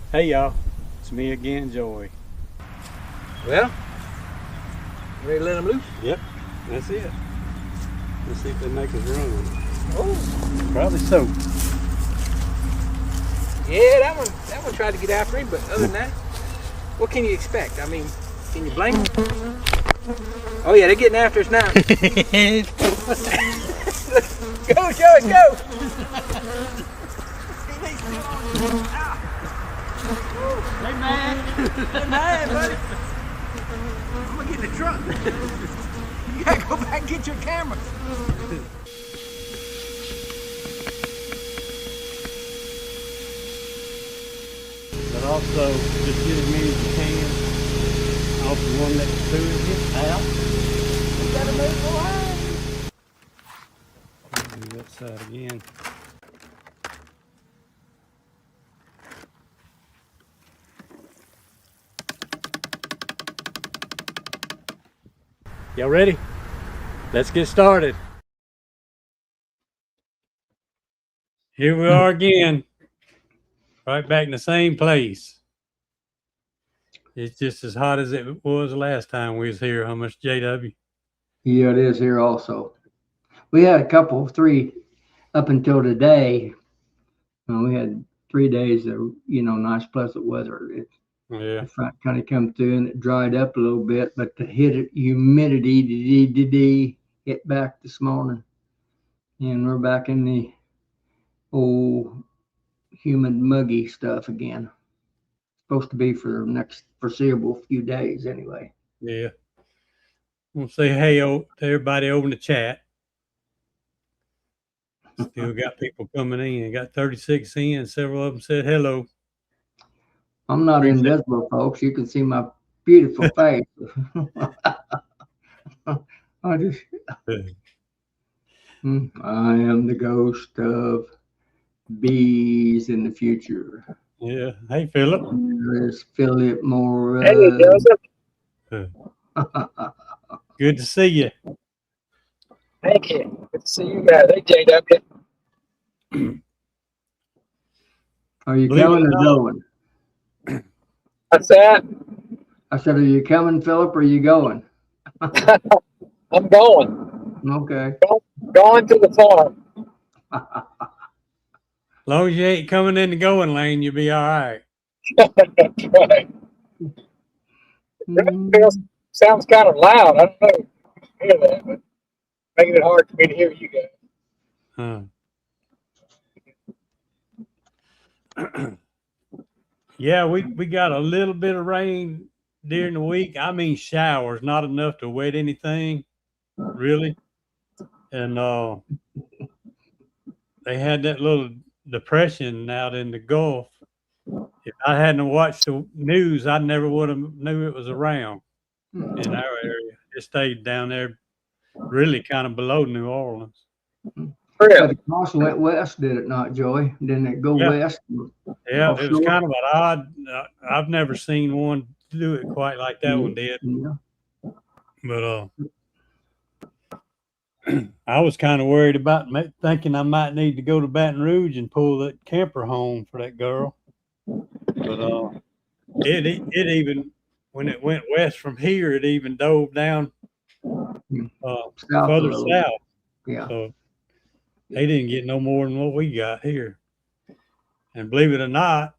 Hey y'all, it's me again, Joey. Well, ready to let them loose? Yep, that's it. Let's see if they make us run. Oh, Probably so. yeah, that one tried to get after him, but other than that, what can you expect? I mean, can you blame them? Oh yeah, they're getting after us now. Go, Joey, go! They mad? They're mad, buddy. I'm gonna get in the truck. You gotta go back and get your camera. But also, just get as many as you can off the one next to it. Get out. You gotta move the line. Do that side again. Y'all ready? Let's get started. Here we are again. Right back in the same place. It's just as hot as it was last time we was here. How much, JW? Yeah, it is here also. We had a couple, three up until today. We had 3 days of, nice pleasant weather. Yeah. The front kind of come through and it dried up a little bit, but the humidity hit back this morning. And we're back in the old humid, muggy stuff again. Supposed to be for the next foreseeable few days anyway. Yeah. We'll say hey to everybody over in the chat. Still got people coming in. Got 36 in. Several of them said hello. I'm not invisible, folks. You can see my beautiful face. I just, I am the ghost of bees in the future. Yeah. Hey, Philip. There is Philip Moore. Hey, Joseph. Good to see you. Thank you. Good to see you guys. Hey, JW. Are you Believe coming it or or going? What's that? I said, are you coming, Philip, or are you going? I'm going. Okay. Going to the farm. As long as you ain't coming in the going lane, you'll be all right. That's right. Sounds kind of loud. I don't know if you can hear that, but making it hard for me to hear you Huh. Yeah, we got a little bit of rain during the week. I mean showers, not enough to wet anything, really. And they had that little depression out in the Gulf. If I hadn't watched the news, I never would have knew it was around in our area. It stayed down there, really kind of below New Orleans. But it also went west, did it not, Joey? Didn't it go west? Yeah, it was kind of an odd. I've never seen one do it quite like that one did. Yeah. But I was kind of worried about thinking I might need to go to Baton Rouge and pull that camper home for that girl. But it even when it went west from here, it even dove down further south. Yeah. So they didn't get no more than what we got here. And believe it or not,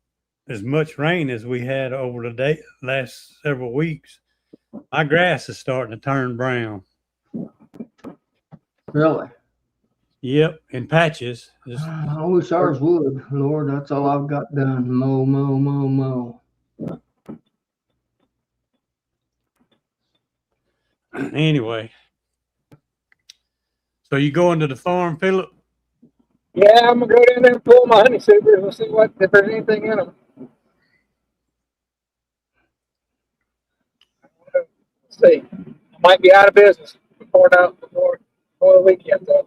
as much rain as we had over the last several weeks, my grass is starting to turn brown. Really? Yep, in patches. I wish ours would. Lord, that's all I've got done. Mow, mow, mow, mow. Anyway. So you going to the farm, Philip? Yeah, I'm gonna go down there and pull my honey supers and see if there's anything in them. Let's see. I might be out of business before the weekend though.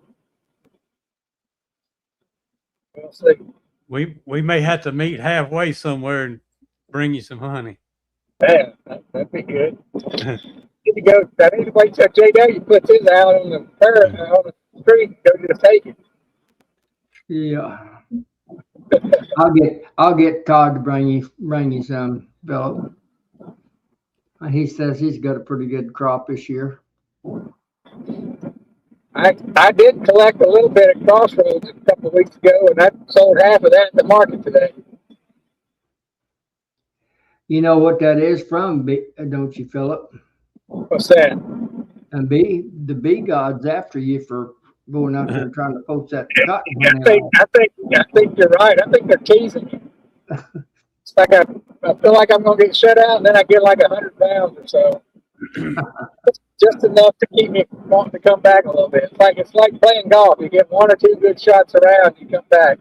We'll see. We may have to meet halfway somewhere and bring you some honey. Yeah, that'd be good. I need to wait till JW puts his out on the street and go to take it. Yeah. I'll get Todd to bring you some, Philip. He says he's got a pretty good crop this year. I did collect a little bit at Crossroads a couple of weeks ago, and I sold half of that in the market today. You know what that is from, don't you, Philip? What's that? And the bee god's after you for going out there and trying to poach that cotton I honey out. think you're right. I think they're teasing you. It's like I feel like I'm gonna get shut out, and then I get like 100 pounds or so. Just enough to keep me wanting to come back a little bit. It's like playing golf. You get one or two good shots around, you come back.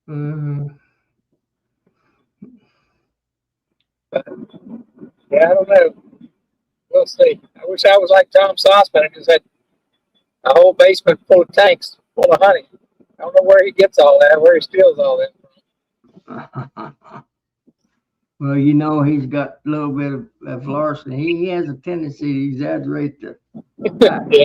Mm-hmm. Yeah, I don't know. We'll see. I wish I was like Tom Saucepan and just had a whole basement full of tanks full of honey. I don't know where he gets all that, where he steals all that. Well, you know, he's got a little bit of larceny. He has a tendency to exaggerate the facts.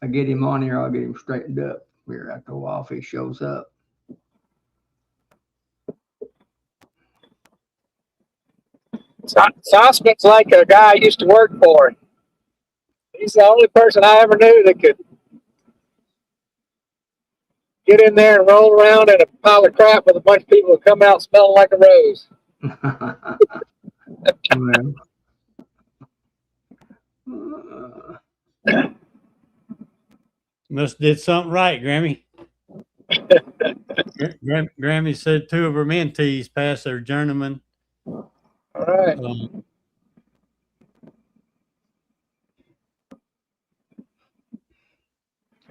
I get him on here, I'll get him straightened up here after a while if he shows up. Saucepan's like a guy I used to work for. He's the only person I ever knew that could get in there and roll around in a pile of crap with a bunch of people who come out smelling like a rose. Must did something right, Grammy. Grammy said 2 of her mentees passed their journeyman. All right.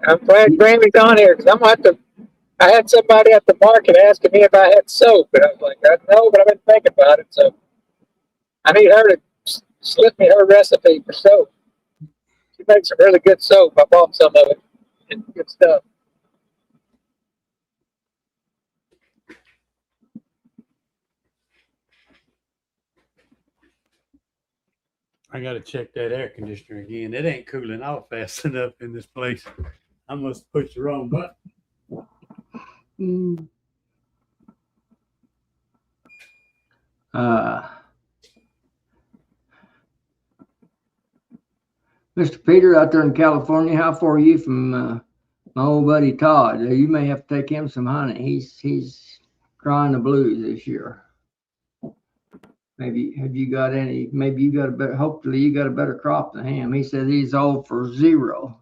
I'm glad Grammy's on here because I'm gonna have to. I had somebody at the market asking me if I had soap, and I was like, I know, but I've been thinking about it, so I need her to slip me her recipe for soap. She makes some really good soap. I bought some of it. It's good stuff. I got to check that air conditioner again. It ain't cooling off fast enough in this place. I must push the wrong button. Mr. Peter out there in California, how far are you from my old buddy Todd? You may have to take him some honey. He's crying the blues this year. Maybe have you got any? Maybe you got a better. Hopefully, you got a better crop than him. He says he's all for 0.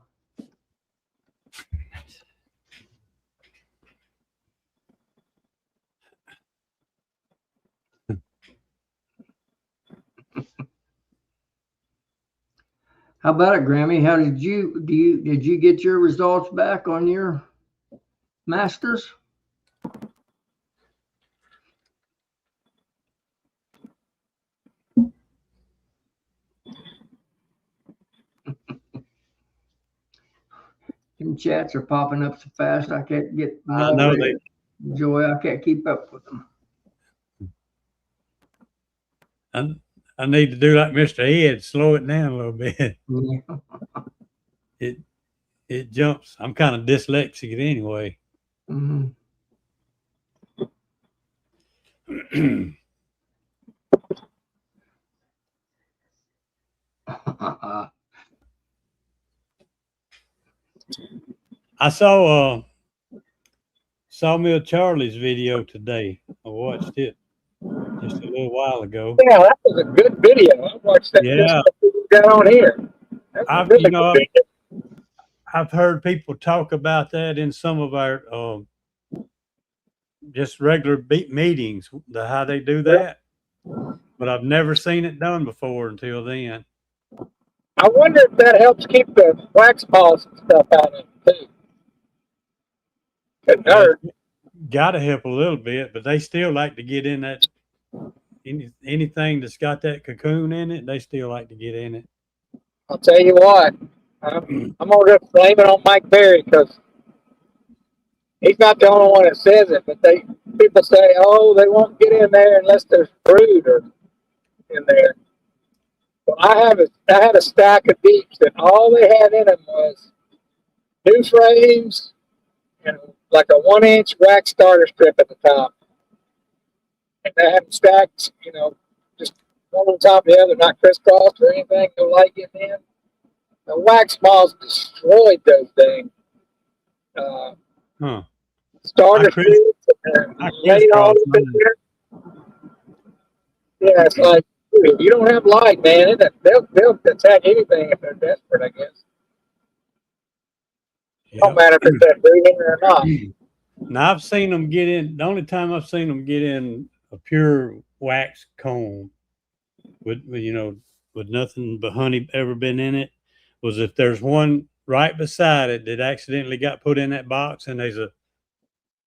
How about it, Grammy? How did you get your results back on your masters? Them chats are popping up so fast I can't get Joy. I can't keep up with them. I need to do like Mr. Ed, slow it down a little bit. Yeah. It jumps. I'm kind of dyslexic anyway. Mm-hmm. I saw Sawmill Charlie's video today. I watched it just a little while ago. Yeah, that was a good video. I watched that. Yeah, got on here. I've heard people talk about that in some of our just regular meetings, how they do that, but I've never seen it done before until then. I wonder if that helps keep the wax balls and stuff out of it too. It hurt. Got to help a little bit, but they still like to get in that. Anything that's got that cocoon in it, they still like to get in it. I'll tell you what, I'm gonna blame it on Mike Berry because he's not the only one that says it. But people say, oh, they won't get in there unless there's brood or in there. I had a stack of deeps that all they had in them was new frames and like a 1-inch wax starter strip at the top. And they had them stacked, just one on top of the other, not crisscrossed or anything, no light getting in. The wax moths destroyed those things. Huh. Starter strips and I laid all crisscrossed up in mine. there. Yeah, it's like, dude, if you don't have light, man, they'll attack anything if they're desperate, I guess. Don't matter if it's that breathing or not. Now I've seen them get in. The only time I've seen them get in a pure wax comb with with nothing but honey ever been in it was if there's one right beside it that accidentally got put in that box and there's a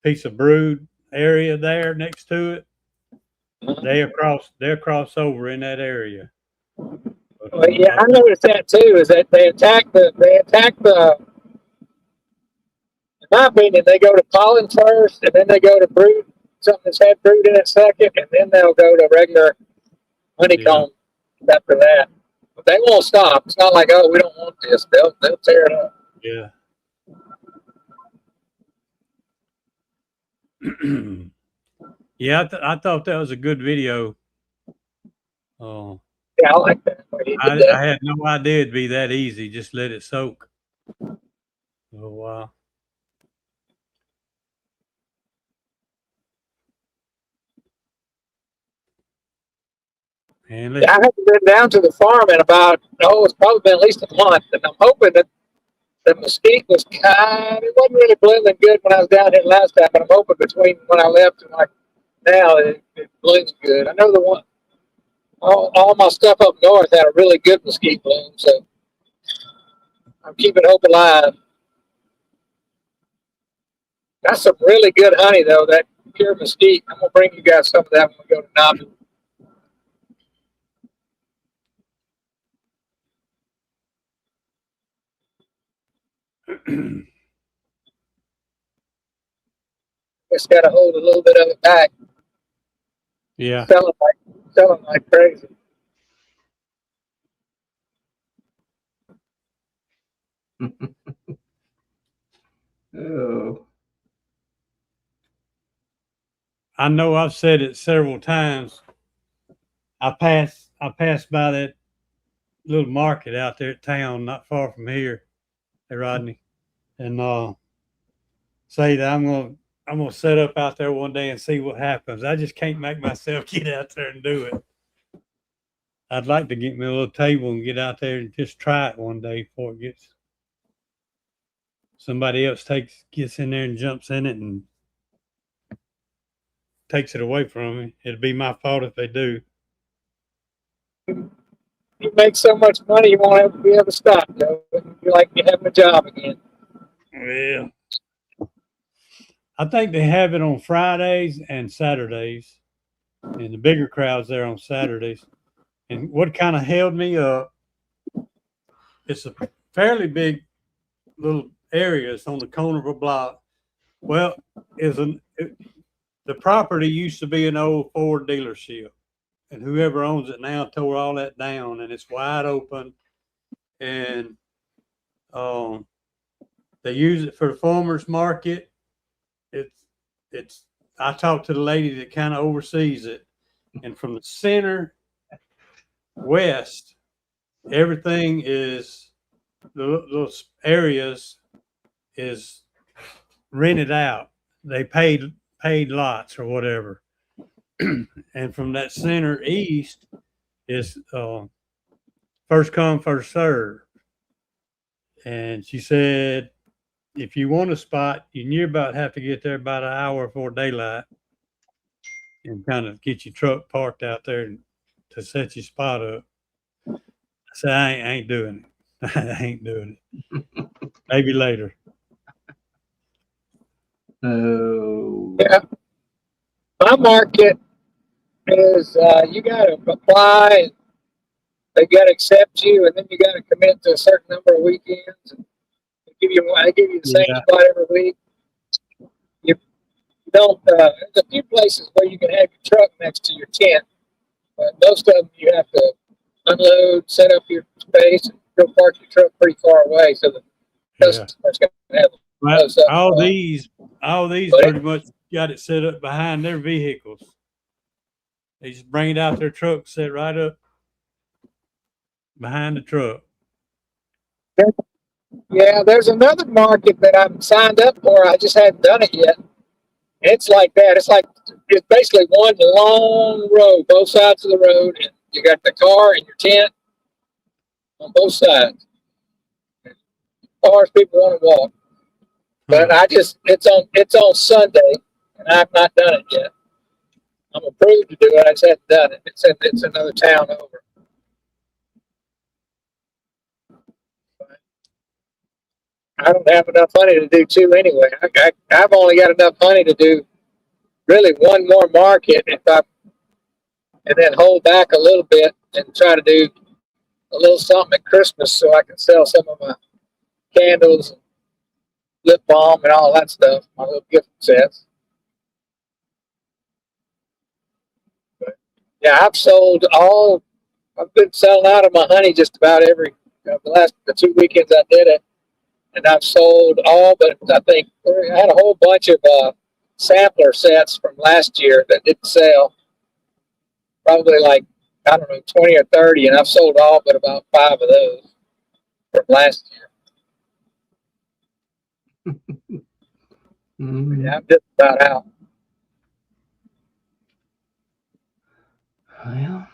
piece of brood area there next to it. They'll cross over in that area. Well, yeah, I noticed that too. Is that they attack the. In my opinion, they go to pollen first, and then they go to brood. Something that's had brood in it second, and then they'll go to regular honeycomb after that. But they won't stop. It's not like, oh, we don't want this. They'll tear it up. Yeah. Yeah, I thought that was a good video. Oh, Yeah, I like that. I had no idea it'd be that easy. Just let it soak. Oh wow. And I haven't been down to the farm in about, it's probably been at least a month, and I'm hoping that the mesquite was it wasn't really blooming good when I was down here last time, but I'm hoping between when I left and like now it blooms good. I know the one, all my stuff up north had a really good mesquite bloom, so I'm keeping hope alive. That's some really good honey though, that pure mesquite. I'm gonna bring you guys some of that when we go to Knobbing. Just got to hold a little bit of it back. yeah. Selling like crazy. Oh, I know I've said it several times. I passed by that little market out there at town, not far from here, hey Rodney, and say that I'm gonna set up out there one day and see what happens. I just can't make myself get out there and do it. I'd like to get me a little table and get out there and just try it one day before it gets somebody else gets in there and jumps in it and takes it away from me. It'd be my fault if they do. You make so much money, you won't ever be able to stop. You're like you're having a job again. Well, I think they have it on Fridays and Saturdays, and the bigger crowds there on Saturdays. And what kind of held me up, it's a fairly big little area. It's on the corner of a block. Well, the property used to be an old Ford dealership, and whoever owns it now tore all that down, and it's wide open. And they use it for the farmers market. It's. I talked to the lady that kind of oversees it, and from the center west, everything is those areas is rented out. They paid lots or whatever, and from that center east is first come first serve. And she said, if you want a spot, you about have to get there about an hour before daylight and kind of get your truck parked out there to set your spot up. I said, I ain't doing it. I ain't doing it. Maybe later. oh, Yeah. My market is you got to apply. They got to accept you, and then you got to commit to a certain number of weekends. And I give you the same spot every week. You don't. There's a few places where you can have your truck next to your tent, but most of them you have to unload, set up your space, and go park your truck pretty far away so the Yeah. customer's going to have Well, close up. all these But pretty much got it set up behind their vehicles. They just bring it out their truck, set right up behind the truck. yeah, there's another market that I'm signed up for. I just haven't done it yet. It's like that. It's basically one long road, both sides of the road, and you got the car and your tent on both sides. As far as people want to walk. But it's on Sunday, and I've not done it yet. I'm approved to do it. I just haven't done it. It's another town over. I don't have enough money to do two anyway. I've only got enough money to do really one more market and then hold back a little bit and try to do a little something at Christmas so I can sell some of my candles, lip balm, and all that stuff. My little gift sets. But yeah, I've been selling out of my honey just about the 2 weekends I did it, and I've sold all but I think I had a whole bunch of sampler sets from last year that didn't sell. Probably like, I don't know, 20 or 30, and I've sold all but about 5 of those from last year. Yeah, I'm just about out. Well,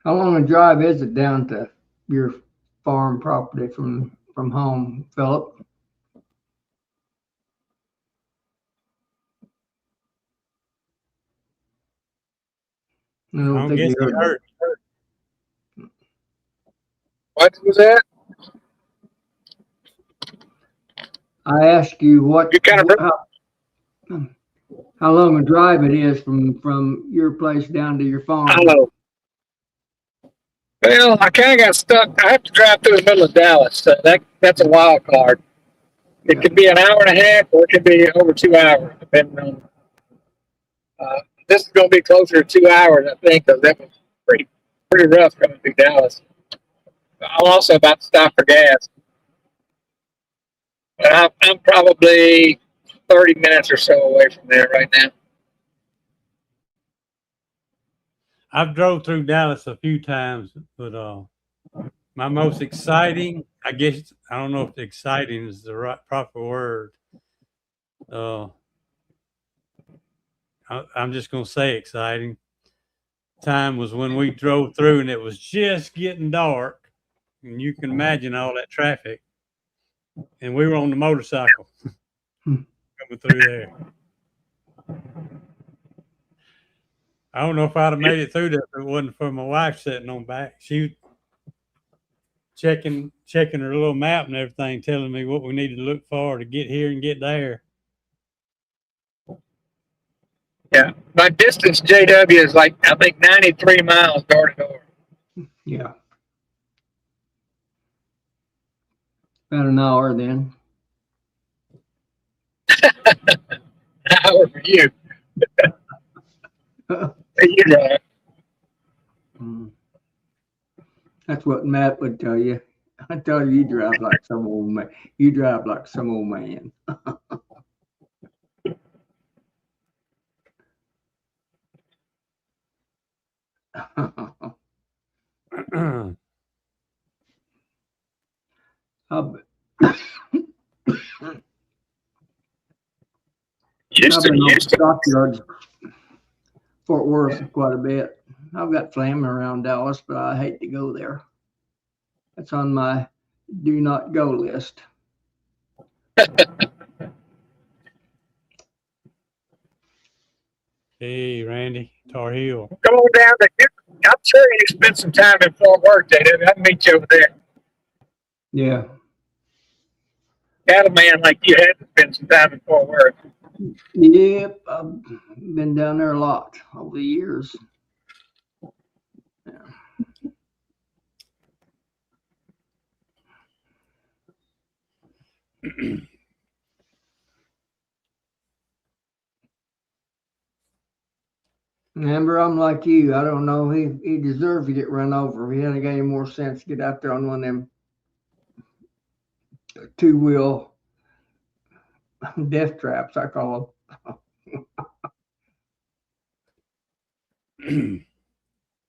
how long a drive is it down to your farm property from home, Philip? I I don't don't think guess you he heard. heard. What was that? I asked you You kind of. how long a drive it is from your place down to your farm. Oh, well, I kind of got stuck. I have to drive through the middle of Dallas, so that's a wild card. It Yeah. could be an hour and a half, or it could be over 2 hours, depending on. This is going to be closer to 2 hours, I think, because that was pretty rough coming through Dallas. I'm also about to stop for gas, but I'm probably 30 minutes or so away from there right now. I've drove through Dallas a few times, but my most exciting, I guess, I don't know if exciting is the right proper word. I'm just going to say exciting time was when we drove through and it was just getting dark, and you can imagine all that traffic, and we were on the motorcycle coming through there. I don't know if I'd have made it through there if it wasn't for my wife sitting on back. She was checking her little map and everything, telling me what we needed to look for to get here and get there. Yeah, my distance JW is like I think 93 miles door to door. Yeah. About an hour then. An hour for you. You drive. That's what Matt would tell you. I tell you, you drive like some old man. You drive like some old man. I've been on stockyards, Fort Worth, quite a bit. I've got family around Dallas, but I hate to go there. That's on my do not go list. Hey, Randy, Tar Heel. Come on down there. I'm sure you spent some time in Fort Worth, JW. I'll meet you over there. Yeah. Cattleman like you had to spend some time in Fort Worth. Yep. I've been down there a lot over the years. Remember, I'm like you. I don't know. He deserved to get run over. If he hadn't got any more sense, get out there on one of them two-wheel death traps, I call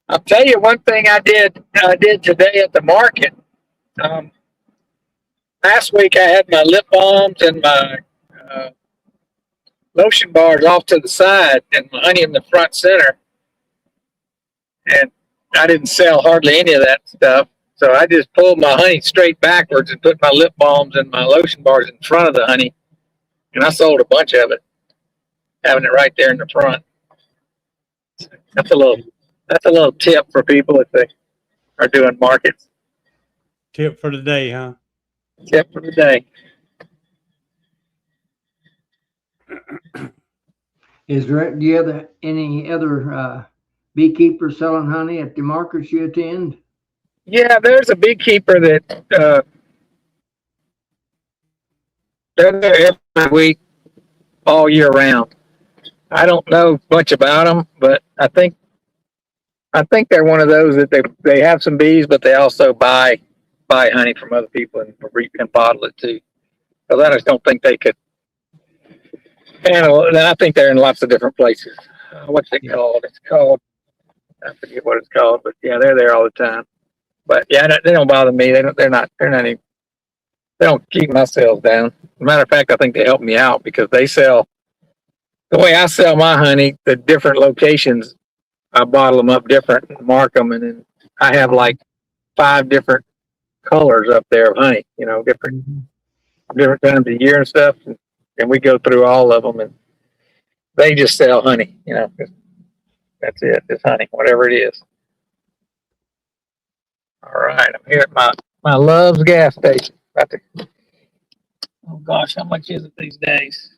I'll tell you one thing I did today at the market. Um, Last week I had my lip balms and my uh, lotion bars off to the side and my honey in the front center. And I didn't sell hardly any of that stuff. So I just pulled my honey straight backwards and put my lip balms and my lotion bars in front of the honey. And I sold a bunch of it, having it right there in the front. That's a little tip for people if they are doing markets. Tip for the day, huh? Tip for the day. Is there? Do you have any other beekeepers selling honey at the markets you attend? Yeah, there's a beekeeper that they're there every week, all year round. I don't know much about them, but I think they're one of those that they have some bees, but they also buy honey from other people and bottle it too. So I just don't think they could handle it. And I think they're in lots of different places. What's it called? It's called, I forget what it's called, but yeah, they're there all the time. But yeah, they don't bother me. They're not any, they don't keep my sales down. As a matter of fact, I think they help me out because they sell the way I sell my honey. The different locations, I bottle them up different, mark them, and then I have like 5 different colors up there of honey. Different times of year and stuff, and we go through all of them, and they just sell honey. That's it. It's honey, whatever it is. All right, I'm here at my Love's gas station. Oh gosh, how much is it these days?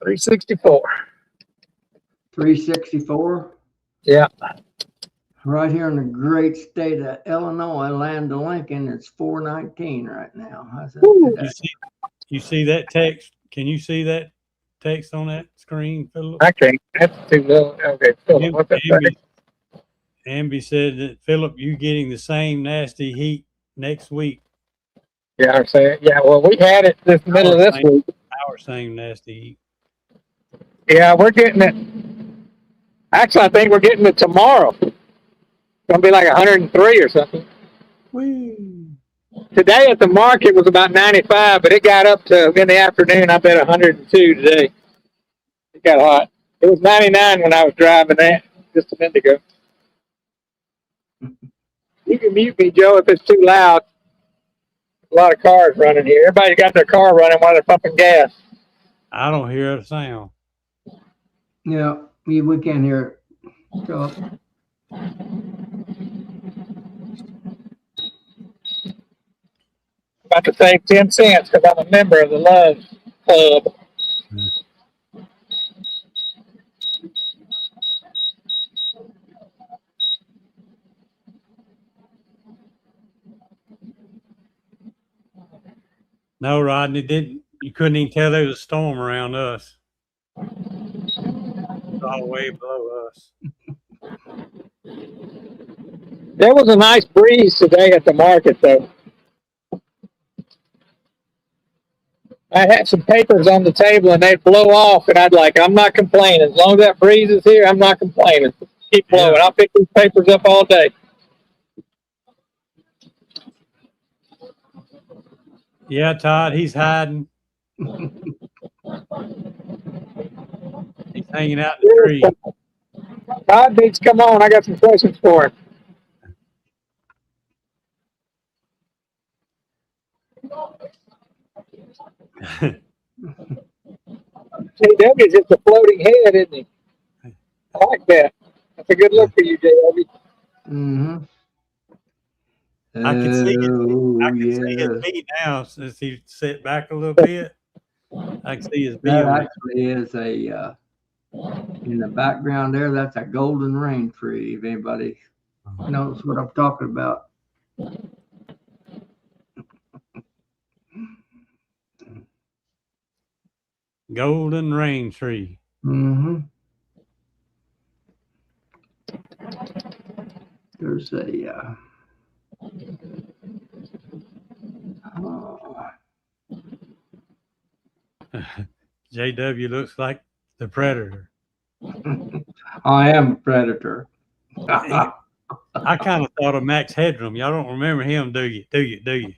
$3.64. 364. Yeah. Right here in the great state of Illinois, land of Lincoln, it's 419 right now. How's that? You see that text? Can you see that text on that screen, Philip? I can't. That's too little. Okay, Philip, what's that say? Amby said that, Philip, you getting the same nasty heat next week. Yeah, I'm saying. Yeah, well, we had it this middle of this week. Our same nasty heat. Yeah, we're getting it. Actually, I think we're getting it tomorrow. It's gonna be like 103 or something. Whee. Today at the market was about 95, but it got up to in the afternoon. I bet 102 today. It got hot. It was 99 when I was driving that just a minute ago. You can mute me, Joe, if it's too loud. A lot of cars running here. Everybody got their car running while they're pumping gas. I don't hear a sound. Yeah, we can't hear it. So, About to save 10 cents because I'm a member of the Love Club. No, Rodney, didn't. You couldn't even tell there was a storm around us. It's all way below us. There was a nice breeze today at the market, though. I had some papers on the table and they'd blow off, and I'm not complaining. As long as that breeze is here, I'm not complaining. Keep blowing. Yeah. I'll pick these papers up all day. Yeah, Todd, he's hiding. He's hanging out in the tree. Todd needs to come on. I got some questions for him. JW is just a floating head, isn't he? I like that. That's a good look for you, JW. mm-hmm. I can see his feet now since he set back a little bit. I can see his feet. That actually is in the background there, that's a golden rain tree, if anybody knows what I'm talking about. Golden rain tree. Mm-hmm. There's a oh, JW looks like the predator. I am a predator. I kind of thought of Max Headroom. Y'all don't remember him, do you? Do you? Do you?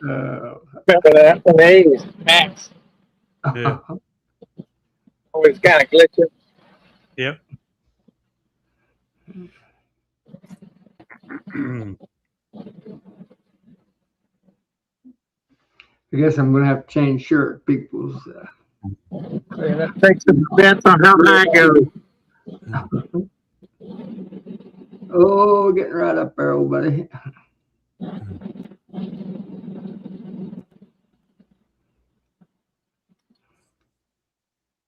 Remember that from the 80s, Max. Yeah. Always kind of glitching. Yep. I guess I'm gonna have to change shirt. People's And that takes some bets on how high it goes. oh, getting right up there, old buddy.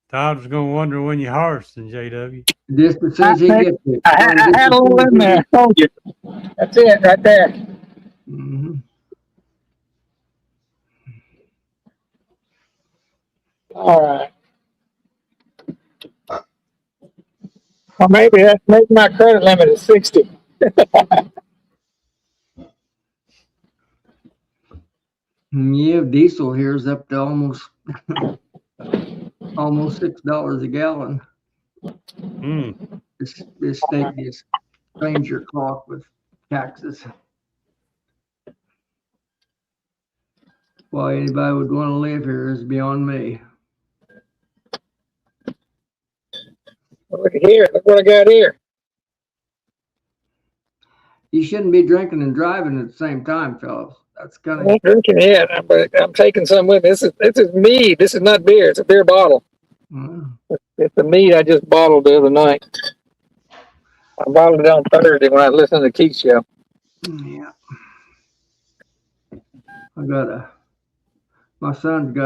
Todd was gonna wonder when you harvesting, JW. Just as soon as he gets it. I had a little in there. I told you. That's it right there. Mm-hmm. All right. Well, maybe my credit limit is 60. Yeah, diesel here is up to almost $6 a gallon. This state just claims your clock with taxes. Why anybody would want to live here is beyond me. Look at here. Look what I got here. You shouldn't be drinking and driving at the same time, fellas. That's kind I'm not drinking yet, but I'm taking some with me. This is mead. This is not beer. It's a beer bottle. It's the mead I just bottled the other night. I bottled it on Thursday when I was listening to Keith's show. Yeah. My son's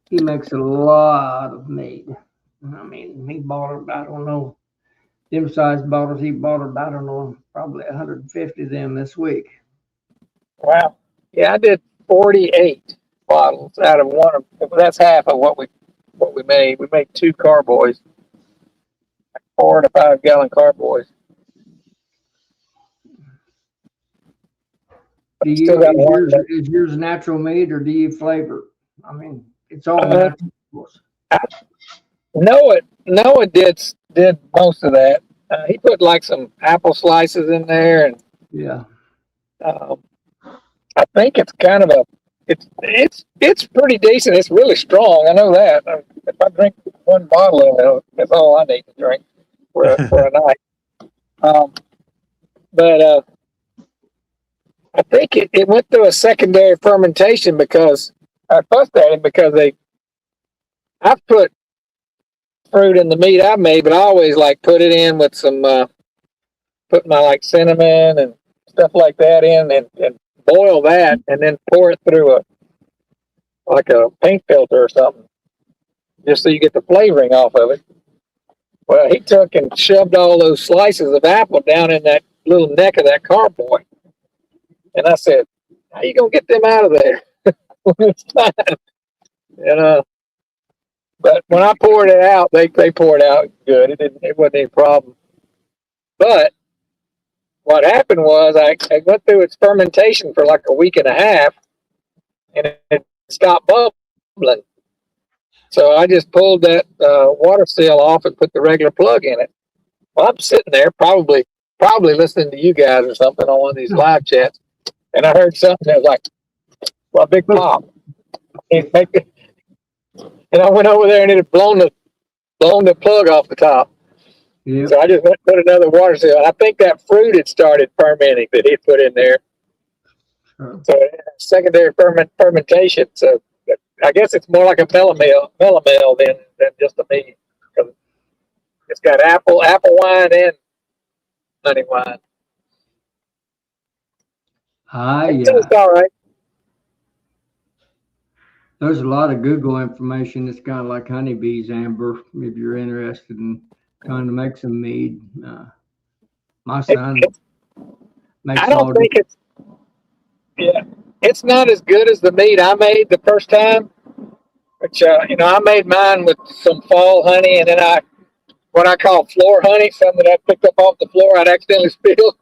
he makes a lot of mead. I mean, he bottled, I don't know, them size bottles, he bottled, I don't know, probably 150 of them this week. Wow. Yeah, I did 48 bottles out of one of, that's half of what we made. We made 2 carboys, 4 to 5 gallon carboys. Is yours natural mead or do you flavor? I mean, it's all natural. Noah did most of that. He put like some apple slices in there, and yeah. I think it's kind of it's pretty decent. It's really strong. I know that. If I drink one bottle of it, that's all I need to drink for a night. But I think it went through a secondary fermentation because I fussed at him because I put fruit in the meat I made, but I always like put it in with some put my like cinnamon and stuff like that in and boil that and then pour it through a paint filter or something, just so you get the flavoring off of it. Well, he took and shoved all those slices of apple down in that little neck of that carboy. And I said, how you gonna get them out of there? It's time. But when I poured it out, they poured it out good. It wasn't any problem. But what happened was I went through its fermentation for like a week and a half, and it stopped bubbling. So I just pulled that water seal off and put the regular plug in it. Well, I'm sitting there probably listening to you guys or something on one of these live chats, and I heard something that was like, well, a big pop. And I went over there and it had blown the plug off the top. Yep. So I just went and put another water seal. I think that fruit had started fermenting that he put in there. Sure. So secondary fermentation. So I guess it's more like a melomel than just a mead. It's got apple wine and honey wine. It's all right. There's a lot of Google information. It's kind of like honeybees, Amber, if you're interested in trying to make some mead. My son makes I don't think it's not as good as the mead I made the first time. which I made mine with some fall honey, and then what I call floor honey, something that I picked up off the floor I'd accidentally spilled.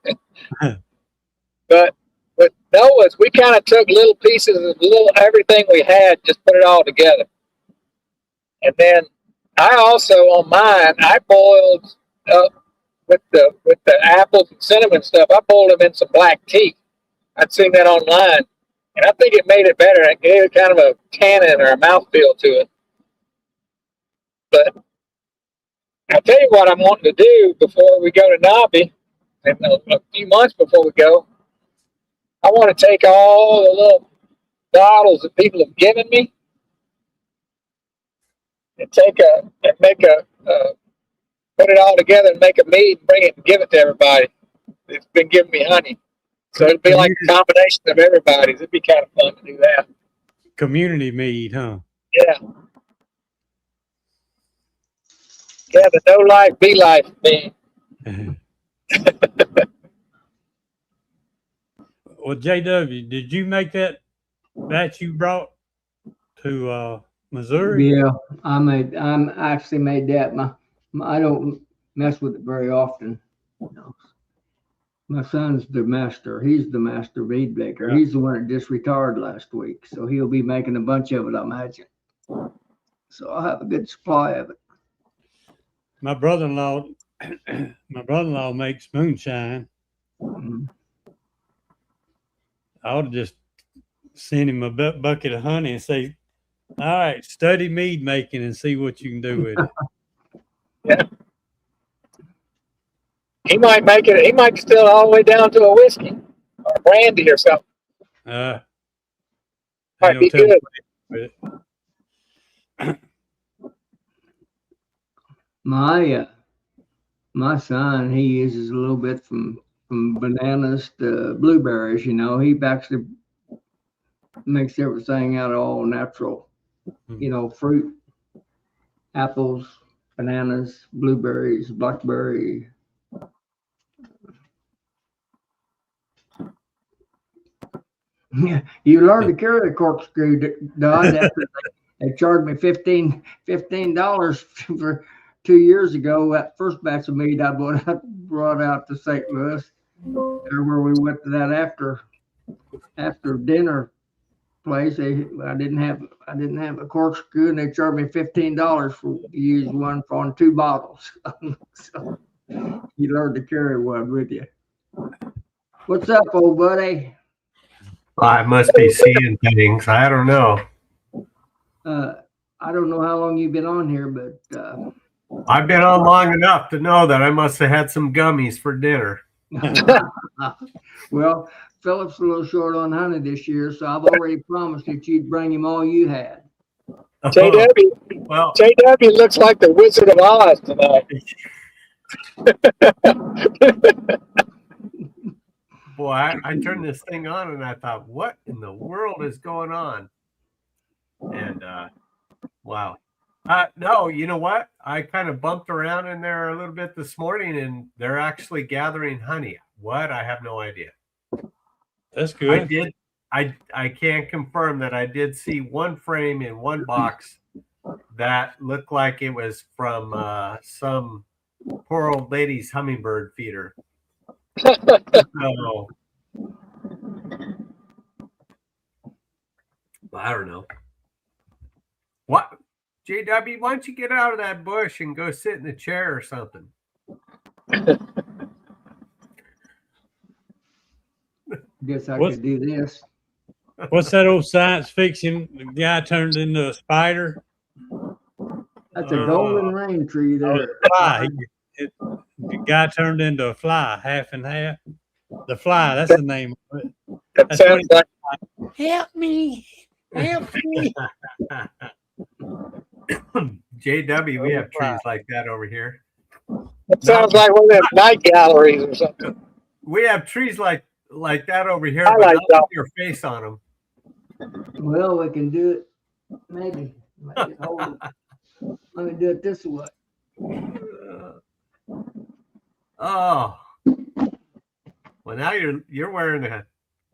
But with Noah's, we kind of took little pieces of everything we had, just put it all together. And then I also on mine, I boiled with the apples and cinnamon stuff. I boiled them in some black tea. I'd seen that online, and I think it made it better. It gave it kind of a tannin or a mouthfeel to it. But I'll tell you what I'm wanting to do before we go to Nobby, and a few months before we go. I want to take all the little bottles that people have given me and put it all together and make a mead and bring it and give it to everybody that's been giving me honey. So it'd be like a combination of everybody's. It'd be kind of fun to do that. Community mead, huh? Yeah. Yeah, the no life, be life mead. Well, JW, did you make that batch you brought to Missouri? Yeah, I'm actually made that. I don't mess with it very often. My son's the master. He's the master mead maker. Yeah. He's the one that just retired last week, so he'll be making a bunch of it, I imagine. So I'll have a good supply of it. My brother-in-law makes moonshine. Mm-hmm. I ought to just send him a bucket of honey and say, all right, study mead making and see what you can do with it. Yeah. He might make it. He might distill it all the way down to a whiskey or brandy or something. Might be good. With it. My son, he uses a little bit from bananas to blueberries. He actually makes everything out of all natural, fruit, apples, bananas, blueberries, blackberry. Yeah, you learn to carry a corkscrew, Dodd. They charged me $15 for 2 years ago. That first batch of meat I brought out to St. Louis, where we went to that after dinner place. I didn't have a corkscrew, and they charged me $15 for use one on 2 bottles. So you learn to carry one with you. What's up, old buddy? I must be seeing things. I don't know. I don't know how long you've been on here, but I've been on long enough to know that I must have had some gummies for dinner. Well, Philip's a little short on honey this year, so I've already promised that you'd bring him all you had. JW looks like the Wizard of Oz tonight. Boy, I turned this thing on and I thought, what in the world is going on? And wow. No, you know what? I kind of bumped around in there a little bit this morning, and they're actually gathering honey. What? I have no idea. That's good. I can confirm that I did see one frame in one box that looked like it was from some poor old lady's hummingbird feeder. So, I don't know. What? JW, why don't you get out of that bush and go sit in the chair or something? Guess I could do this. What's that old science fiction? The guy turned into a spider. That's a golden rain tree there. Fly. The guy turned into a fly, half and half. The Fly, that's the name of it. That sounds like help me. Help me. JW, we have trees like that over here. it sounds like one of them night galleries or something. We have trees like that over here, I but like not that. with your face on them. Well, we can do it. Maybe. Hold it. Let me do it this way. Oh, well, now you're wearing a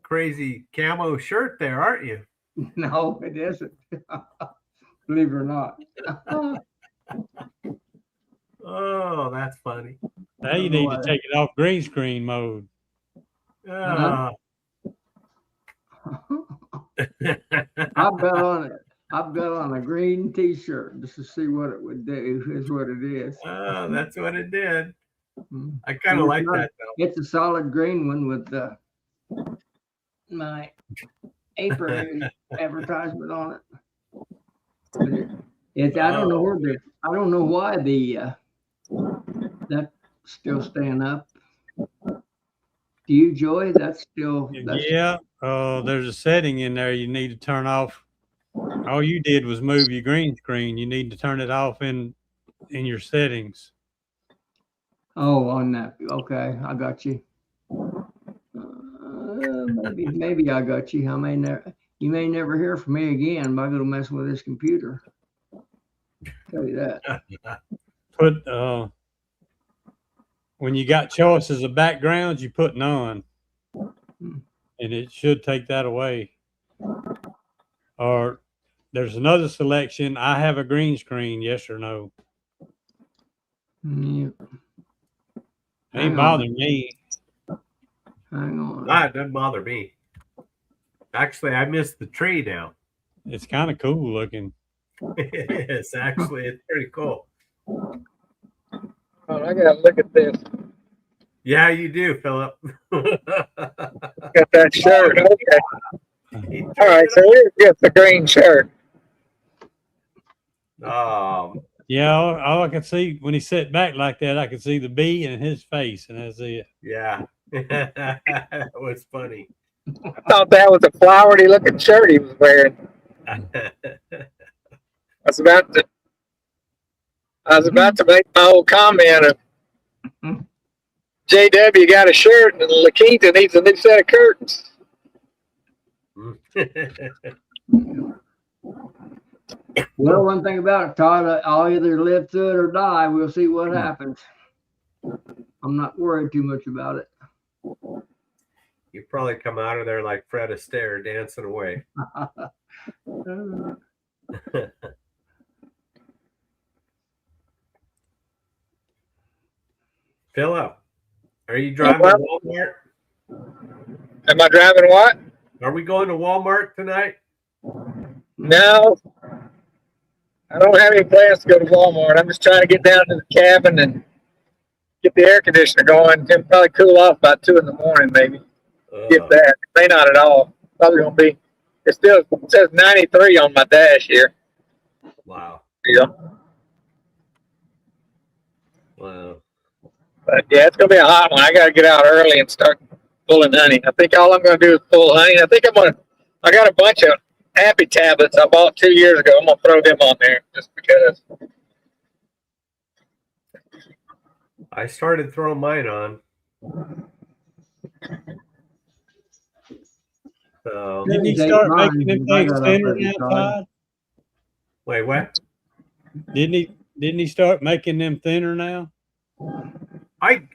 crazy camo shirt there, aren't you? No, it isn't. believe it or not. Oh, that's funny. Now you need to take it off green screen mode. Oh. I've got on it. I've got on a green T-shirt just to see what it would do. Is what it is. Oh, that's what it did. Mm. I kind of like that though. It's a solid green one with my apron advertisement on it. But it's I don't know where I don't know why that's still staying up. Do you, Joey? That's Yeah. There's a setting in there you need to turn off. All you did was move your green screen. You need to turn it off in your settings. Oh, on that. Okay, I got you. Maybe I got you. You may never hear from me again by going messing with this computer. Tell you that. Put when you got choices of backgrounds, you put none, and it should take that away. Or there's another selection. I have a green screen. Yes or no? Yeah. Ain't bothering me. Hang on. It doesn't bother me. Actually, I missed the tree now. It's kind of cool looking. It is actually. It's pretty cool. Oh, I gotta look at this. Yeah, you do, Philip. Got that shirt. Okay. All right, so here's just the green shirt. Yeah, all I could see when he sat back like that, I could see the bee and his face, and that's it. Yeah, it was funny. I thought that was a flowery looking shirt he was wearing. I was about to make my old comment of JW got a shirt and La Quinta needs a new set of curtains. Well, one thing about it, Todd, I'll either live through it or die. We'll see what happens. I'm not worried too much about it. You probably come out of there like Fred Astaire dancing away. Philip, are you driving to Walmart? Am I driving what? Are we going to Walmart tonight? No. I don't have any plans to go to Walmart. I'm just trying to get down to the cabin and get the air conditioner going. It'll probably cool off about 2 in the morning, maybe. Get that. May not at all. Probably gonna be. It says 93 on my dash here. Wow. Yeah. Wow. But yeah, it's gonna be a hot one. I gotta get out early and start pulling honey. I think all I'm gonna do is pull honey. I got a bunch of happy tablets I bought 2 years ago. I'm gonna throw them on there just because. I started throwing mine on. So Didn't he start making them things thinner now, Todd? Wait, what? Didn't he start making them thinner now?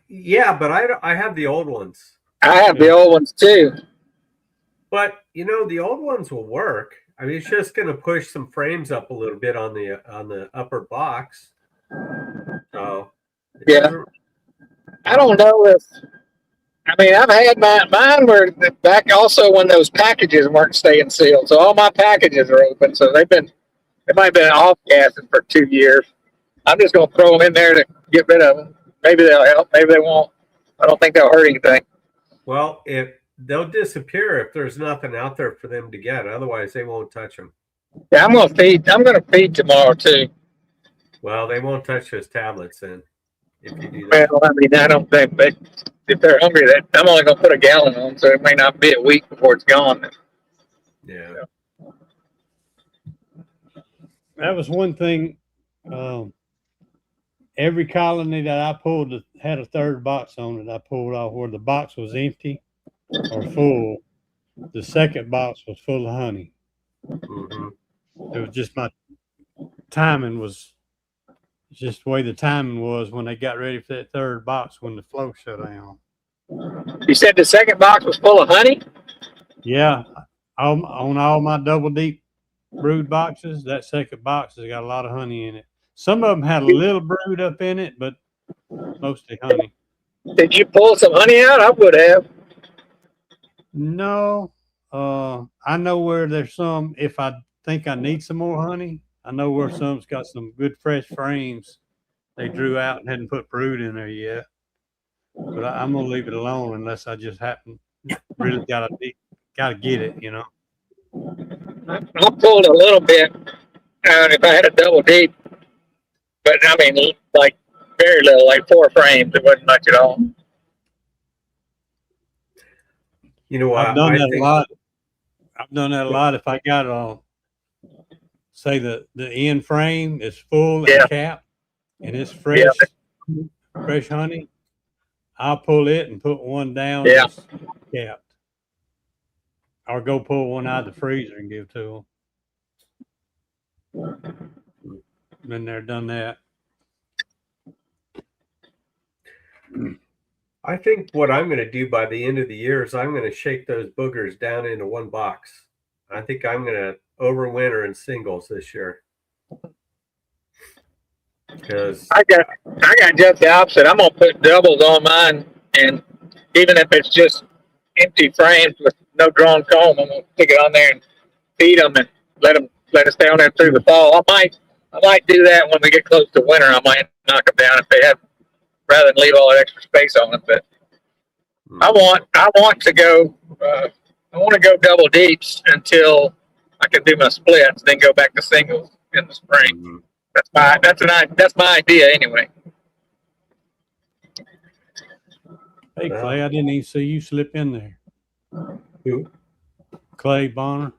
Yeah, but I have the old ones. I have the old ones too. But the old ones will work. I mean, it's just going to push some frames up a little bit on the upper box. So yeah, I don't know if. I mean, I've had mine were back also when those packages weren't staying sealed. So all my packages are open. So they might have been off gassing for 2 years. I'm just going to throw them in there to get rid of them. Maybe they'll help. Maybe they won't. I don't think they'll hurt anything. Well, they'll disappear if there's nothing out there for them to get. Otherwise, they won't touch them. Yeah, I'm going to feed. I'm going to feed tomorrow too. Well, they won't touch those tablets then. If you do that. Well, I mean, I don't think. But if they're hungry, I'm only going to put a gallon on, so it may not be a week before it's gone. Yeah. That was one thing. Every colony that I pulled that had a third box on it, I pulled off where the box was empty or full. The second box was full of honey. Mm-hmm. It was just my timing was just the way the timing was when they got ready for that third box when the flow shut down. You said the second box was full of honey? Yeah, on all my double deep brood boxes. That second box has got a lot of honey in it. Some of them had a little brood up in it, but mostly honey. Did you pull some honey out? I would have. No, I know where there's some. If I think I need some more honey, I know where some's got some good fresh frames they drew out and hadn't put brood in there yet. But I'm gonna leave it alone unless I just happen really gotta get it, you know. I pulled a little bit if I had a double deep, but I mean, like very little, like 4 frames. It wasn't much at all. You know what? I've done that a lot. I've done that a lot. If I got say the end frame is full and capped and it's fresh honey, I'll pull it and put one down that's capped. Or go pull one out of the freezer and give to them. Been there, done that. I think what I'm going to do by the end of the year is I'm going to shake those boogers down into one box. I think I'm going to overwinter in singles this year. Because I got just the opposite. I'm gonna put doubles on mine, and even if it's just empty frames with no drawn comb, I'm gonna stick it on there and feed them and let it stay on there through the fall. I might do that when we get close to winter. I might knock them down if they have, rather than leave all that extra space on them. But I want to go double deeps until I can do my splits, then go back to singles in the spring. Mm-hmm. That's my idea anyway. Hey Clay, I didn't even see you slip in there. Who? Clay Bonner.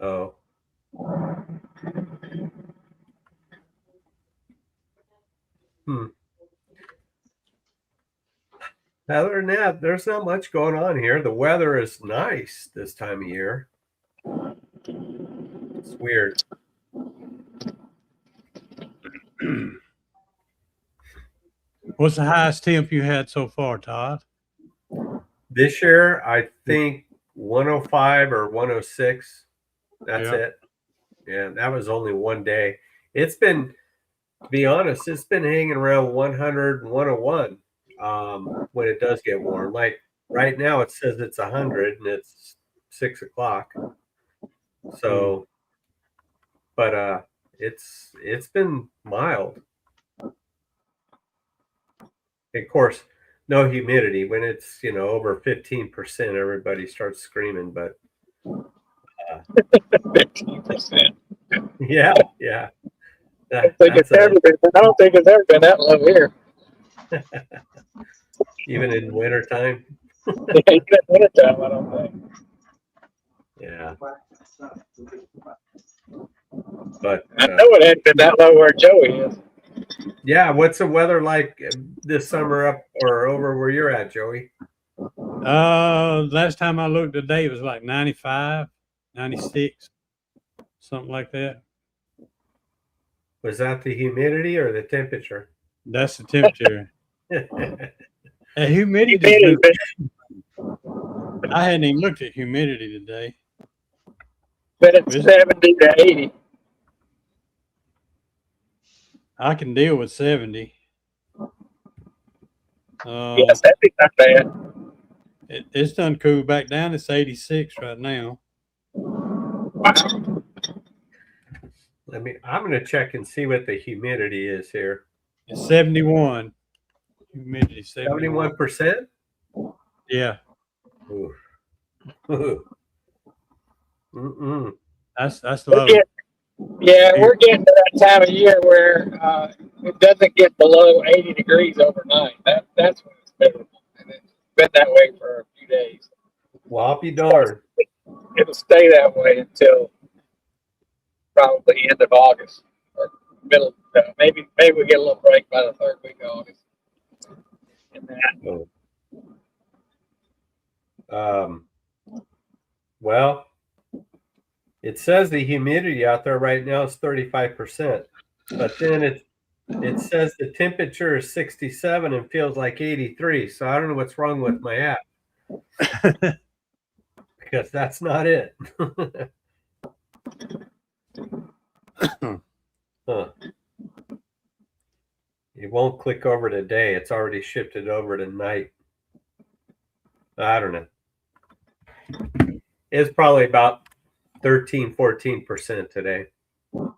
Oh. Other than that, there's not much going on here. The weather is nice this time of year. It's weird. What's the highest temp you had so far, Todd? This year, I think 105 or 106. That's it. Yeah, that was only one day. It's been, to be honest, it's been hanging around 100 and 101 when it does get warm. Like right now, it says it's 100 and it's 6 o'clock. So, but it's been mild. Of course, no humidity. When it's over 15%, everybody starts screaming. But 15%. Yeah. I don't think it's ever been that low here. Even in wintertime? Even in wintertime, I don't think. Yeah. But I know it hadn't been that low where Joey is. Yeah, what's the weather like this summer up or over where you're at, Joey? Last time I looked today, it was like 95, 96, something like that. Was that the humidity or the temperature? That's the temperature. Humidity. I hadn't even looked at humidity today. But it's 70 to 80. I can deal with 70. Yes, that'd be not bad. It's done cool back down. It's 86 right now. Wow. I'm going to check and see what the humidity is here. It's 71. Humidity 71%? Yeah. Ooh. That's low. We're getting to that time of year where it doesn't get below 80 degrees overnight. That's when it's miserable. And it's been that way for a few days. Well, I'll be darned. It'll stay that way until probably end of August or middle. Maybe we get a little break by the third week of August. Well, it says the humidity out there right now is 35%, but then it says the temperature is 67 and feels like 83. So I don't know what's wrong with my app because that's not it. Huh. It won't click over today. It's already shifted over tonight. I don't know. It's probably about 13-14% today. I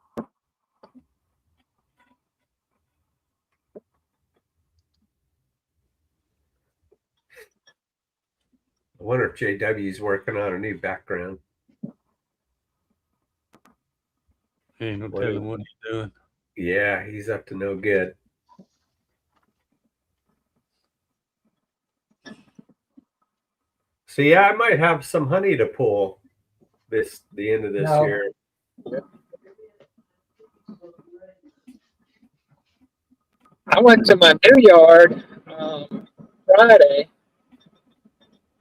wonder if JW's working on a new background. Ain't no telling what he's doing. Yeah, he's up to no good. So yeah, I might have some honey to pull the end of this year. I went to my new yard Friday,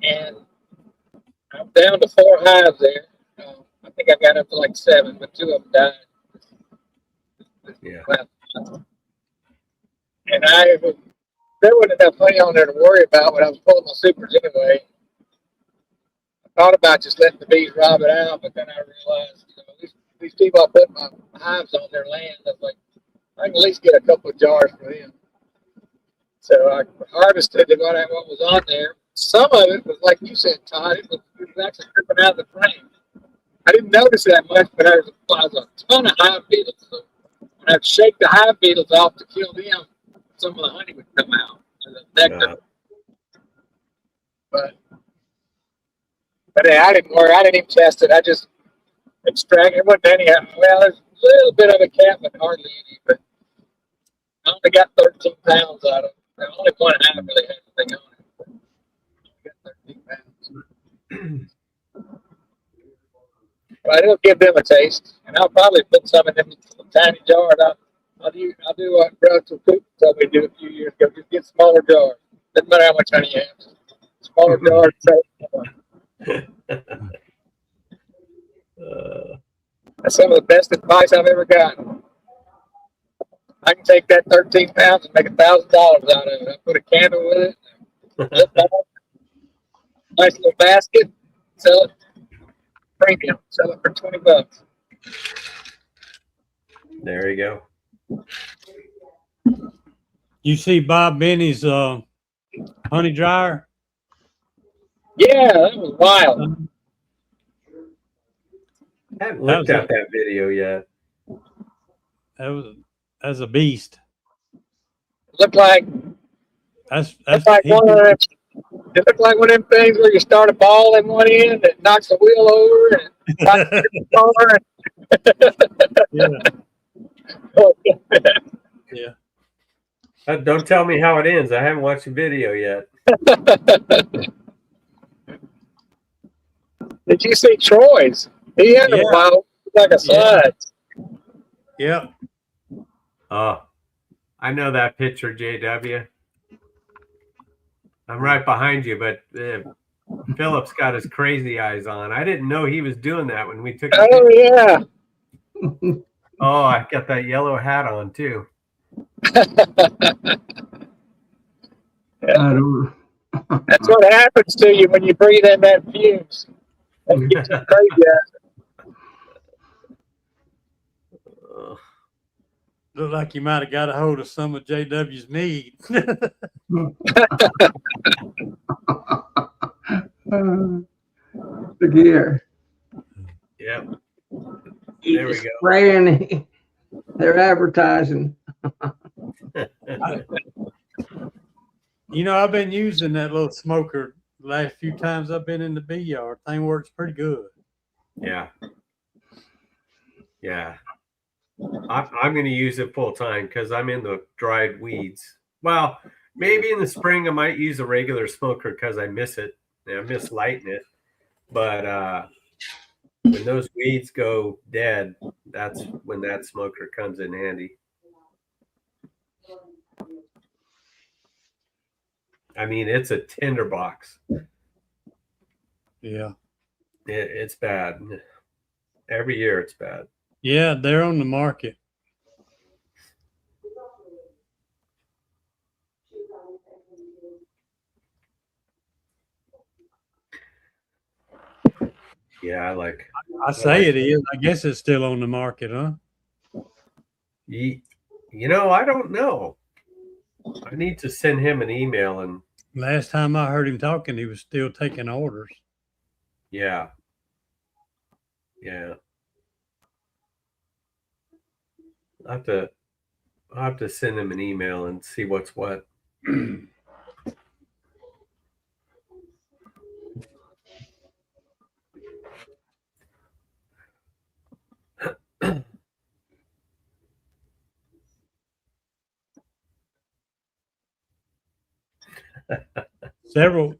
and I'm down to 4 hives there. I think I got up to like 7, but 2 of them died. Yeah. And there wasn't enough honey on there to worry about when I was pulling my supers anyway. I thought about just letting the bees rob it out, but then I realized, these people I put my hives on their land, I was like, I can at least get a couple of jars for them. So I harvested what was on there. Some of it was like you said, Todd. It was actually dripping out of the frame. I didn't notice that much, but there was a ton of hive beetles. So when I'd shake the hive beetles off to kill them, some of the honey would come out. And the nectar. But yeah, I didn't worry. I didn't even test it. I just extracted. It wasn't any. Well, there's a little bit of a cat, but hardly any. But I only got 13 pounds out of it. Only one hive really had anything on it. I got 13 pounds. But it'll give them a taste, and I'll probably put some in them tiny jars. I'll do what Russell Cooper told me to do a few years ago. Just get smaller jars. Doesn't matter how much honey you have. Smaller jars. That's some of the best advice I've ever gotten. I can take that 13 pounds and make $1,000 out of it. I put a candle with it. Nice little basket. Sell it premium. Sell it for $20. There you go. You see Bob Benny's honey dryer? Yeah, that was wild. I haven't looked at that video yet. That's a beast. Looked like that's like one of them. It looked like one of them things where you start a ball in one end and knocks the wheel over and knocks the over. Yeah. Don't tell me how it ends. I haven't watched the video yet. Did you see Troy's? He had a wild, like a slide. Yeah. Oh, I know that picture, JW. I'm right behind you, but Philip's got his crazy eyes on. I didn't know he was doing that when we took. Oh yeah. Oh, I got that yellow hat on too. That's what happens to you when you breathe in that fumes. That gets you crazy. Look like you might have got a hold of some of JW's meat. Look here. Yep. There we go. Spraying. They're advertising. I've been using that little smoker the last few times I've been in the bee yard. Thing works pretty good. Yeah. Yeah. I'm going to use it full time because I'm in the dried weeds. Well, maybe in the spring I might use a regular smoker because I miss it. I miss lighting it. But when those weeds go dead, that's when that smoker comes in handy. I mean, it's a tinderbox. Yeah. It's bad. Every year it's bad. Yeah, they're on the market. Yeah, I like. I say it is. I guess it's still on the market, huh? You know, I don't know. I need to send him an email and Last time I heard him talking, he was still taking orders. yeah. I'll have to send him an email and see what's what.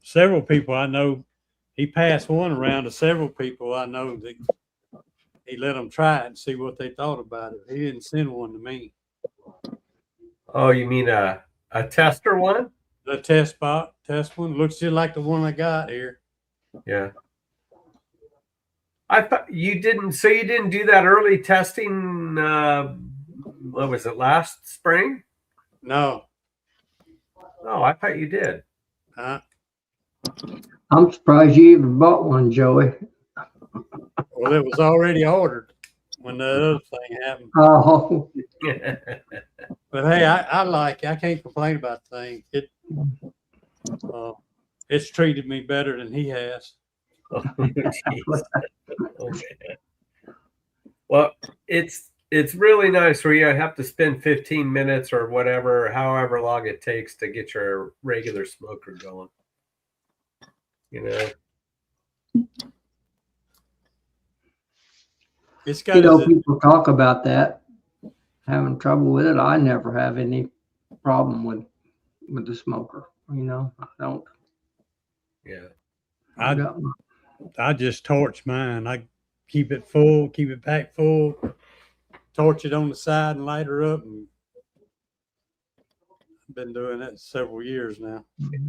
Several people I know. He passed one around to several people I know that he let them try it and see what they thought about it. He didn't send one to me. Oh, you mean a tester one? The test one looks just like the one I got here. Yeah. I thought you didn't. So you didn't do that early testing. What was it, last spring? No, Oh, I thought you did. I'm surprised you even bought one, Joey. well, it was already ordered when the other thing happened. Oh, But hey, I like it. I can't complain about the thing. It's treated me better than he has. Oh, geez. Oh, man. Well, it's really nice where you have to spend 15 minutes or whatever, however long it takes to get your regular smoker going. You know. It's got people talk about that, having trouble with it. I never have any problem with the smoker. You know, I don't. Yeah. I just torch mine. I keep it full, keep it packed full, torch it on the side and light her up. And I've been doing that several years now.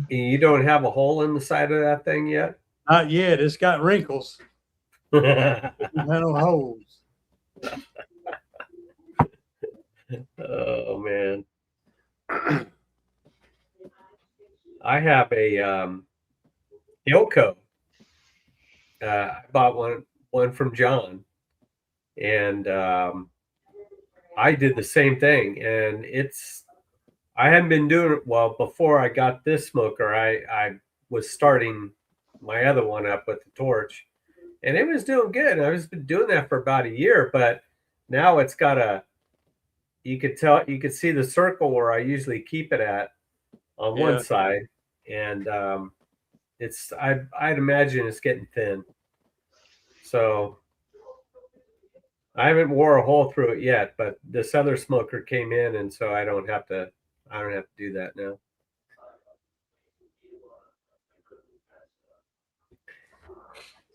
You don't have a hole in the side of that thing yet? Not yet. It's got wrinkles. No holes. Oh man. I have a Ilco. I bought one from John, and I did the same thing. And I hadn't been doing it well before I got this smoker. I was starting my other one up with the torch, and it was doing good. I was been doing that for about a year, but now it's got you could see the circle where I usually keep it at on one side, and I'd imagine it's getting thin. So I haven't wore a hole through it yet, but this other smoker came in, and so I don't have to do that now.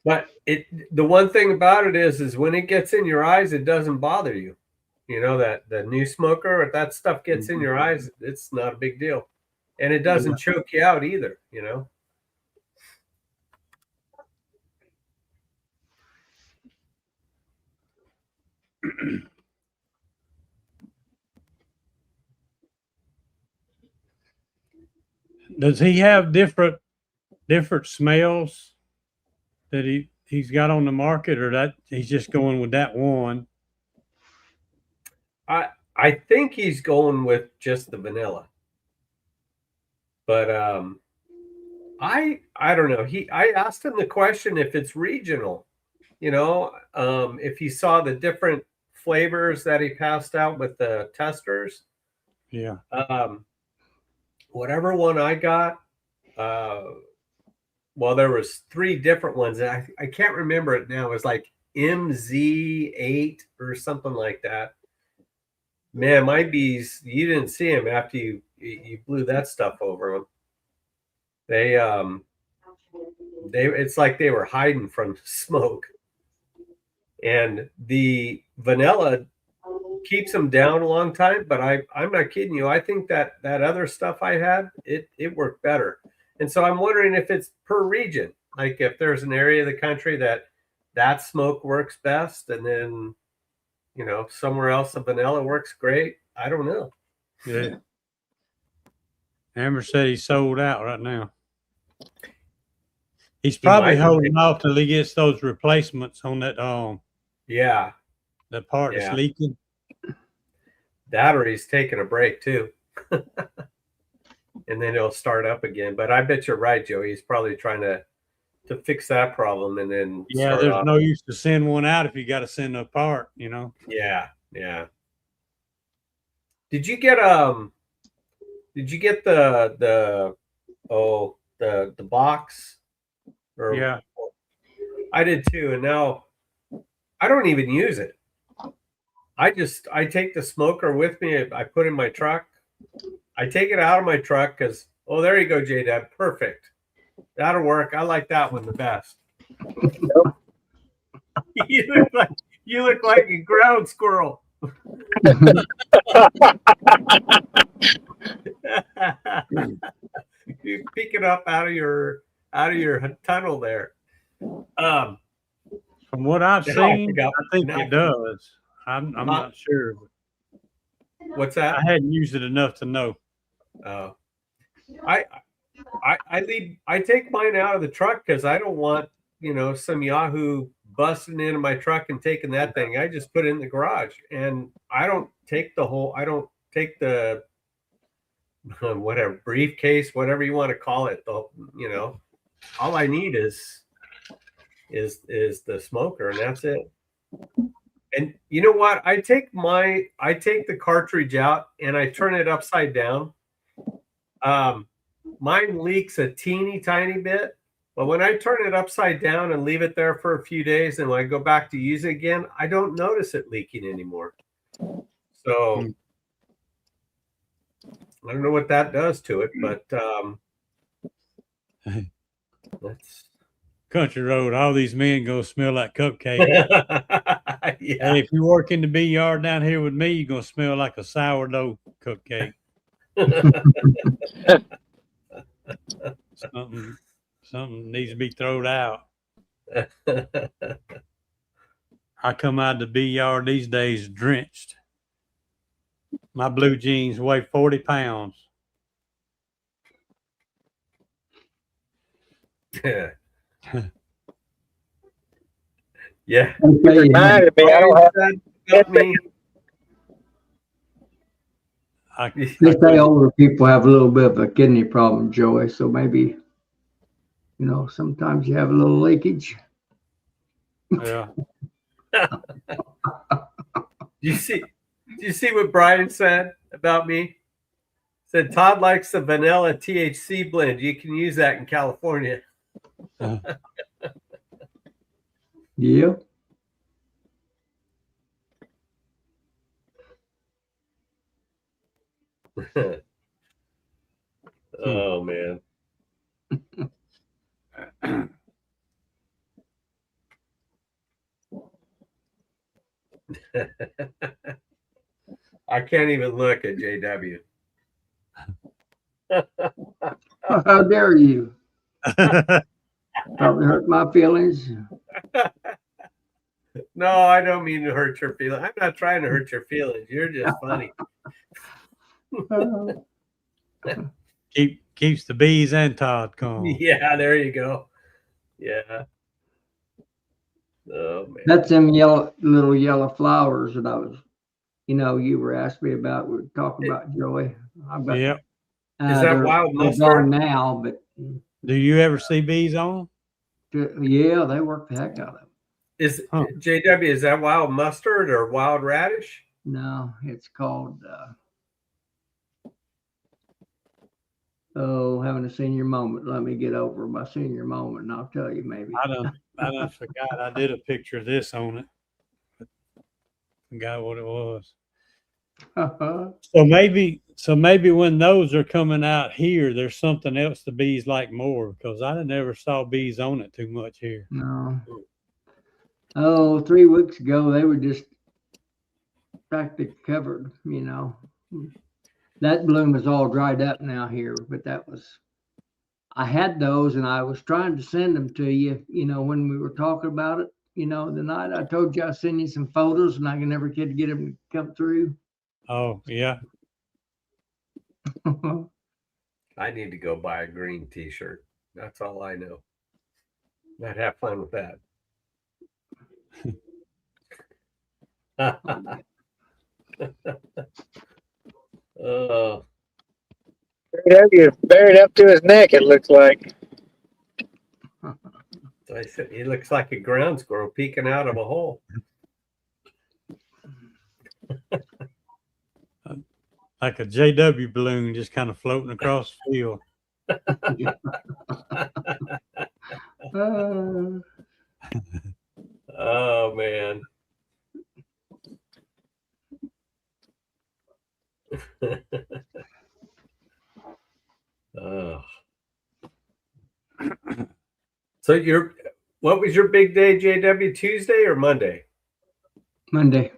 But the one thing about it is when it gets in your eyes, it doesn't bother you. You know, that the new smoker, if that stuff gets in your eyes, it's not a big deal. And it doesn't choke you out either, you know. Does he have different smells that he's got on the market, or that he's just going with that one? I think he's going with just the vanilla. But I don't know. I asked him the question if it's regional, you know, if he saw the different flavors that he passed out with the testers. Yeah. Whatever one I got, well, there was 3 different ones. I can't remember it now. It was like MZ8 or something like that. Man, my bees, you didn't see them after you blew that stuff over them. It's like they were hiding from smoke. And the vanilla keeps them down a long time, but I'm not kidding you. I think that other stuff I had, it worked better. And so I'm wondering if it's per region, like if there's an area of the country that smoke works best, and then, you know, somewhere else the vanilla works great. I don't know. Yeah. Amber said he's sold out right now. He's He probably might be holding taking- off till he gets those replacements on that Yeah, the part that's Yeah. leaking. that or he's taking a break too. And then it'll start up again. But I bet you're right, Joe. He's probably trying to fix that problem and then Yeah, start there's off. no use to send one out if you got to send a part, you know. Yeah, yeah. Did you get the box? Or Yeah. I did too, and now I don't even use it. I take the smoker with me. I put in my truck. I take it out of my truck because there you go, J-Dad. Perfect. That'll work. I like that one the best. you look like a ground squirrel. You pick it up out of your tunnel there. From what I've Now I seen, forgot- I think now- it does. I'm not sure. What's that? I hadn't used it enough to know. I take mine out of the truck because I don't want some Yahoo busting into my truck and taking that thing. I just put it in the garage, and I don't take the whatever briefcase, whatever you want to call it. All I need is the smoker, and that's it. And you know what? I take the cartridge out and I turn it upside down. Mine leaks a teeny tiny bit, but when I turn it upside down and leave it there for a few days, and when I go back to use it again, I don't notice it leaking anymore. So I don't know what that does to it, but that's Country road, all these men gonna smell like cupcake. yeah. Hey, if you work in the bee yard down here with me, you're gonna smell like a sourdough cupcake. Something needs to be thrown out. I come out of the bee yard these days drenched. My blue jeans weigh 40 pounds. Yeah. Yeah. You reminded me, I don't have About me. They say older people have a little bit of a kidney problem, Joey. So maybe, sometimes you have a little leakage. Yeah. Do you see what Brian said about me? Said Todd likes the vanilla THC blend. You can use that in California. Yeah. Oh man. I can't even look at JW. How dare you? Probably hurt my feelings. No, I don't mean to hurt your feelings. I'm not trying to hurt your feelings. You're just funny. Keeps the bees and Todd calm. Yeah, there you go. Yeah. Oh man. That's them little yellow flowers that I was, you were asking me about. We were talking about, Joey. Yep. Is that wild they're mustard? gone now, but Do you ever see bees on? yeah, they work the heck out of them. Is JW, is that wild mustard or wild radish? No, it's called having a senior moment. Let me get over my senior moment and I'll tell you maybe. I done forgot. I did a picture of this on it. Forgot what it was. So maybe when those are coming out here, there's something else the bees like more, because I never saw bees on it too much here. No. 3 weeks ago they were just practically covered, That bloom is all dried up now here, but I had those and I was trying to send them to you, when we were talking about it, the night I told you I'd send you some photos and I never could get them to come through. Oh, yeah. I need to go buy a green t-shirt. That's all I know. I'd have fun with that. Oh, He's buried up to his neck, it looks like. I said he looks like a ground squirrel peeking out of a hole. Like a JW balloon just kind of floating across the field. Oh man. Oh. So what was your big day, JW? Tuesday or Monday? Monday.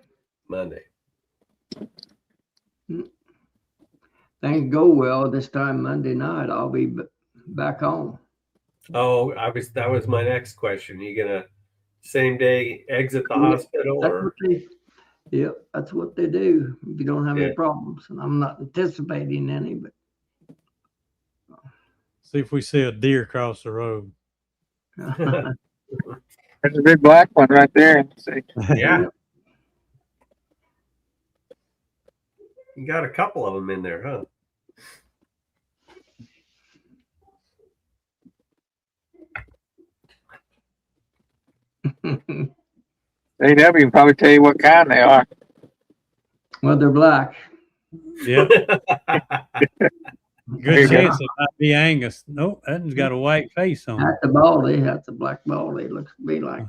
Monday. Things go well this time Monday night. I'll be back home. Oh, that was my next question. You gonna same day exit the hospital or? Yep, that's what they do if you don't have Yeah. any problems. And I'm not anticipating any, but See if we see a deer cross the road. There's a big black one right there. See. Yeah. You got a couple of them in there, huh? AW can probably tell you what kind they are. Well, they're black. Yeah. There you Good go. chance it might be Angus. Nope, that one's got a white face on it. That's a baldy. That's a black baldy. Looks to be like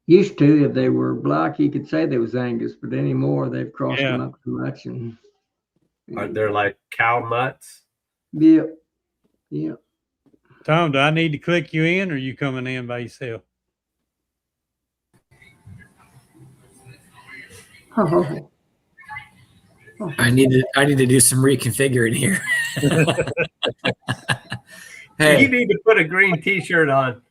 used to, if they were black, you could say they was Angus, but anymore they've crossed them up too much. And Are they like cow mutts? Yep. Tom, do I need to click you in or are you coming in by yourself? Oh. I need to do some reconfiguring here. Hey, You need to put a green T-shirt on.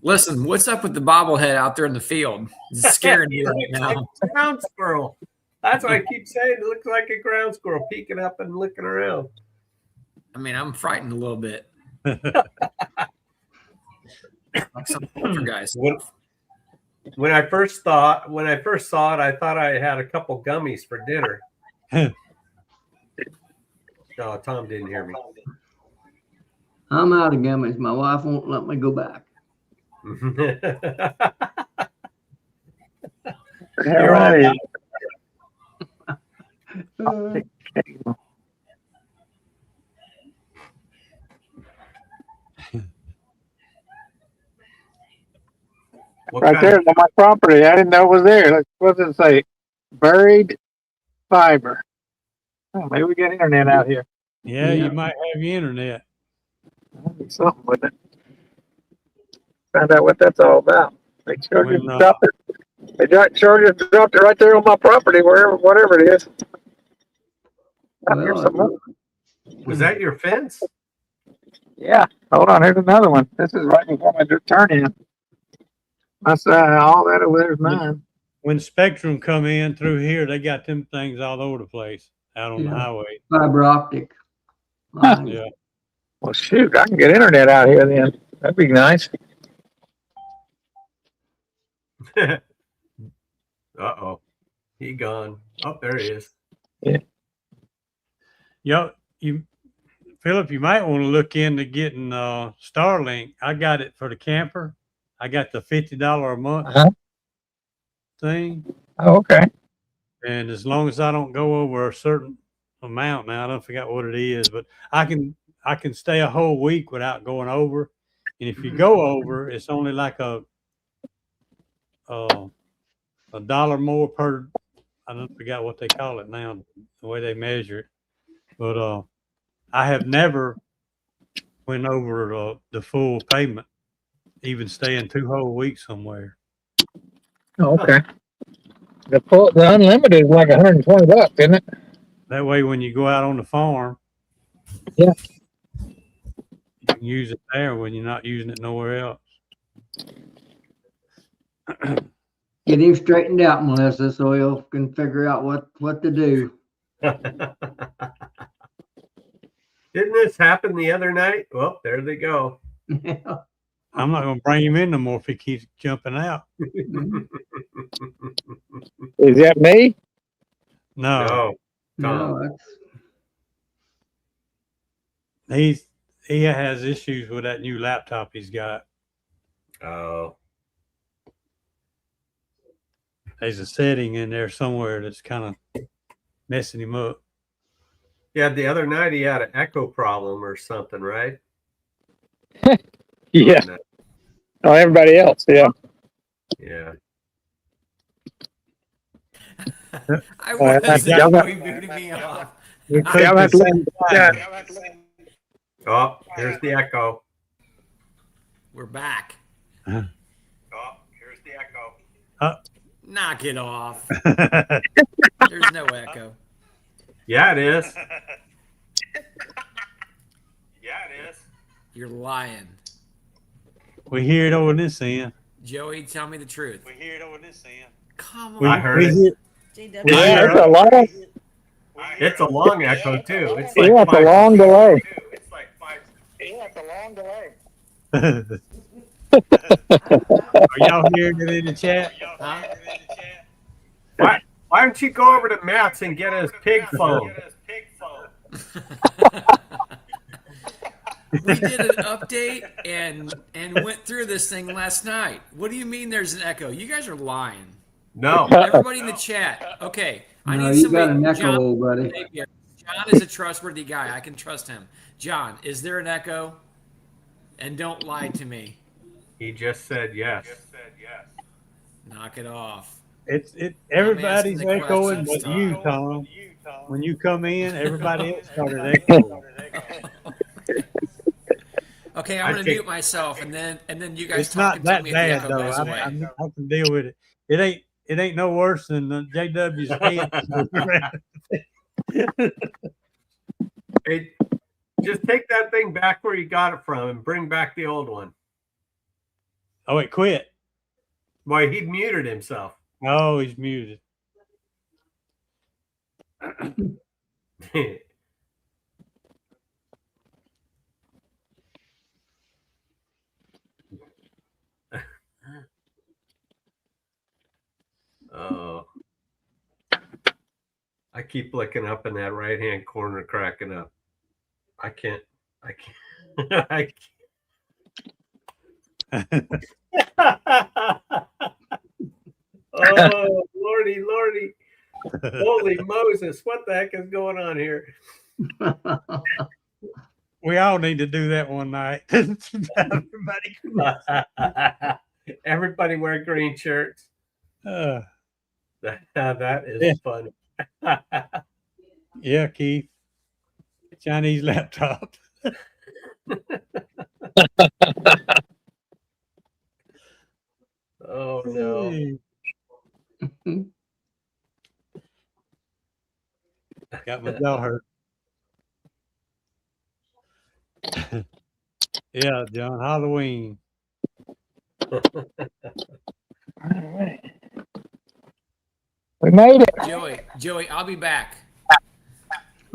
listen, what's up with the bobblehead out there in the field? It's scaring me right now. Like a ground squirrel. That's what I keep saying. It looks like a ground squirrel peeking up and looking around. I mean, I'm frightened a little bit. Like some guys. When I first saw it, I thought I had a couple gummies for dinner. No, Tom didn't hear me. I'm out of gummies. My wife won't let me go back. You're right. Right there on my property. I didn't know it was there. What does it say? Buried fiber. Oh, maybe we got internet out here. Yeah, you might have your internet. Something with it. Find out what that's all about. They sure just dropped it. They sure just dropped it right there on my property, whatever it is. Was that your fence? Yeah. Hold on. Here's another one. This is right before my turn in. That's all that over there is mine. When Spectrum come in through here, they got them things all over the place out on the highway. Fiber optic. Yeah. Well, shoot, I can get internet out here then. That'd be nice. Uh-oh. He gone. Oh, there he is. Yeah. Philip, you might want to look into getting Starlink. I got it for the camper. I got the $50 a month thing. Oh, okay. And as long as I don't go over a certain amount now, I don't forget what it is, but I can stay a whole week without going over. And if you go over, it's only like a dollar more per. I don't forget what they call it now, the way they measure it. But I have never went over the full payment, even staying 2 whole weeks somewhere. Oh, okay. The unlimited is like $120, isn't it? That way, when you go out on the farm, yeah, you can use it there when you're not using it nowhere else. Get him straightened out, Melissa, so he'll can figure out what to do. Didn't this happen the other night? Well, there they go. I'm not going to bring him in no more if he keeps jumping out. Is that me? No, No, No, he has issues with that new laptop he's got. Oh, There's a setting in there somewhere that's kind of messing him up. yeah. The other night he had an echo problem or something, right? Yeah. Oh, no. Oh, everybody else. Yeah. Yeah. I Well, was y'all and got- he booted me off. We Y'all clicked have the to same yeah. time. Oh, here's the echo. We're back. Oh, here's the echo. Knock it off. There's no echo. Yeah, it is. Yeah, it is. You're lying. We hear it over this end. Joey, tell me the truth. We hear it over this end. Come We, on. I heard we it. hear, JW. we Yeah, hear it's a long. It's a long echo too. It's like Yeah, it's a 5. long delay. It's like 5. Yeah, it's a long delay. Are y'all hearing it in the chat? Huh? Why don't you go over to Matt's and get his pig phone? We did an update and went through this thing last night. What do you mean there's an echo? You guys are lying. No. Everybody in the chat. Okay. I no, need you got somebody. an echo, John, old buddy. John is a trustworthy guy. I can trust him. John, is there an echo? And don't lie to me. He just said yes. Knock it off. Everybody's asking the echoing questions, but you, Tom. Tom. When you come in, everybody else started echoing. Okay, I I'm gonna think- mute myself, and then you guys It's not talking that to me bad if the though. echo goes away. I can deal with it. It ain't no worse than the JW's head. Hey, just take that thing back where you got it from and bring back the old one. Oh, it quit. Boy, he muted himself. Oh, he's muted. Oh. I keep looking up in that right-hand corner, cracking up. I can't. I can't. Oh, Lordy. Holy Moses. What the heck is going on here? We all need to do that one night. Everybody. Everybody wear green shirts. Uh, That is Yeah. funny. yeah, Keith. Chinese laptop. Oh, no. Hey. Got my jaw hurt. Yeah, John, Halloween. All right. We made it. Joey, I'll be back.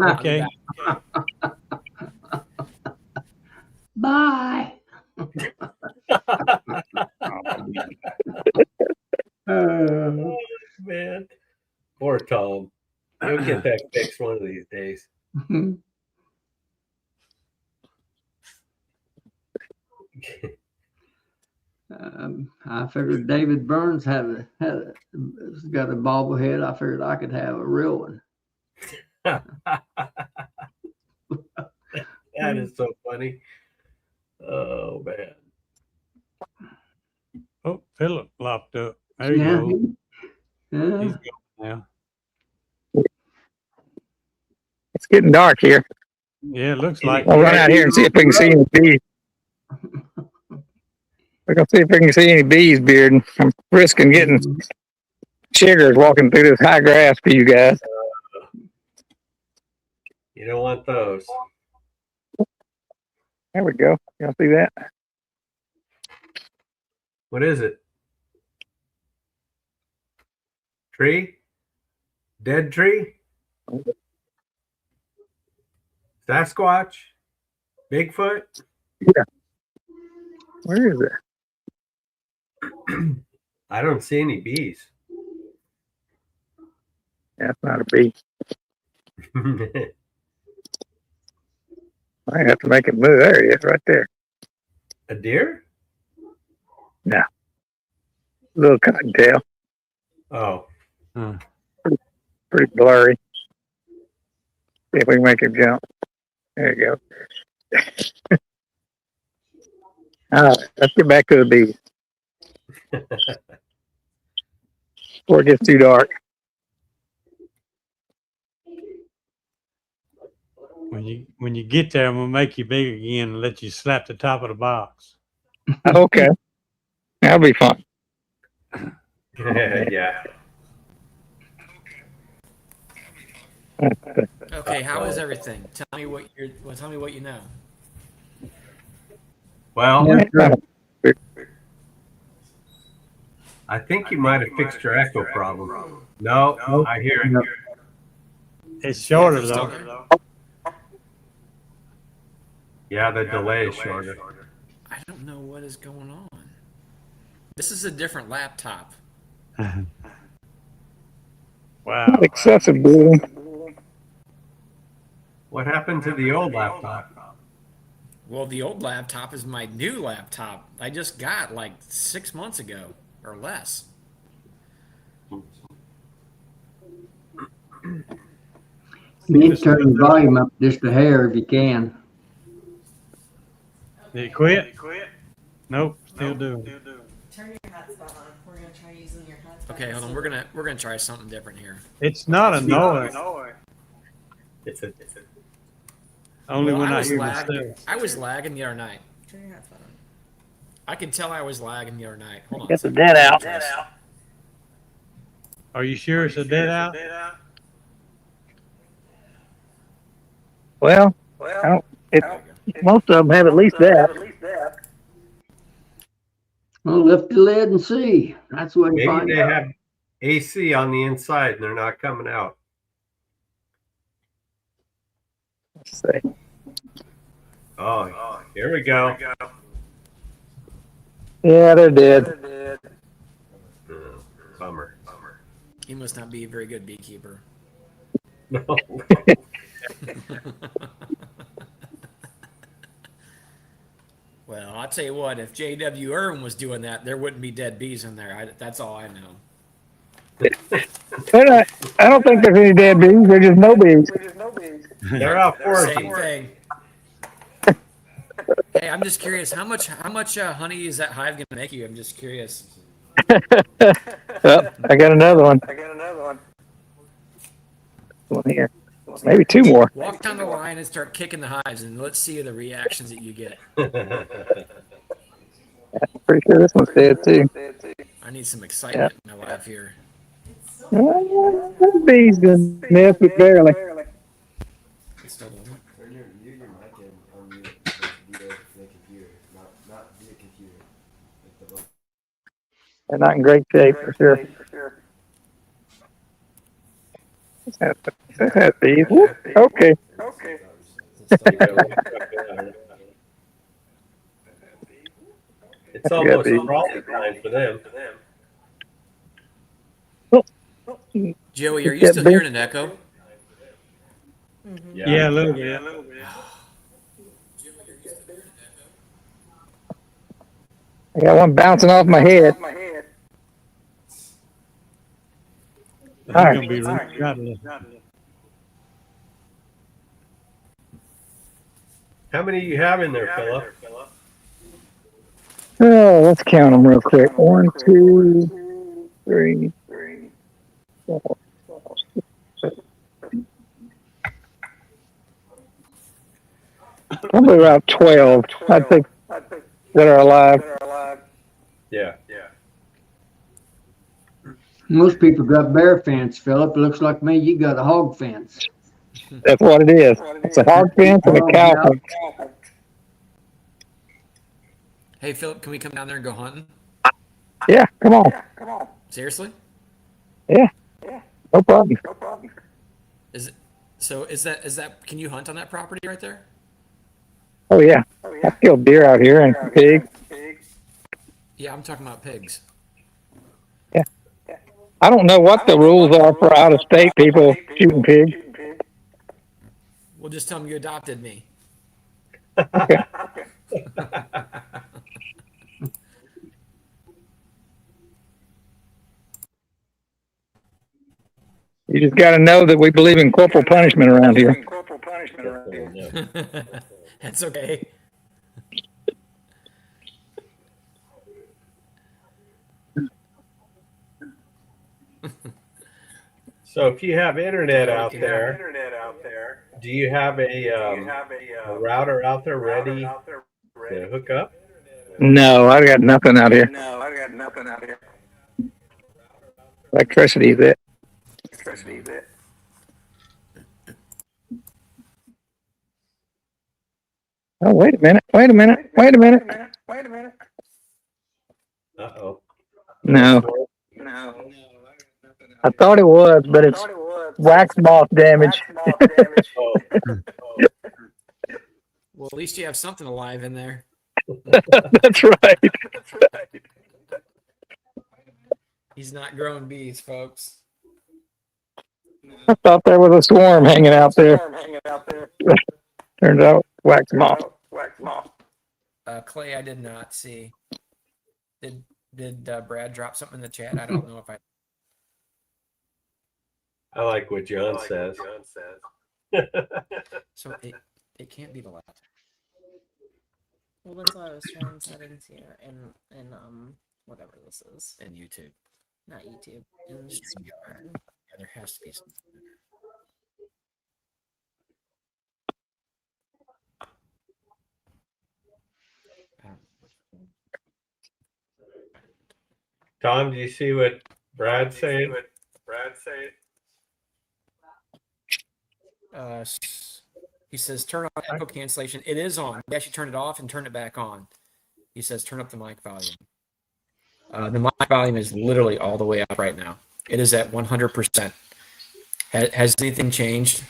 Okay. Bye. Oh, man. Poor Tom. He'll get that fixed one of these days. I figured David Burns has got a bobblehead. I figured I could have a real one. That is so funny. Oh, man. Oh, Philip locked up. There you Yeah. go. Yeah. He's gone now. It's getting dark here. Yeah, it looks like We'll run out here and see if we can see any bees. We're gonna see if we can see any bees, Beard. I'm risking getting chiggers walking through this high grass for you guys. You don't want those. There we go. Y'all see that? What is it? Tree? Dead tree? Sasquatch? Bigfoot? Where is it? I don't see any bees. That's not a bee. I have to make it move. There he is, right there. A deer? Little cottontail. Oh. Pretty blurry. See if we can make him jump. There you go. All right, let's get back to the bees before it gets too dark. When you get there, I'm gonna make you big again and let you slap the top of the box. Okay, that'll be fun. Yeah. Okay, how is everything? Tell me what you know. Well, Yeah, sure. I think you might have fixed your echo problem. No, I hear it. It's shorter Echo's still though. there. Yeah, the delay is shorter. I don't know what is going on. This is a different laptop. Wow. Not excessive bleeding. What happened to the old laptop? Well, the old laptop is my new laptop. I just got like 6 months ago or less. You need to turn the volume up just a hair if you can. Did it quit? Nope, still doing. Turn your hotspot on. We're gonna try using your hotspot. Okay, hold on. We're gonna try something different here. It's not annoying. It's a Only Well, when I was hear lagging. myself. I was lagging the other night. Turn your hotspot on. I can tell I was lagging the other night. Hold on. Get the dead out. Are you sure it's a dead out? Well, I don't. Most of them have at least that. Well, lift the lid and see. That's what you maybe find they out. have AC on the inside and they're not coming out. Let's see. Oh, here we go. Yeah, they're dead. Bummer. He must not be a very good beekeeper. No. Well, I'll tell you what. If J.W. Irwin was doing that, there wouldn't be dead bees in there. That's all I know. I don't think there's any dead bees. There's just no bees. They're out Same foraging. thing. Hey, I'm just curious. How much honey is that hive gonna make you? I'm just curious. Oh, I got another one. One here. Maybe two more. Walk down the line and start kicking the hives, and let's see the reactions that you get. Pretty sure this one's dead too. I need some excitement in my life here. The bees just missed it barely. It's still going. Turn your mic in on mute via the computer, not via computer. Like the They're not in great shape for sure. Let's have bees. Whoop. Okay. It's almost crawling time for them. Joey, are you still hearing an echo? Yeah, a little bit. I got one bouncing off my head. He's All right. gonna be rattling. How many do you have in there, Philip? Oh, let's count them real quick. 1, 2, 3, 4. Probably about 12, I think, that are alive. Yeah. Most people got bear fence, Philip. Looks like me, you got a hog fence. That's what it is. It's a hog fence and a cow fence. Hey, Philip, can we come down there and go hunting? Yeah, come on. Seriously? Yeah, no problem. Is that? Can you hunt on that property right there? Oh yeah, I killed deer out here and pigs. Yeah, I'm talking about pigs. I don't know what the rules are for out of state people shooting pigs. We'll just tell them you adopted me. Okay. You just got to know that we believe in corporal punishment around here. That's okay. So if you have internet out there, do you have a router out there ready to hook up? No, I got nothing out here. Electricity is it. Oh, wait a minute. Uh-oh. No. I thought it was, but it's wax moth damage. Oh, Well, at least you have something alive in there. That's right. He's not growing bees, folks. I thought there was a swarm hanging out there. Turns out wax moth. Clay, I did not see. Did Brad drop something in the chat? I don't know if I. I like what John says. So it can't be the laptop. Well, that's why I was trying settings here and whatever this is, In YouTube. not YouTube. In Yeah, there has to be something. Tom, do you see what Brad's saying? He says turn on echo cancellation. It is on. You actually turn it off and turn it back on. He says turn up the mic volume. The mic volume is literally all the way up right now. It is at 100%. Has anything changed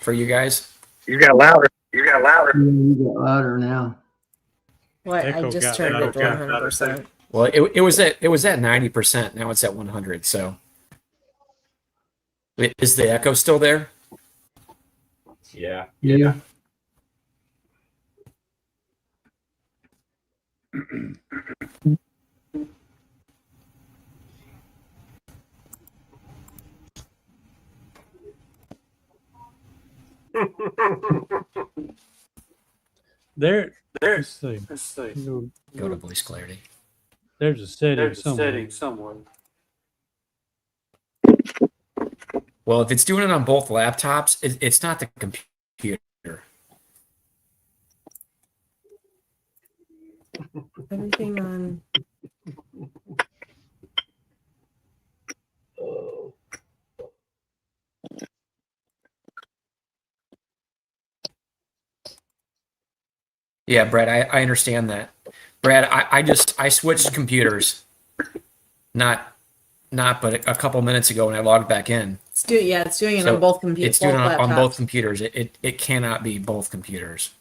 for you guys? You got louder. You got louder now. what? I Echo just got turned better. it to 100%. Well, it was at 90%. Now it's at 100. So is the echo still there? Yeah. Yeah. Let's see. Go to voice clarity. There's a setting somewhere. Well, if it's doing it on both laptops, it's not the computer. Everything on. Yeah, Brad, I understand that. Brad, I switched computers. Not but a couple minutes ago when I logged back in. It's doing it So on both computers. It's doing it on both computers. It cannot be both computers.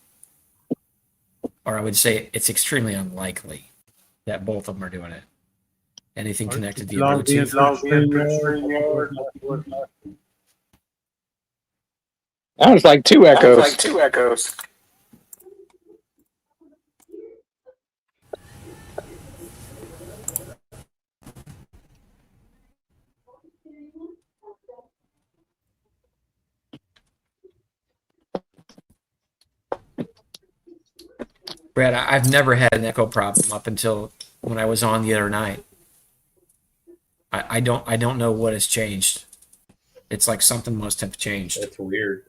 Or I would say it's extremely unlikely that both of them are doing it. Anything connected to Bluetooth. Sounds like two echoes. Brad, I've never had an echo problem up until when I was on the other night. I don't know what has changed. It's like something must have changed. That's weird.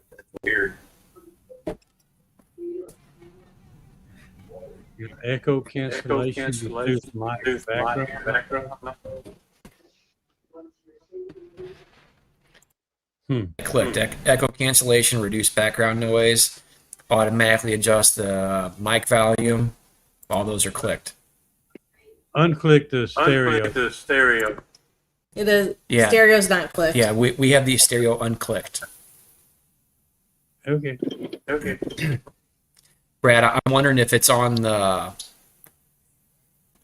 Echo cancellation. Reduce mic background. I clicked echo cancellation, reduce background noise, automatically adjust the mic volume. All those are clicked. Unclick the stereo. It is. Yeah. Stereo's not clicked. Yeah, we have the stereo unclicked. Okay. Brad, I'm wondering if it's on the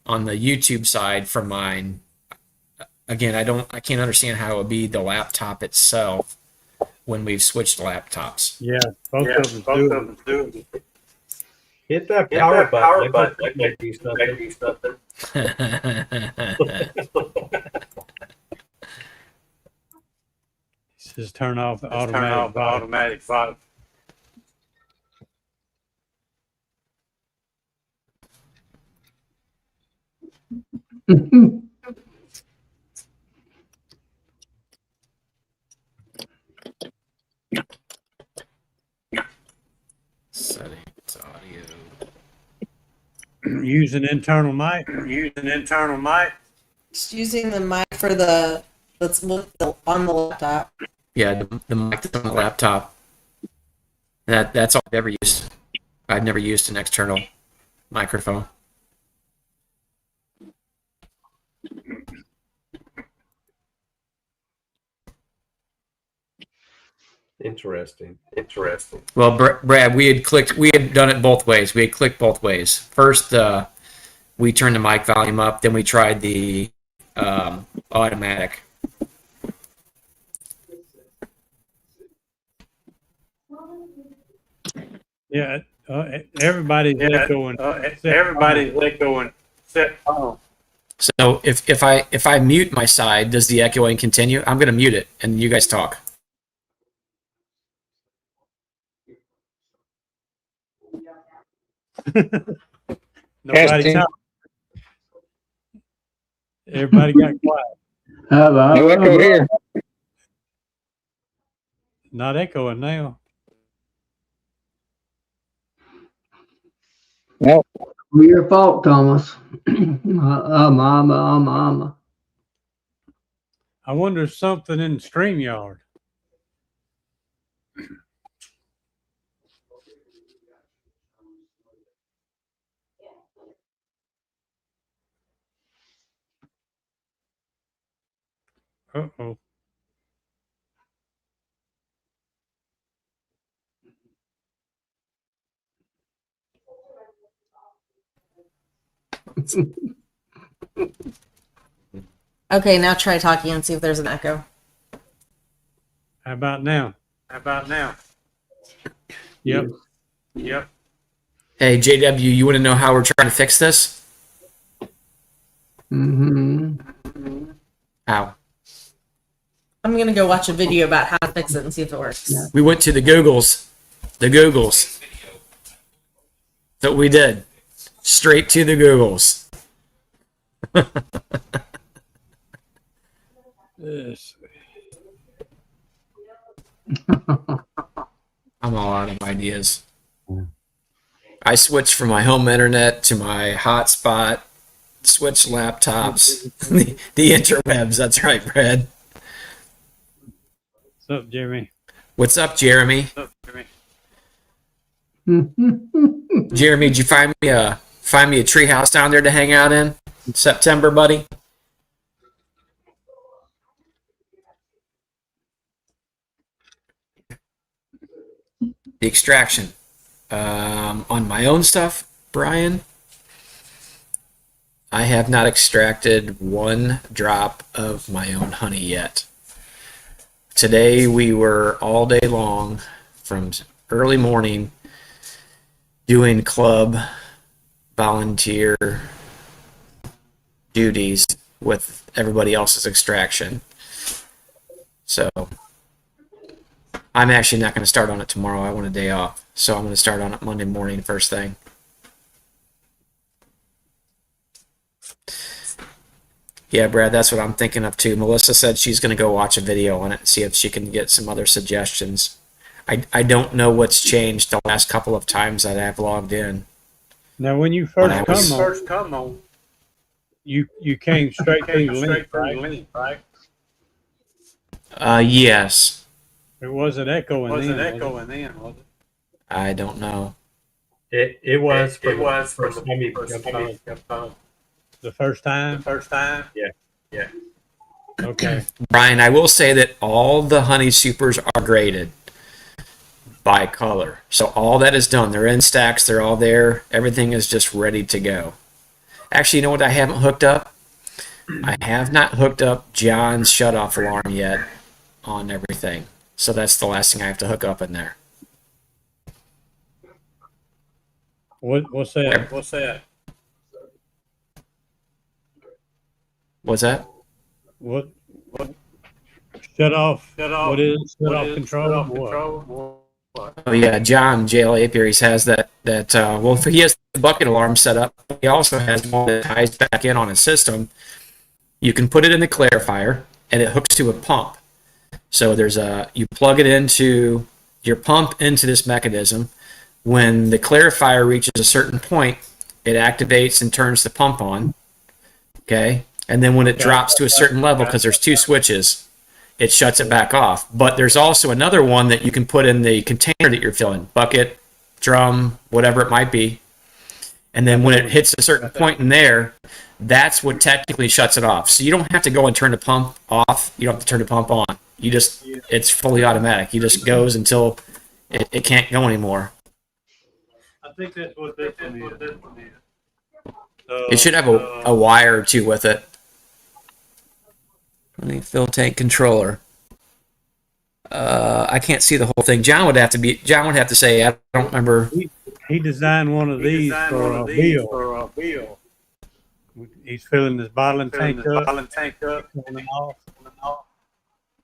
YouTube side from mine. Again, I can't understand how it would be the laptop itself when we've switched laptops. Yeah, both of them do. Hit that power button. That might do something. Just turn off the automatic volume. Settings, audio. Use an internal mic. Just using the mic for the that's on the laptop. Yeah, the mic that's on the laptop. That's all I've ever used. I've never used an external microphone. Interesting. Well, Brad, we had done it both ways. We had clicked both ways. First, we turned the mic volume up. Then we tried the automatic. Yeah, everybody's echoing. So if I mute my side, does the echoing continue? I'm going to mute it, and you guys talk. Nobody talk. Everybody got quiet. No echo here. Not echoing now. No. Your fault, Thomas. Mama. I wonder if something in StreamYard. Uh-oh. Okay, now try talking and see if there's an echo. How about now? Yep. Hey, JW, you want to know how we're trying to fix this? Mm-hmm. How? I'm gonna go watch a video about how to fix it and see if it works. Yeah. We went to the Googles. That's what we did. Straight to the Googles. Yes. I'm all out of ideas. I switched from my home internet to my hotspot, switched laptops, the interwebs. That's right, Brad. What's up, Jeremy? What's up, Jeremy? Jeremy, did you find me a tree house down there to hang out in September, buddy? The extraction. On my own stuff, Brian, I have not extracted one drop of my own honey yet. Today we were all day long from early morning doing club volunteer duties with everybody else's extraction. So I'm actually not going to start on it tomorrow. I want a day off. So I'm going to start on it Monday morning, first thing. Yeah, Brad, that's what I'm thinking of too. Melissa said she's going to go watch a video on it and see if she can get some other suggestions. I don't know what's changed the last couple of times that I've logged in. Now, when you first come on, you came straight through the link, right? Yes. It wasn't echoing then, was it? I don't know. It was The first time? Yeah. Okay. Brian, I will say that all the honey supers are graded. by color. So all that is done. They're in stacks. They're all there. Everything is just ready to go. Actually, you know what I haven't hooked up? I have not hooked up John's shut-off alarm yet on everything. So that's the last thing I have to hook up in there. What's that? What's that? What's that? What? Shut off. What is shut off control? Oh yeah, John JL Apiaries has that. Well, he has the bucket alarm set up. He also has one that ties back in on his system. You can put it in the clarifier, and it hooks to a pump. So you plug it into your pump into this mechanism. When the clarifier reaches a certain point, it activates and turns the pump on. Okay, and then when it drops to a certain level, because there's two switches, it shuts it back off. But there's also another one that you can put in the container that you're filling, bucket, drum, whatever it might be. And then when it hits a certain point in there, that's what technically shuts it off. So you don't have to go and turn the pump off. You don't have to turn the pump on. It's fully automatic. You just goes until it can't go anymore. I think that's what this one is. It should have a wire or two with it. Let me fill tank controller. I can't see the whole thing. John would have to say, I don't remember. He designed one of these for a bill. He's filling his bottling tank up. On and off.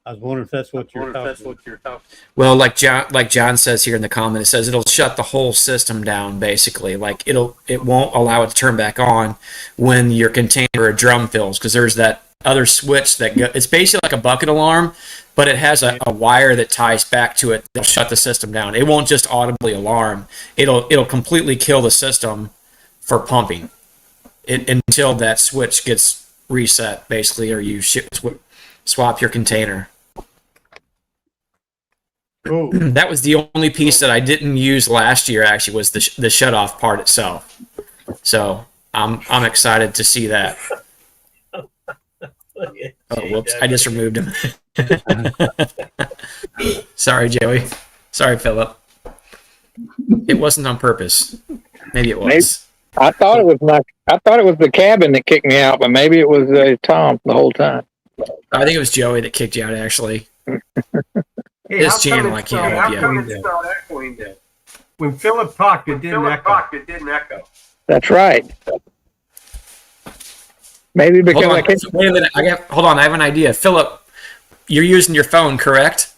I was wondering if that's what you're talking about. Well, like John says here in the comment, it says it'll shut the whole system down basically. Like it won't allow it to turn back on when your container or drum fills, because there's that other switch it's basically like a bucket alarm, but it has a wire that ties back to it that'll shut the system down. It won't just audibly alarm. It'll completely kill the system for pumping until that switch gets reset basically, or you swap your container. Cool. That was the only piece that I didn't use last year. Actually, was the shut off part itself. So I'm excited to see that. Oh, whoops! I just removed him. Sorry, Joey. Sorry, Philip. It wasn't on purpose. Maybe it was. I thought it was the cabin that kicked me out, but maybe it was Tom the whole time. I think it was Joey that kicked you out. Actually, Hey, this channel I can't help you. When Philip talked, it didn't echo. That's right. Maybe because Hold on. Wait a minute. Hold on. I have an idea. Philip, you're using your phone, correct?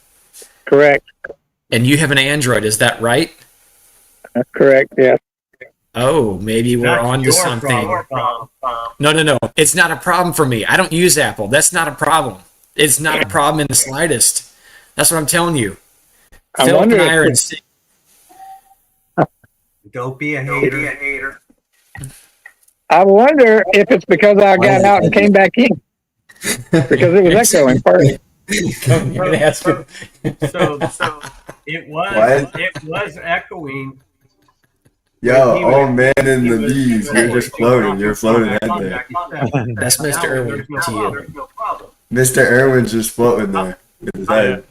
Correct. And you have an Android. Is that right? That's correct. Yes. Oh, maybe we're on to something. No. It's not a problem for me. I don't use Apple. That's not a problem. It's not a problem in the slightest. That's what I'm telling you. Philip and I are in sync. Don't be a hater. I wonder if it's because I got out and came back in. Because it was echoing first. So it was echoing. Yo, man in the bees, you're just floating. You're floating out there. That's Mr. Irwin to you. Mr. Irwin's just floating there with his head.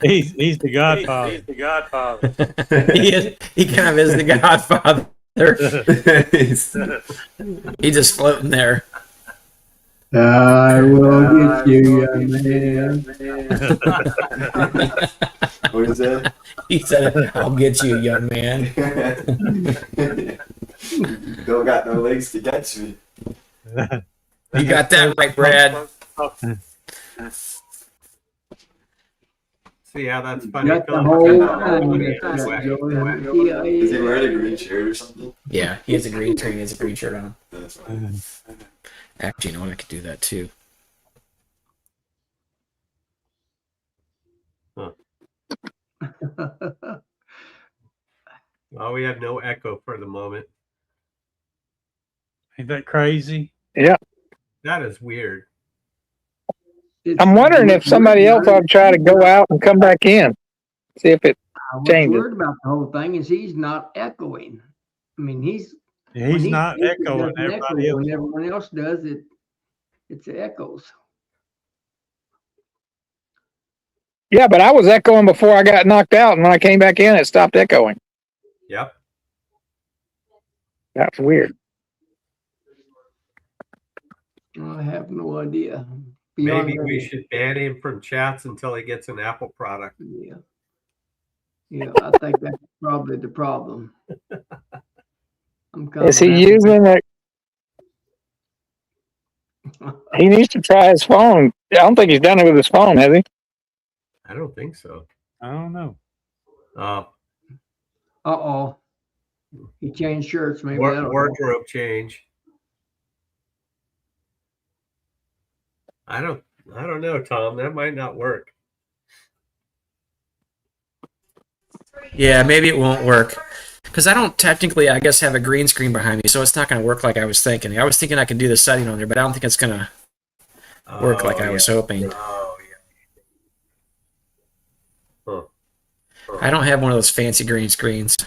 He's the godfather. He kind of is the godfather. He's just floating there. I will get you, young man. What is that? He said, "I'll get you, young man." Don't got no legs to catch me. You got that right, Brad. See how that's funny. Got the whole time. Is he wearing a green shirt or something? Yeah, he has a green shirt. He has a green shirt on. That's fine. Actually, you know what? I could do that too. Well, we have no echo for the moment. Ain't that crazy? Yeah. That is weird. I'm wondering if somebody else ought to try to go out and come back in. See if it What's changes. weird about the whole thing is he's not echoing. I mean, He's when not speaks, it echoing doesn't everybody echo. else. When everyone else does it, it echoes. Yeah, but I was echoing before I got knocked out, and when I came back in, it stopped echoing. Yep. That's weird. I have no idea. Maybe we should ban him from chats until he gets an Apple product. Yeah. Yeah, I think that's probably the problem. Is he using it? He needs to try his phone. I don't think he's done it with his phone, has he? I don't think so. I don't know. Uh-oh. He changed shirts, maybe. that'll help. Wardrobe change. I don't know, Tom. That might not work. Yeah, maybe it won't work. Because I don't technically, I guess, have a green screen behind me, so it's not going to work like I was thinking. I was thinking I could do the setting on there, but I don't think it's going to work like I was hoping. Oh, yeah. Huh. I don't have one of those fancy green screens.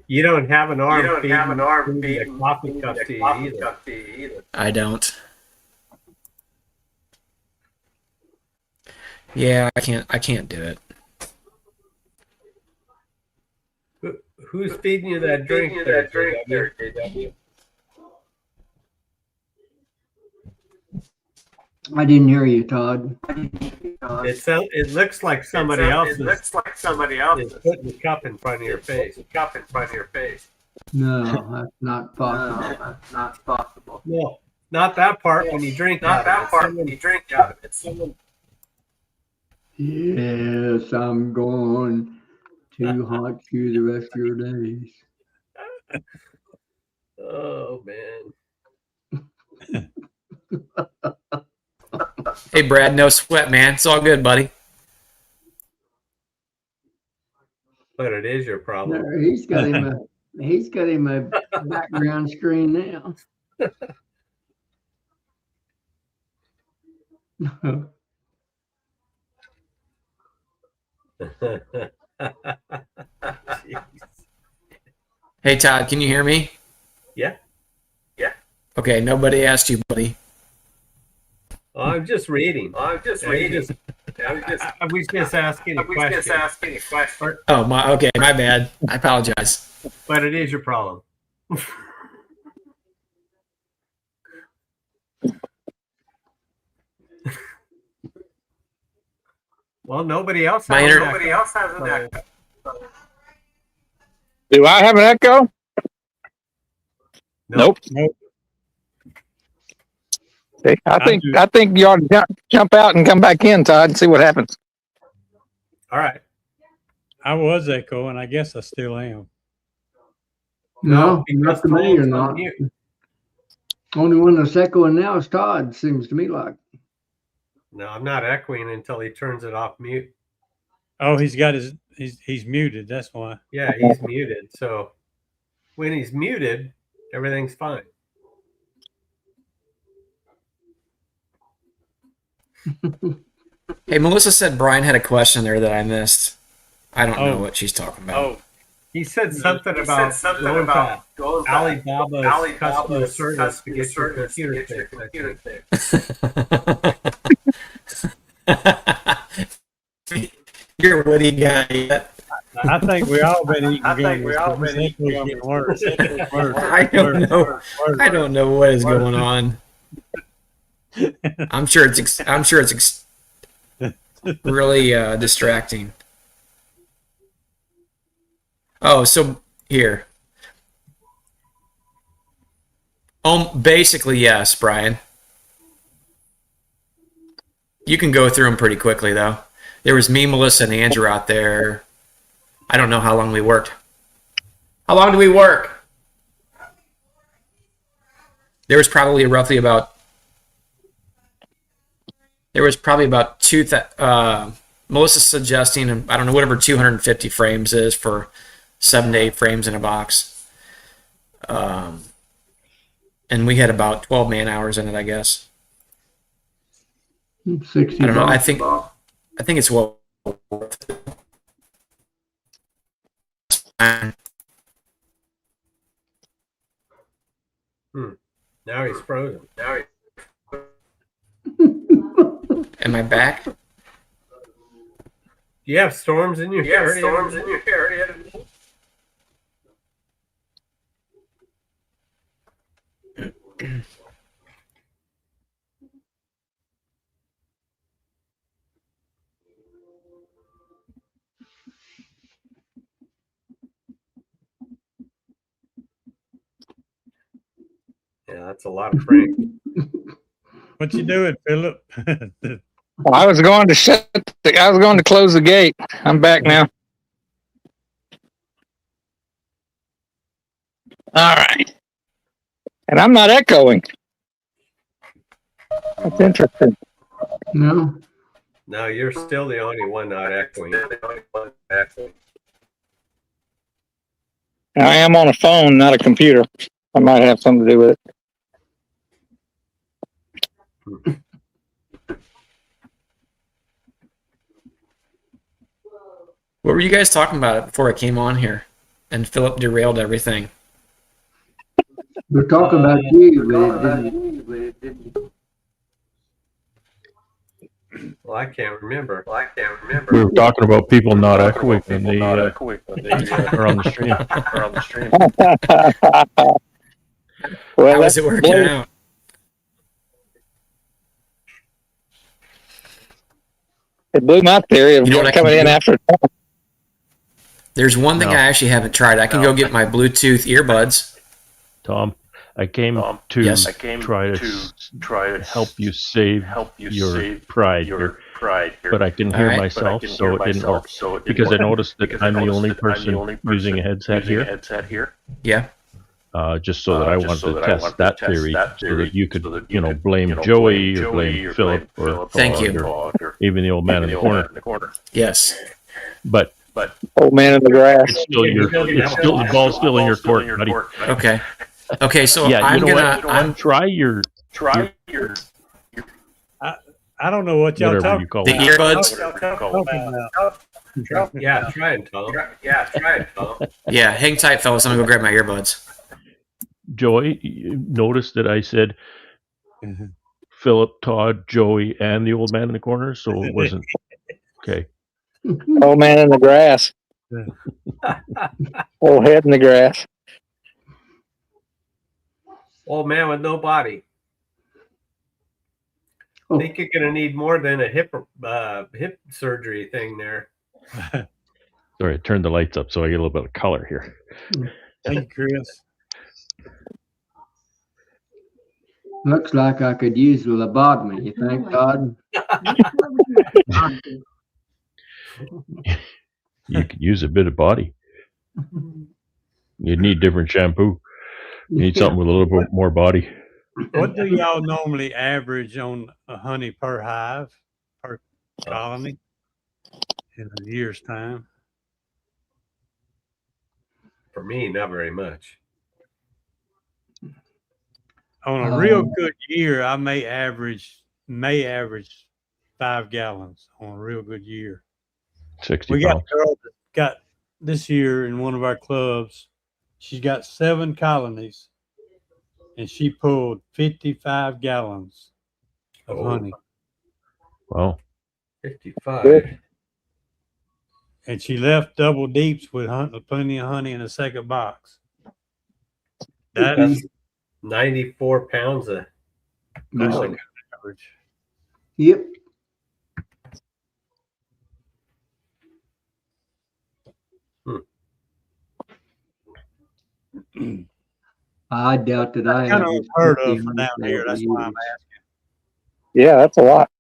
You don't have an arm feeding a coffee cup to you either. I don't. Yeah, I can't do it. Who's feeding you that drink there, JW? I didn't hear you, Todd. It looks like somebody else is putting the cup in front of your face. No, that's not possible. No, not that part when you drink out of it. Someone. Yes, I'm going to haunt you the rest of your days. Oh, man. Hey, Brad, no sweat, man. It's all good, buddy. But it is your problem. There, he's got him a background screen now. Hey, Todd, can you hear me? Yeah. Okay, nobody asked you, buddy. Oh, I'm just reading. I was just asking a question. Oh, okay, my bad. I apologize. But it is your problem. Well, nobody else has an echo. Do I have an echo? Nope. See, I think you ought to jump out and come back in, Todd, and see what happens. All right. I was echoing. I guess I still am. No, because not to me, Tom's you're on not. mute. Only one that's echoing now is Todd, seems to me like. No, I'm not echoing until he turns it off mute. Oh, he's muted. That's why. Yeah, he's muted. So when he's muted, everything's fine. Hey, Melissa said Brian had a question there that I missed. I don't know what she's talking about. Oh, he said something about Alibaba's customer service to get your computer fixed. You're a witty guy. I think we all been eating gummies. Getting worse. I don't know what is going on. I'm sure it's really distracting. Oh, so here. Basically, yes, Brian. You can go through them pretty quickly, though. There was me, Melissa, and Andrew out there. I don't know how long we worked. How long do we work? There was probably about two. Melissa's suggesting, I don't know, whatever 250 frames is for 7 to 8 frames in a box. And we had about 12 man hours in it, I guess. 60 I don't know. bucks. I think it's well worth it. Now he's frozen. Am I back? You have storms in your area. Yeah, that's a lot of Frank. What you doing, Philip? Well, I was going to close the gate. I'm back now. All right. And I'm not echoing. That's interesting. No. No, you're still the only one not echoing. I am on a phone, not a computer. I might have something to do with it. What were you guys talking about before I came on here? And Philip derailed everything. We're talking about you, but it didn't. Well, I can't remember. We were talking about people not echoing when they are on the stream. Well, How is it working out? it blew my theory of You know what I coming can in do? after. There's one thing No. I actually haven't tried. I can go get my Bluetooth earbuds. Tom, I came to Yes. try to help you save your pride here, but I can hear Alright. myself, so it didn't work. Because I noticed that I'm the only person using a headset here. Yeah. Just so that I wanted to test that theory, so that you could, blame Joey or blame Philip or Thank you. or even the old man in the corner. Yes. But Old man in the grass. the ball's still in your court, buddy. Okay. Okay. So Yeah, I'm you know gonna. what? Try your I don't know what y'all whatever talking you call The it. earbuds. about. Yeah, try it, Tom. Yeah. Hang tight, fellas. I'm gonna go grab my earbuds. Joey, you noticed that I said Philip, Todd, Joey, and the old man in the corner, so it wasn't okay. Old man in the grass. Old head in the grass. Old man with no body. I think you're gonna need more than a hip surgery thing there. Sorry, I turned the lights up so I get a little bit of color here. Thank you, Chris. Looks like I could use a lobotomy, you think, Todd? You could use a bit of body. You need different shampoo. You need something with a little bit more body. What do y'all normally average on a honey per hive, per colony in a year's time? For me, not very much. On a real good year, I may average 5 gallons on a real good year. 60 We got pounds. a girl that got this year in one of our clubs. She's got 7 colonies, and she pulled 55 gallons of honey. Wow. 55. And she left double deeps with plenty of honey in a second box. That's 94 pounds of That's colony. average. Yep. I doubt that I Kind of average unheard 50 of for down honey here. That's every why I'm year. asking. Yeah, that's a lot.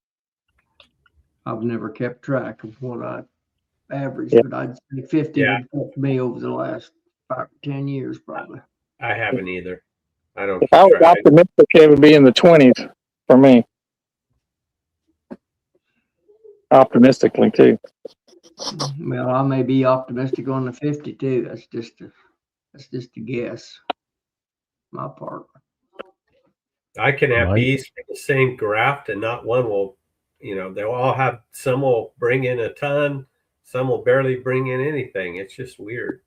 I've never kept track of what I averaged, Yeah. but I'd say 50 Yeah. would kept me over the last 5 or 10 years, probably. I haven't either. I don't If I was keep track. optimistic, it would be in the 20s for me. Optimistically, too. Well, I may be optimistic on the 52. That's just a guess. My part. I can have Right. bees from the same graft, and not one will, they'll all have, some will bring in a ton, some will barely bring in anything. It's just weird.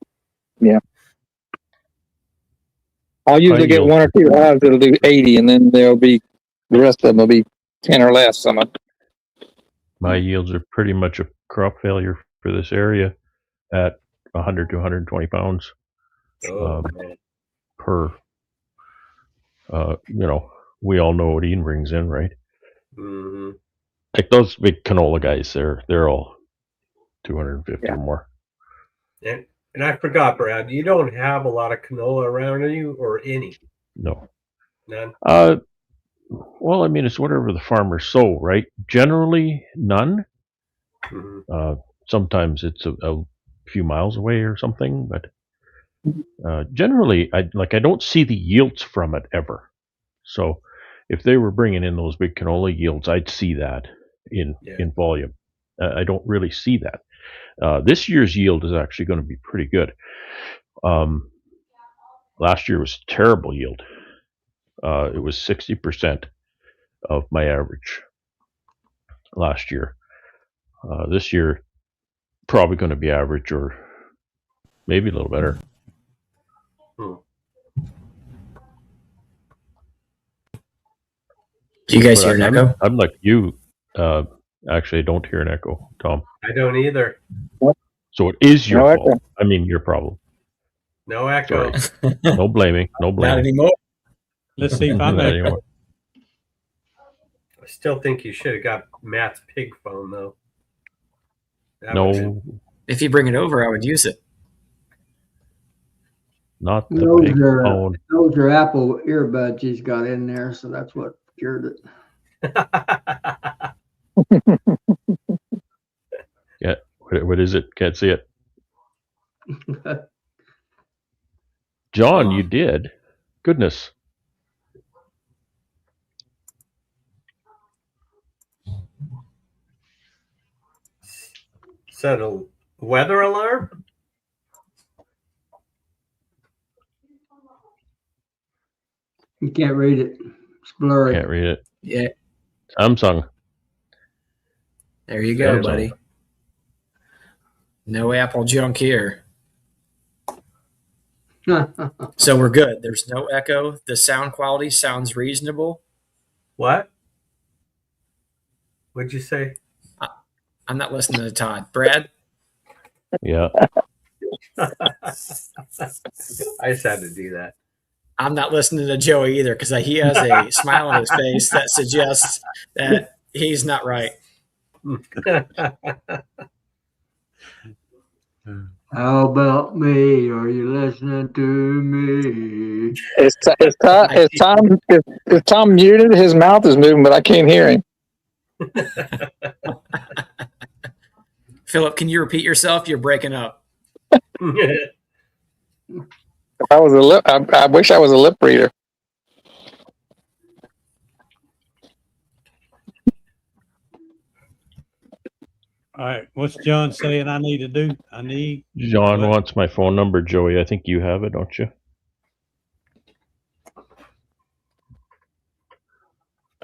I'll usually get yield. 1 or 2 hives that'll do 80, and then the rest of them will be 10 or less. Some of My yields are pretty much a crop failure for this area at 100 to 120 pounds Oh, um, man. per. We all know what Ian brings in, right? Hmm. Like those big canola guys, they're all 250 or more. And I forgot, Brad, you don't have a lot of canola around you or any? No. None? Well, I mean, it's whatever the farmers sow, right? Generally, none. Hmm. Sometimes it's a few miles away or something, but generally, I don't see the yields from it ever. So, if they were bringing in those big canola yields, I'd see that in volume. I don't really see that. This year's yield is actually going to be pretty good. Last year was terrible yield. It was 60% of my average last year. This year, probably going to be average or maybe a little better. Do you guys hear an echo? I'm like you. Actually, I don't hear an echo, Tom. I don't either. So it is your No fault. echo. I mean, your problem. No echo. Sorry. No blaming. No Not blaming. anymore. Let's see if I'm Not echoing. anymore. I still think you should have got Matt's pig phone, though. That No, would've If you bring it over, I would use it. not the Those big are, phone. those are Apple earbuds he's got in there, so that's what cured been- Yeah. What is it? Can't see it. it. John, you did. Goodness. Set a weather alarm? You can't read it. It's blurry. Can't read it. Yeah, Samsung. there you go, Samsung. buddy. No Apple junk here. So we're good. There's no echo. The sound quality sounds reasonable. What? What'd you say? I'm not listening to Todd. Brad? Yeah. I just had to do that. I'm not listening to Joey either because he has a smile on his face that suggests that he's not right. How about me? Are you listening to me? Is Tom muted? His mouth is moving, but I can't hear him. Philip, can you repeat yourself? You're breaking up. If I was a lip, I wish I was a lip reader. All right. What's John saying I need to do? John What? wants my phone number, Joey. I think you have it, don't you?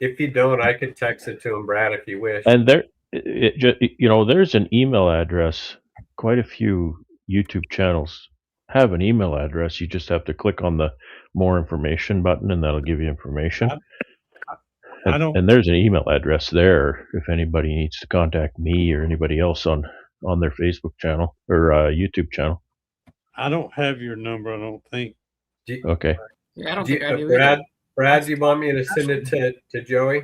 If you don't, I could text it to him, Brad, if you wish. And there's an email address. Quite a few YouTube channels have an email address. You just have to click on the more information button, and that'll give you information. I don't. And there's an email address there if anybody needs to contact me or anybody else on their Facebook channel or YouTube channel. I don't have your number. I don't think. Okay. Yeah, I don't think I do Brad, either. Brad, do you want me to send it to Joey?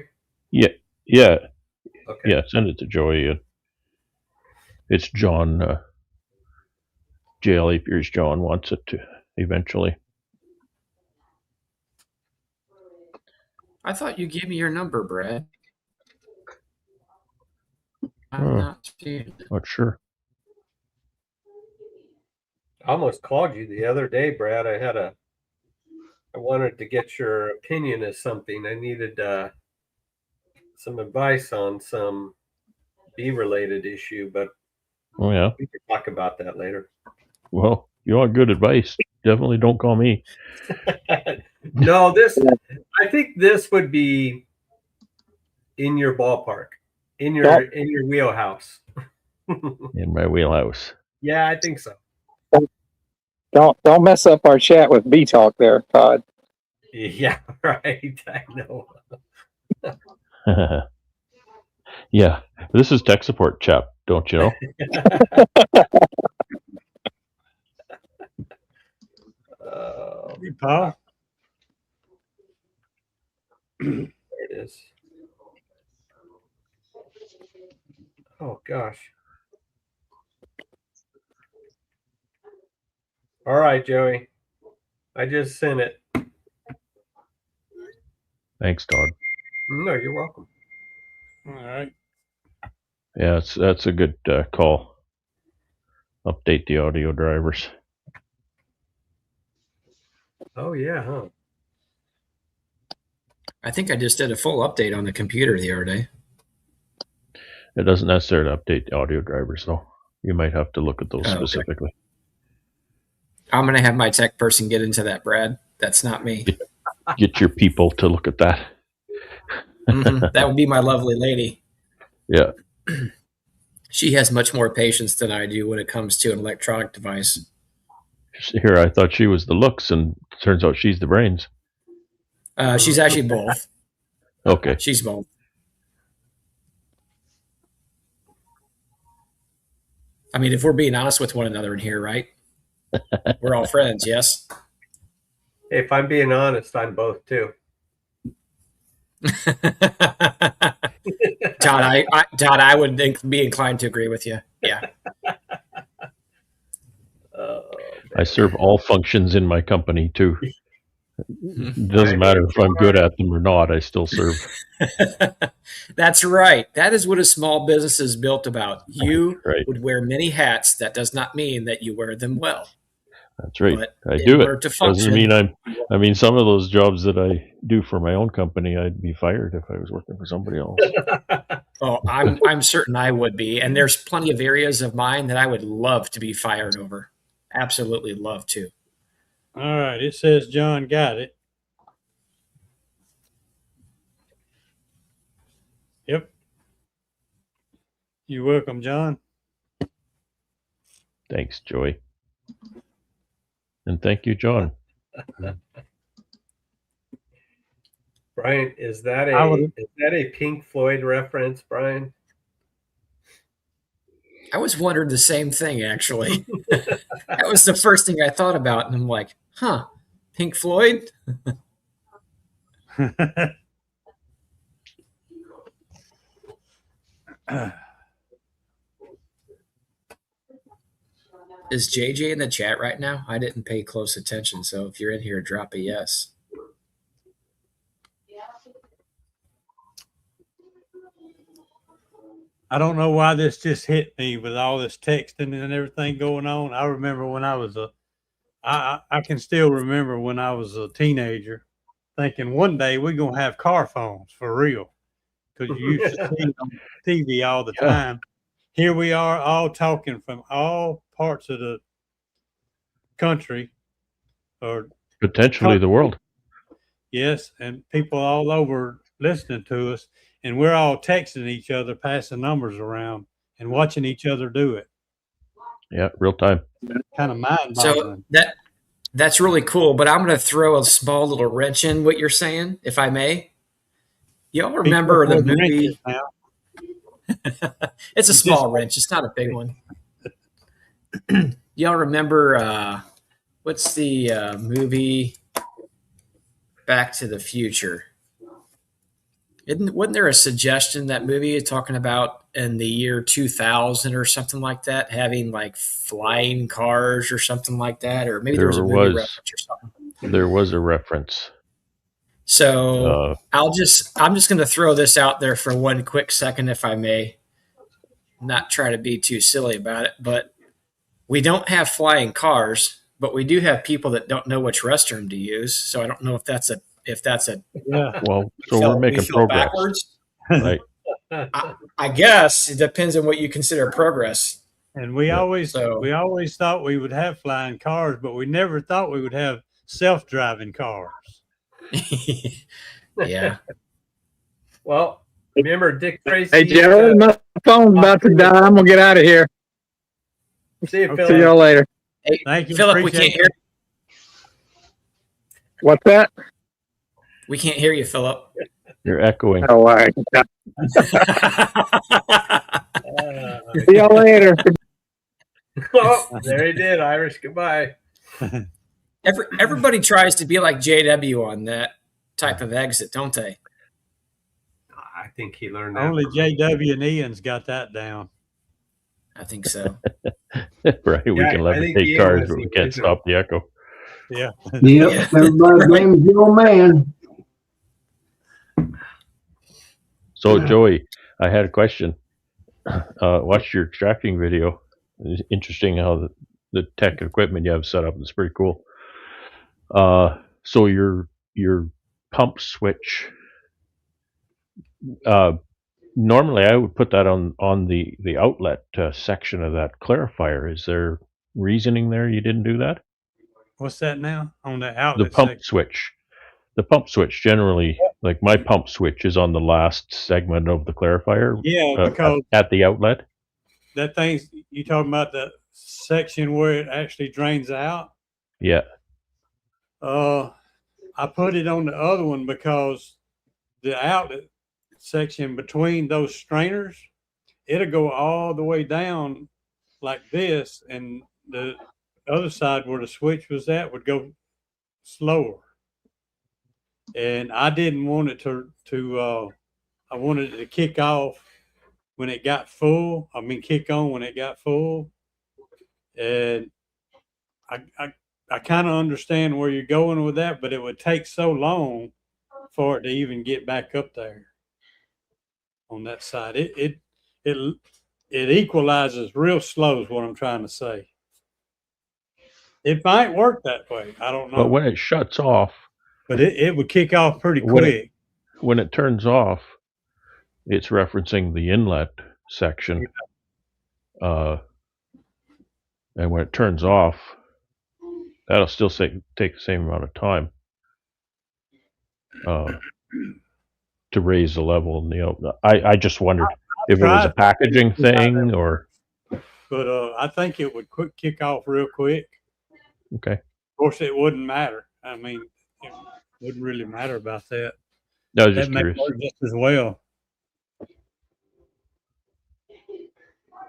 Yeah. Okay. Yeah. Send it to Joey. It's John. JL Apier's John wants it to eventually. I thought you gave me your number, Brad. I'm not seeing it. Not sure. I almost called you the other day, Brad. I wanted to get your opinion of something. I needed some advice on some bee-related issue, but Oh yeah. we could talk about that later. Well, you want good advice? Definitely don't call me. No, I think this would be in your ballpark, in your wheelhouse. In my wheelhouse. Yeah, I think so. Don't mess up our chat with bee talk there, Todd. Yeah, right. I know. Yeah, this is tech support, chap. Don't you know? Hey, Paul. There it is. Oh gosh. All right, Joey. I just sent it. Thanks, Todd. No, you're welcome. All right. Yeah, that's a good call. Update the audio drivers. Oh yeah, huh? I think I just did a full update on the computer the other day. It doesn't necessarily update the audio drivers, though. You might have to look at those Oh, okay. specifically. I'm going to have my tech person get into that, Brad. That's not me. Get your people to look at that. That would be my lovely lady. Yeah. She has much more patience than I do when it comes to an electronic device. Here, I thought she was the looks, and turns out she's the brains. She's actually both. Okay. She's both. I mean, if we're being honest with one another in here, right? We're all friends, yes? If I'm being honest, I'm both too. Todd, I would be inclined to agree with you. Yeah. I serve all functions in my company, too. It doesn't matter if I'm good at them or not, I still serve. That's right. That is what a small business is built about. You Right. would wear many hats. That does not mean that you wear them well. That's right. But I in do order it. to function, Doesn't mean I mean, some of those jobs that I do for my own company, I'd be fired if I was working for somebody else. oh, I'm certain I would be. And there's plenty of areas of mine that I would love to be fired over. Absolutely love to. All right. It says John got it. Yep. You're welcome, John. Thanks, Joey. And thank you, John. Brian, is that I would- a Pink Floyd reference, Brian? I was wondering the same thing, actually. That was the first thing I thought about. And I'm like, huh, Pink Floyd? Is JJ in the chat right now? I didn't pay close attention. So if you're in here, drop a yes. I don't know why this just hit me with all this texting and everything going on. I remember when I was I can still remember when I was a teenager thinking one day we're going to have car phones for real. Because you used to see it on TV all the time. Here we are all talking from all parts of the country or Potentially the world. yes, and people all over listening to us, and we're all texting each other, passing numbers around, and watching each other do it. Yeah, real time. Kind of mind-boggling. So that's really cool. But I'm going to throw a small little wrench in what you're saying, if I may. Y'all remember the movie? It's a small wrench. It's not a big one. Y'all remember what's the movie Back to the Future? Wasn't there a suggestion that movie talking about in the year 2000 or something like that, having like flying cars or something like that? Or maybe there was a movie reference or something. There was a reference. So I'm just going to throw this out there for one quick second, if I may. Not try to be too silly about it, but we don't have flying cars, but we do have people that don't know which restroom to use. So I don't know if that's a Yeah. Well, so we're making progress. Backwards. Right. I guess it depends on what you consider progress. And we always thought we would have flying cars, but we never thought we would have self-driving cars. Yeah. Well, remember Dick Tracy? Hey, Joe, my phone's about to die. I'm gonna get out of here. See you, Philip. See y'all later. Hey, Thank you. Philip, we can't hear. What's that? We can't hear you, Philip. You're echoing. All right. Uh, See y'all later. Oh, there he did. Irish goodbye. Everybody tries to be like JW on that type of exit, don't they? I think he learned that. only from me. JW and Ian's got that down. I think so. Right, we Yeah, can I think levitate Ian cars, was but the we can't original. stop the echo. Yeah. Yep, Yeah. everybody Right. blames the old man. So, Joey, I had a question. Watched your extracting video. It's interesting how the tech equipment you have set up is pretty cool. So your pump switch. Normally, I would put that on the outlet section of that clarifier. Is there reasoning there you didn't do that? What's that now on the The outlet pump section? switch. The pump switch generally, like my pump switch, is on the last segment of the clarifier Yeah, because at the outlet. that thing's you talking about the section where it actually drains out. Yeah. I put it on the other one because the outlet section between those strainers, it'll go all the way down like this, and the other side where the switch was at would go slower. And I didn't want it I wanted it to kick off when it got full. I mean, kick on when it got full. And I kind of understand where you're going with that, but it would take so long for it to even get back up there on that side. It equalizes real slow is what I'm trying to say. It might work that way. I don't But know. when it shuts off, But it would kick off pretty when quick. when it turns off, it's referencing the inlet section. And when it turns off, that'll still take the same amount of time to raise the level. And, I just wondered if it was a packaging thing or. But I think it would kick off real quick. Okay. Of course, it wouldn't matter. I mean, it wouldn't really matter about that. I was That just may curious. work just as well.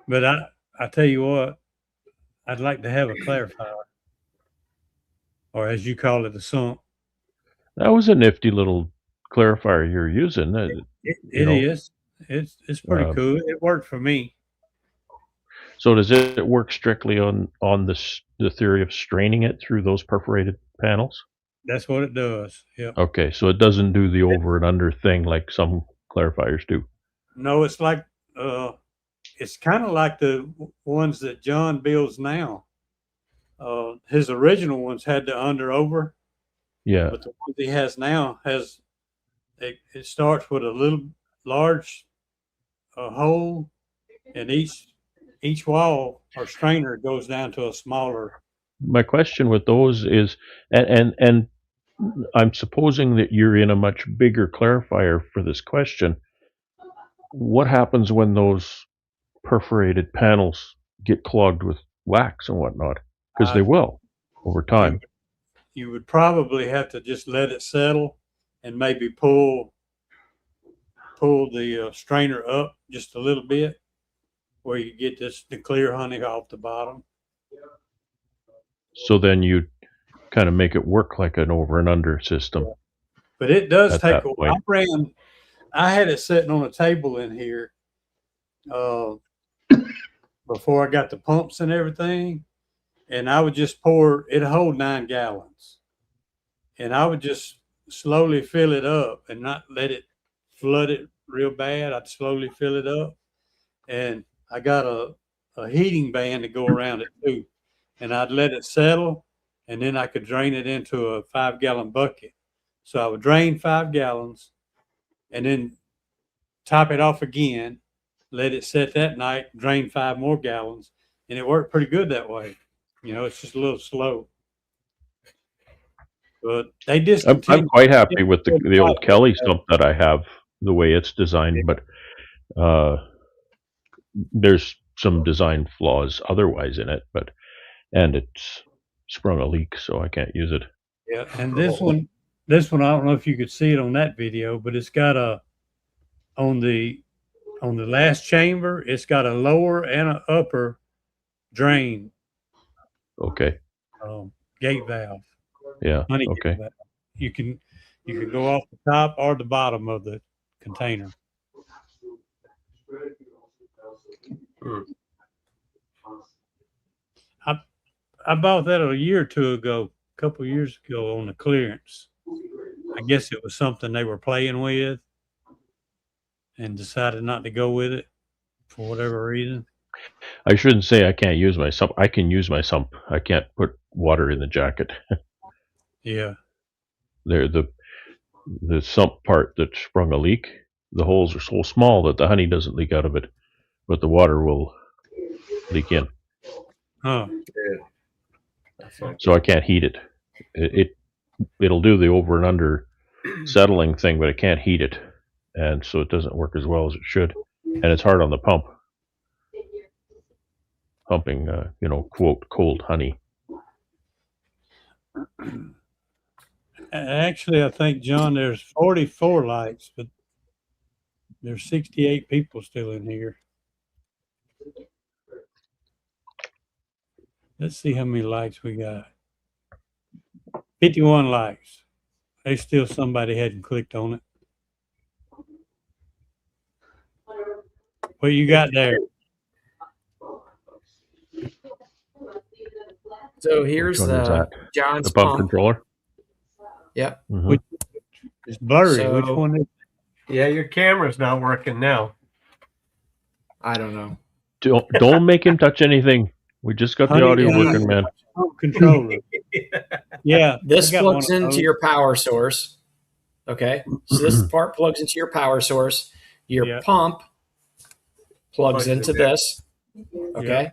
But I tell you what, I'd like to have a clarifier, or as you call it, a sump. That was a nifty little clarifier you're using. It know, is. It's pretty cool. It worked for me. So does it work strictly on the theory of straining it through those perforated panels? That's what it does. Yeah. Okay, so it doesn't do the over and under thing like some clarifiers do. No, it's like it's kind of like the ones that John builds now. His original ones had the under over. Yeah. But the ones he has now has it starts with a little large hole, and each wall or strainer goes down to a smaller. My question with those is, and I'm supposing that you're in a much bigger clarifier for this question. What happens when those perforated panels get clogged with wax and whatnot? Because they will over time. You would probably have to just let it settle and maybe pull the strainer up just a little bit where you get the clear honey off the bottom. So then you kind of make it work like an over and under system. But it does at take that a point. I had it sitting on a table in here before I got the pumps and everything, and I would just it'd hold 9 gallons, and I would just slowly fill it up and not let it flood it real bad. I'd slowly fill it up, and I got a heating band to go around it too, and I'd let it settle, and then I could drain it into a 5-gallon bucket. So I would drain 5 gallons and then top it off again, let it set that night, drain 5 more gallons, and it worked pretty good that way. It's just a little slow. But they discontinued. I'm quite happy with the old Kelly sump that I have, the way it's designed, but there's some design flaws otherwise in it, and it's sprung a leak, so I can't use it. Yeah, and this one this one, I don't know if you could see it on that video, but it's got on the last chamber, it's got a lower and an upper drain, Okay. gate valve, Yeah. honey gate Okay. valve. You can go off the top or the bottom of the container. I bought that a year or two ago, a couple of years ago on the clearance. I guess it was something they were playing with and decided not to go with it for whatever reason. I shouldn't say I can't use my sump. I can use my sump. I can't put water in the jacket. Yeah. There, the sump part that sprung a leak, the holes are so small that the honey doesn't leak out of it, but the water will leak in. Huh. So I can't heat it. It'll do the over and under settling thing, but it can't heat it, and so it doesn't work as well as it should. And it's hard on the pump, pumping, quote, cold honey. Actually, I think, John, there's 44 lights, but there's 68 people still in here. Let's see how many lights we got. 51 lights. There's still somebody hadn't clicked on it. What you got there? So here's Which one is that? John's The pump pump. controller? Yep. Mhm. It's blurry. So- Which one is it? Yeah, your camera's not working now. I don't know. Don't make him touch anything. We just got the Honey, audio working, man. Pump controller. Yeah. This I got plugs one of into those. your power source. Okay. So this part plugs into your power source. Your Yeah. pump plugs Plugs into in there. this. Okay.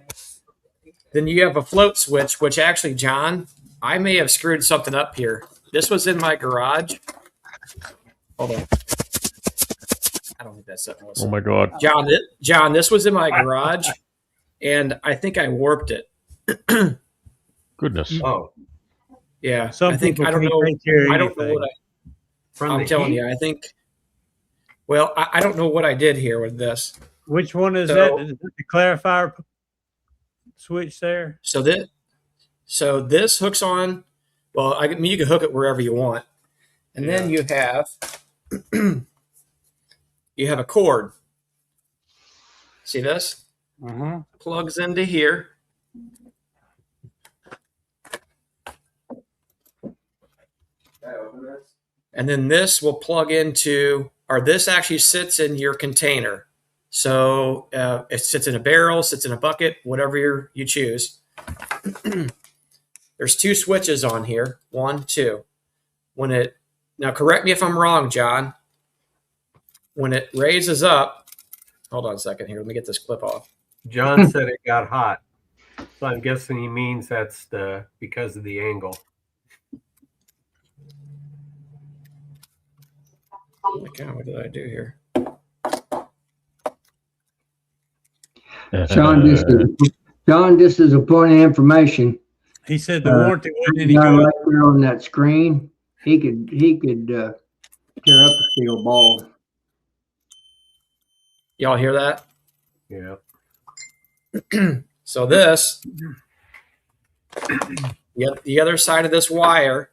Then you have a float switch, which actually, John, I may have screwed something up here. This was in my garage. Hold on. I don't think that's something. Oh my God. John, this was in my garage, and I think I warped it. Goodness. Oh, Yeah, Some I think people I don't can't know. take care of I don't know anything. what from I'm the telling heat? you. I think. Well, I don't know what I did here with this. Which one is So- that? Is that the clarifier switch there? So this hooks on. Well, I mean, you can hook it wherever you want, and then you have you have a cord. See this? Uh-huh. Plugs into here. And then this will plug into, or this actually sits in your container. So it sits in a barrel, sits in a bucket, whatever you choose. There's two switches on here. 1, 2. Now correct me if I'm wrong, John. When it raises up, hold on a second here. Let me get this clip off. John said it got hot, so I'm guessing he means that's because of the angle. Oh my God, what did I do here? John, just as a point of information, He said the warranty wasn't any John, good. right there on that screen, he could tear up a steel ball. Y'all hear that? Yeah. So this, the other side of this wire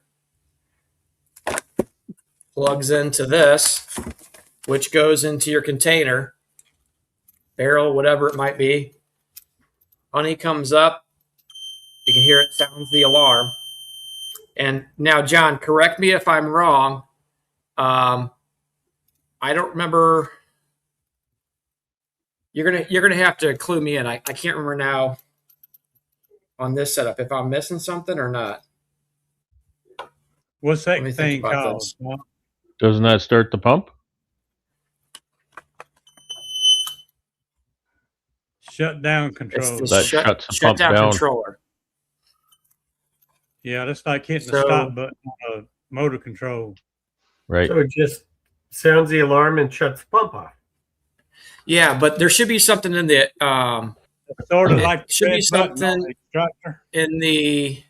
plugs into this, which goes into your container, barrel, whatever it might be. Honey comes up. You can hear it sounds the alarm. And now, John, correct me if I'm wrong. I don't remember. You're gonna have to clue me in. I can't remember now on this setup if I'm missing something or not. What's Let me that think thing about called? this. Doesn't that start the pump? Shut down It's control. the That shuts the pump shutdown down. controller. Yeah, that's like hitting the So- stop button on a motor control. Right. So it just sounds the alarm and shuts the pump off. Yeah, but there should be something in the Sort of It like the should be red button on something- the instructor.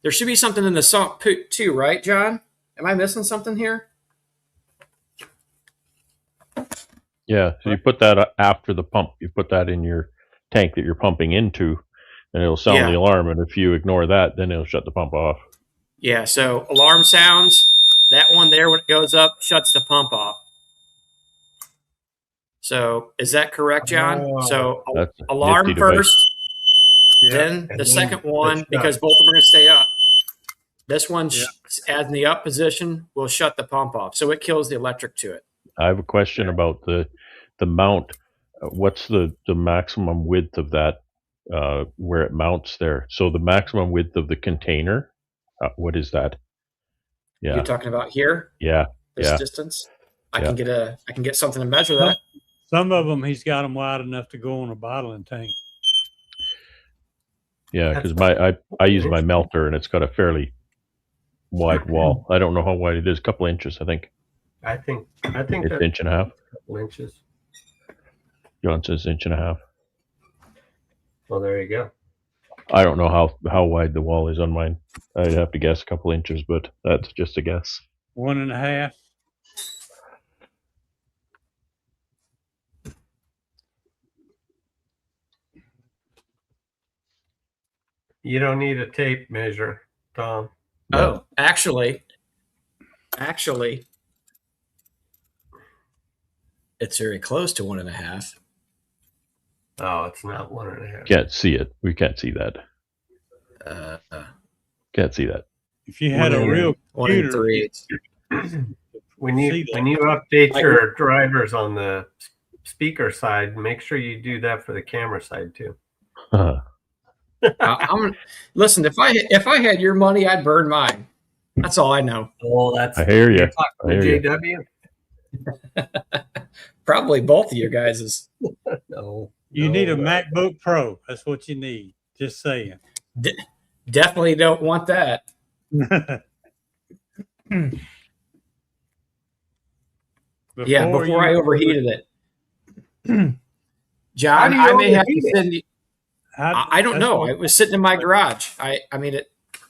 there should be something in the sump too, right, John? Am I missing something here? Yeah, so you put that after the pump. You put that in your tank that you're pumping into, and it'll sound the Yeah. alarm. And if you ignore that, then it'll shut the pump off. Yeah, so alarm sounds. That one there, when it goes up, shuts the pump off. So is that correct, John? Oh, So That's a alarm nifty device. first, Yeah. then and the then second one, it's because shut. both of them are going to stay up. This one, Yeah. as in the up position, will shut the pump off. So it kills the electric to it. I have a question about the mount. What's the maximum width of that where it mounts there? So the maximum width of the container, what is that? You're Yeah, talking about here, yeah, this yeah, distance. I yeah. can get something to measure that. Some of them he's got them wide enough to go on a bottling tank. Yeah, That's because I use my interesting. melter and it's got a fairly wide wall. I don't know how wide it is. A couple inches, I think. I think It's that's inch and a half. a couple inches. John says inch and a half. Well, there you go. I don't know how wide the wall is on mine. I'd have to guess a couple inches, but that's just a guess. 1.5. You don't need a tape measure, Tom. Oh, actually, it's very close to 1.5. Oh, it's not 1.5. Can't see it. We can't see that. Can't see that. If you had a real 1 computer, 3/8. When See that. you update your drivers on the speaker side, make sure you do that for the camera side too. Listen. If I had your money, I'd burn mine. That's all I know. Oh, that's I hear you. talking I to hear you. JW. Probably both of you guys is No, you need a no. MacBook Pro. That's what you need. Just saying. definitely don't want that. Before I overheated it. John, I may have to send you. I don't know. It was sitting in my garage.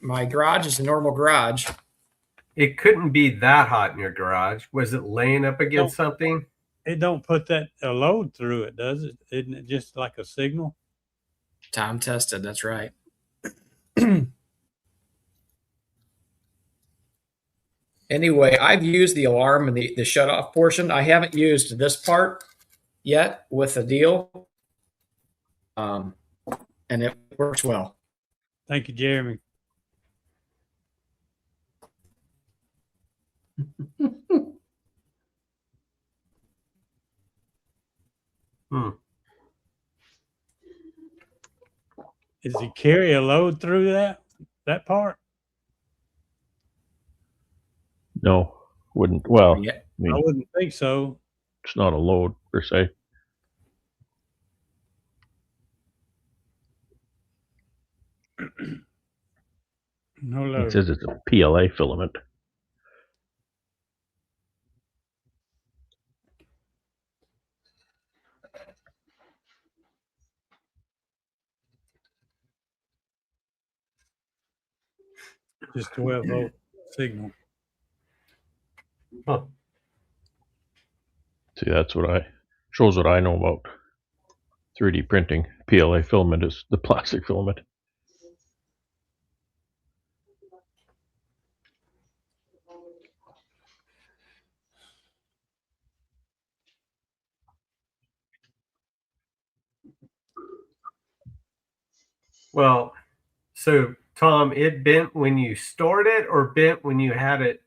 My garage is a normal garage. It couldn't be that hot in your garage. Was it laying up against something? It don't put a load through it, does it? Isn't it just like a signal? Time tested. That's right. Anyway, I've used the alarm and the shut off portion. I haven't used this part yet with the deal. And it works well. Thank you, Jeremy. Does he carry a load through that part? No, wouldn't. Well, Yeah. I mean, I wouldn't think so. it's not a load per se. No It load. says it's a PLA filament. Just 12-volt signal. Huh. See, that's shows what I know about 3D printing. PLA filament is the plastic filament. Well, so Tom, it bent when you stored it, or bent when you had it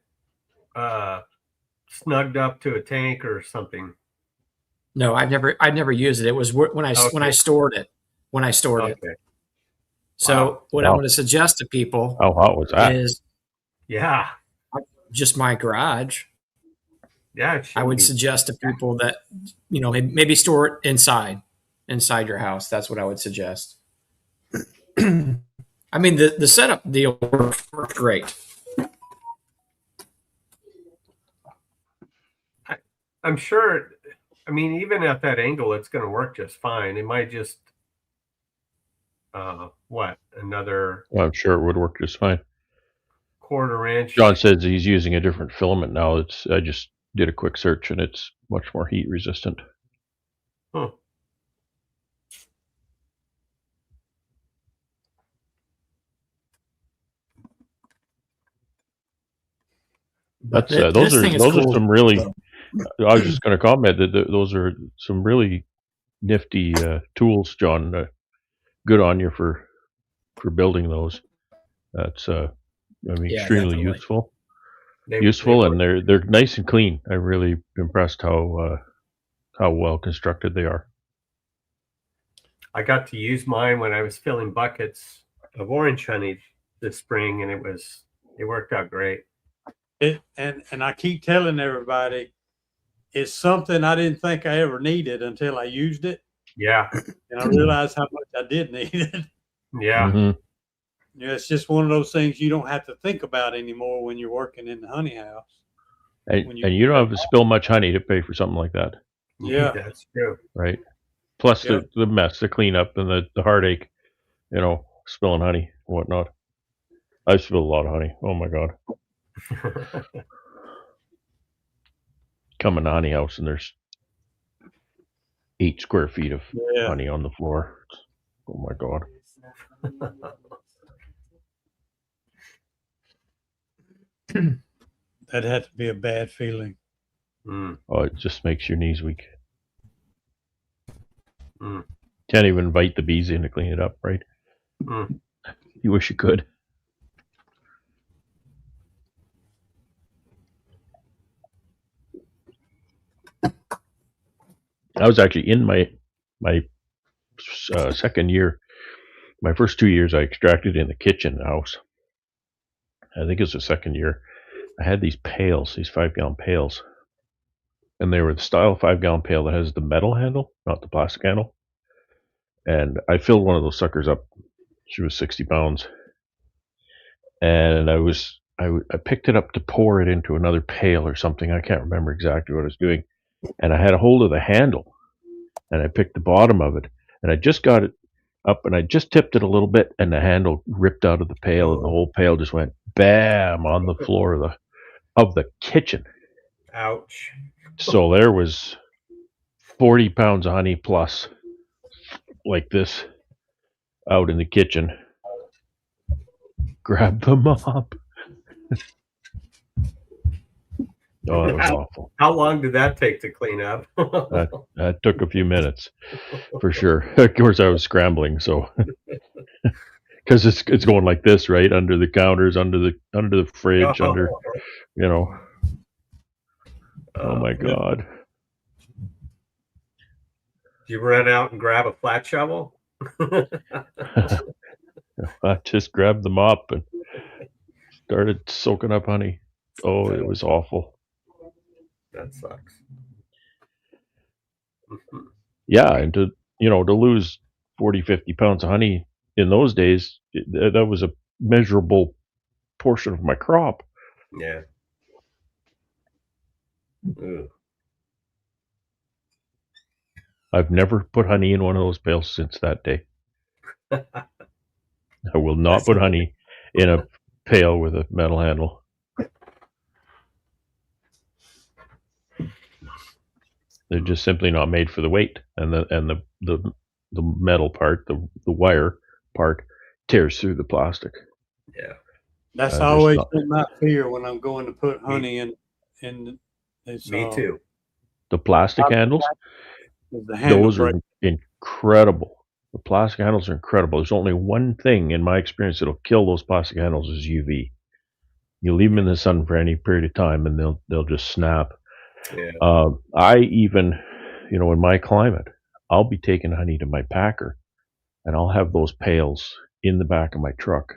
snugged up to a tank or something? No, I've never used it. It was when I stored it. When I stored it. So what I'm going to suggest to people How hot was that? is just my garage. Yeah, I would suggest to people that maybe store it inside your house. That's what I would suggest. I mean, the setup deal worked great. I'm sure. I mean, even at that angle, it's going to work just fine. It might just another Well, I'm sure it would work just fine. quarter inch. John says he's using a different filament now. I just did a quick search and it's much more heat resistant. Huh. That's This those thing are is those cool. are some really. I was just going to comment that those are some really nifty tools, John. Good on you for building those. That's I mean, Yeah, extremely definitely. useful, and they're nice and clean. I'm really impressed how well constructed they are. I got to use mine when I was filling buckets of orange honey this spring, and it worked out great. And I keep telling everybody, it's something I didn't think I ever needed until I used it, Yeah, and I realized how much I did need it. yeah. Mhm. Yeah, it's just one of those things you don't have to think about anymore when you're working in the honey house. And When you don't have to spill much honey to pay for something like that, Yeah. That's true. right? Plus Yep. the mess, the cleanup, and the heartache, spilling honey and whatnot. I spilled a lot of honey. Oh my god. Come in the honey house and there's 8 square feet of Yeah. honey on the floor. Oh my god. That had to be a bad feeling. Mm, Oh, it just makes your knees weak. mm, Can't even invite the bees in to clean it up, right? mm. You wish you could. I was actually in my second year. My first 2 years, I extracted in the kitchen house. I think it was the second year. I had these pails, these 5-gallon pails, and they were the style 5-gallon pail that has the metal handle, not the plastic handle. And I filled one of those suckers up. She was 60 pounds, and I picked it up to pour it into another pail or something. I can't remember exactly what I was doing, and I had a hold of the handle, and I picked the bottom of it, and I just got it up, and I just tipped it a little bit, and the handle ripped out of the pail, and the whole pail just went bam on the floor of the kitchen. Ouch. So there was 40 pounds of honey plus, like this, out in the kitchen. Grab the mop. Oh, it was awful. How long did that take to clean up? That took a few minutes, for sure. Of course, I was scrambling, so because it's going like this, right, under the counters, under the fridge, under, you know. Oh my god! Did you run out and grab a flat shovel? I just grabbed the mop and started soaking up honey. Oh, it was awful. That sucks. Yeah, and to lose 40, 50 pounds of honey in those days, that was a measurable portion of my crop. Yeah. Ooh. I've never put honey in one of those pails since that day. I will not put honey in a pail with a metal handle. They're just simply not made for the weight, and the metal part, the wire part, tears through the plastic. Yeah. That's Just always not- been my fear when I'm going to put honey in. It's, Me too. The plastic handles, The handle those break. are incredible. The plastic handles are incredible. There's only one thing in my experience that'll kill those plastic handles is UV. You leave them in the sun for any period of time, and they'll just snap. Yeah. I even, in my climate, I'll be taking honey to my packer, and I'll have those pails in the back of my truck,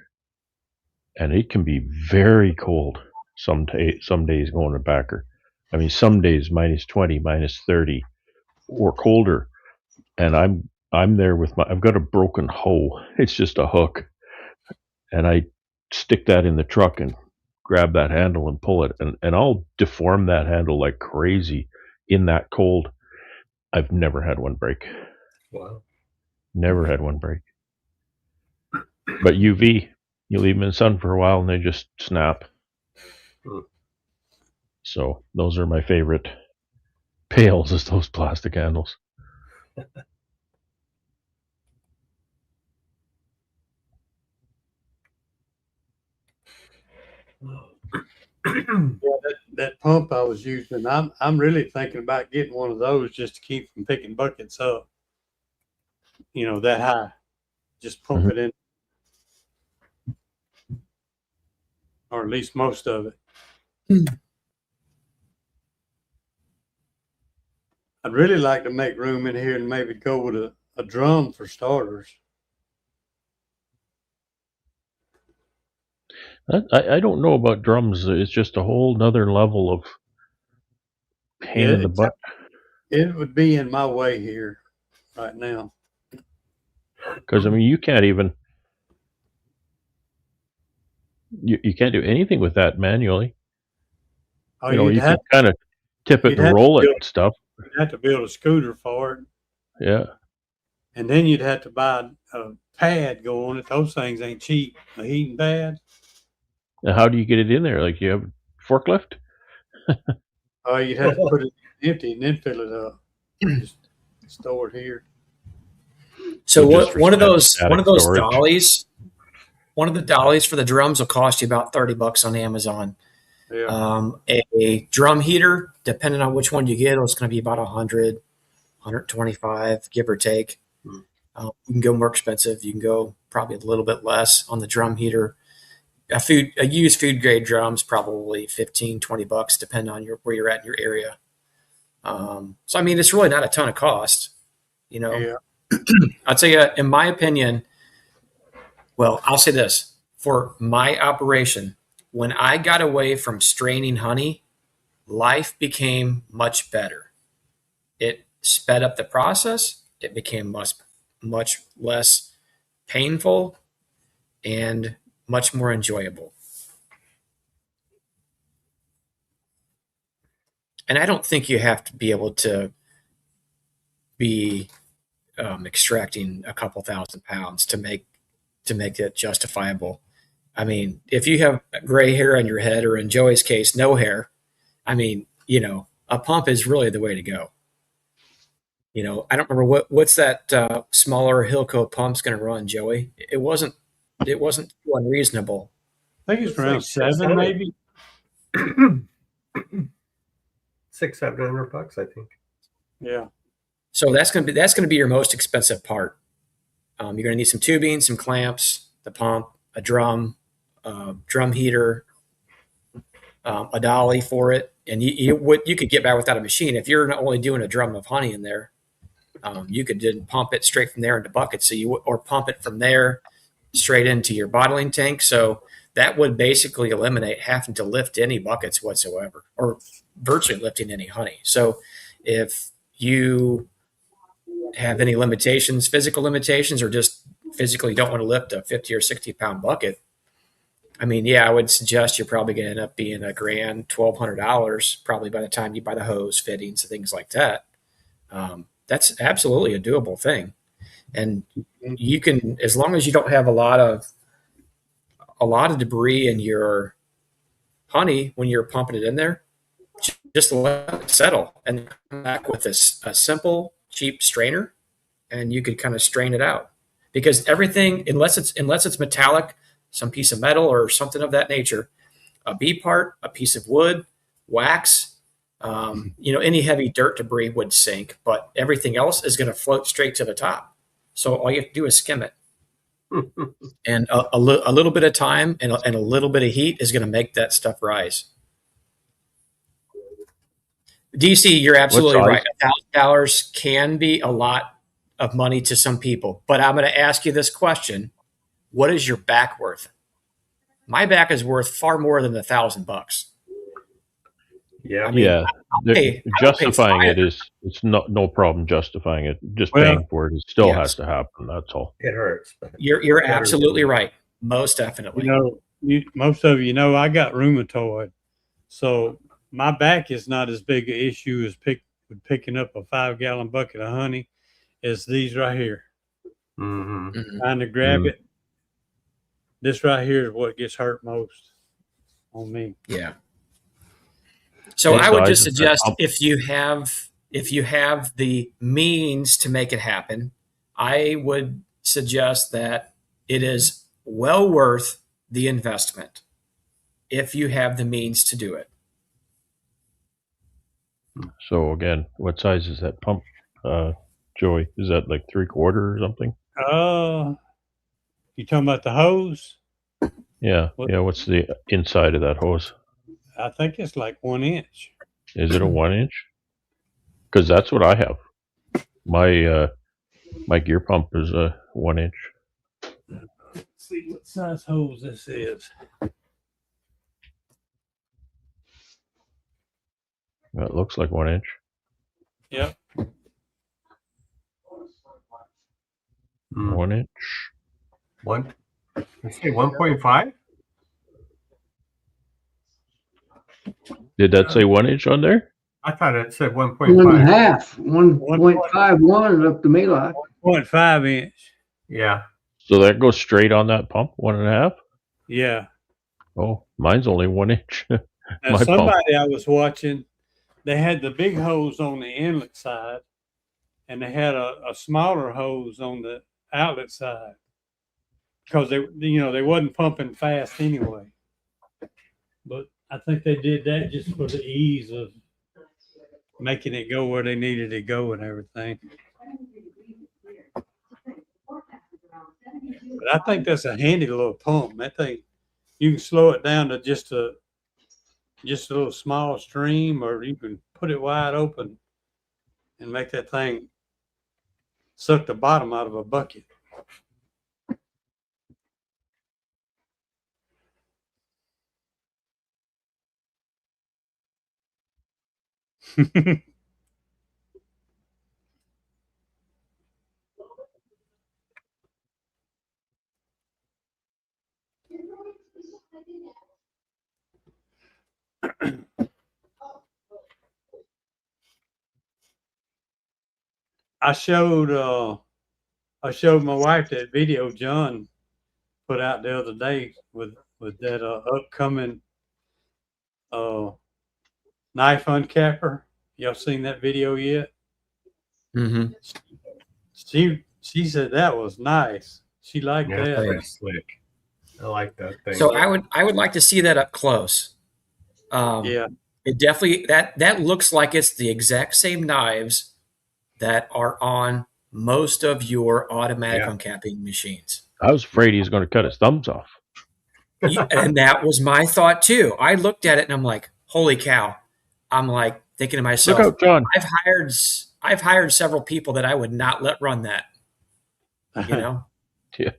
and it can be very cold some days going to packer. I mean, some days -20, -30, or colder, and I'm there with I've got a broken hoe. It's just a hook, and I stick that in the truck and grab that handle and pull it, and I'll deform that handle like crazy in that cold. I've never had one break. Wow. Never had one break. But UV, You leave them in the sun for a while and they just snap. Hmm. So those are my favorite pails, is those plastic handles. That pump I was using, I'm really thinking about getting one of those just to keep from picking buckets up. That high. Just pump it in, or at least most of it. I'd really like to make room in here and maybe go with a drum for starters. I don't know about drums. It's just a whole nother level of pain in the butt. It would be in my way here right now. Because I mean, you can't even you can't do anything with that manually. Oh, You you'd can kind of tip it and roll it and stuff. You'd have to build a scooter for it, Yeah. and then you'd have to buy a pad go on it. Those things ain't cheap. A heating pad. Now, how do you get it in there? Like you have a forklift? Oh, you'd have to put it empty and then fill it up. Just store it here. So just for one of those storage. dollies, one of the dollies for the drums will cost you about $30 on Amazon. Yeah. A drum heater, depending on which one you get, it's going to be about 100, 125, give or take. You can go more expensive. You can go probably a little bit less on the drum heater. A used food grade drums, probably 15, $20, depending on where you're at in your area. So, I mean, it's really not a ton of cost, Yeah. I'd say, in my opinion, well, I'll say this. For my operation, when I got away from straining honey, life became much better. It sped up the process. It became much less painful and much more enjoyable. And I don't think you have to be able to be extracting a couple thousand pounds to make it justifiable. I mean, if you have gray hair on your head, or in Joey's case, no hair, I mean, a pump is really the way to go. I don't remember what's that smaller Hilco pump's going to run, Joey. It wasn't too unreasonable. I think it's around seven, maybe. $600-700, I think. Yeah. So that's going to be your most expensive part. You're going to need some tubing, some clamps, the pump, a drum heater, a dolly for it, and you could get by without a machine. If you're not only doing a drum of honey in there, you could then pump it straight from there into buckets. Or pump it from there straight into your bottling tank. So that would basically eliminate having to lift any buckets whatsoever, or virtually lifting any honey. So if you have any limitations, physical limitations, or just physically don't want to lift a 50 or 60 pound bucket, I mean, yeah, I would suggest you're probably going to end up being $1,000, $1,200 probably by the time you buy the hose, fittings, things like that. That's absolutely a doable thing. And you can, as long as you don't have a lot of debris in your honey when you're pumping it in there, just let it settle and come back with a simple, cheap strainer, and you could kind of strain it out. Because everything, unless it's metallic, some piece of metal or something of that nature, a bee part, a piece of wood, wax, any heavy dirt debris would sink, but everything else is going to float straight to the top. So all you have to do is skim it. And a little bit of time and a little bit of heat is going to make that stuff rise. DC, you're absolutely right. $1,000 can be a lot of money to some people, but I'm going to ask you this question. What is your back worth? My back is worth far more than $1,000. Yeah. I mean, justifying it it's no problem justifying it. Just paying for it still has to happen. That's all. It hurts. You're absolutely right. Most definitely. Most of I got rheumatoid, so my back is not as big an issue as picking up a 5-gallon bucket of honey as these right here. Mm-hmm. Trying to grab it This right here is what gets hurt most on me. Yeah. So What I would size just is that suggest pump? if you have the means to make it happen, I would suggest that it is well worth the investment if you have the means to do it. So again, what size is that pump, Joey? Is that like 3/4 or something? You talking about the hose? Yeah. What? Yeah. What's the inside of that hose? I think it's like 1 inch. Is it a 1 inch? Because that's what I have. My gear pump is a 1 inch. Let's see what size hose this is. It looks like 1 inch. Yep. 1 inch. Let's say 1.5. Did that say 1 inch on there? I thought it said 1.5. 1.5. 1.51 looked to me like. 1.5 inch. Yeah. So that goes straight on that pump, 1.5. Yeah. Oh, mine's only 1 inch. Now, My pump. somebody I was watching, they had the big hose on the inlet side, and they had a smaller hose on the outlet side because they wasn't pumping fast anyway. But I think they did that just for the ease of making it go where they needed to go and everything. But I think that's a handy little pump. That thing, you can slow it down to just a little small stream, or you can put it wide open and make that thing suck the bottom out of a bucket. I showed my wife that video John put out the other day with that upcoming knife uncapper. Y'all seen that video yet? Mm-hmm. She said that was nice. She liked Yeah, that. pretty slick. I like that thing. So I would like to see that up close. Yeah. It definitely that looks like it's the exact same knives that are on most of your automatic uncapping machines. I was afraid he was going to cut his thumbs off. And that was my thought too. I looked at it and I'm like, holy cow. I'm like thinking to myself, Look out, John. I've hired several people that I would not let run that. You know? Yeah.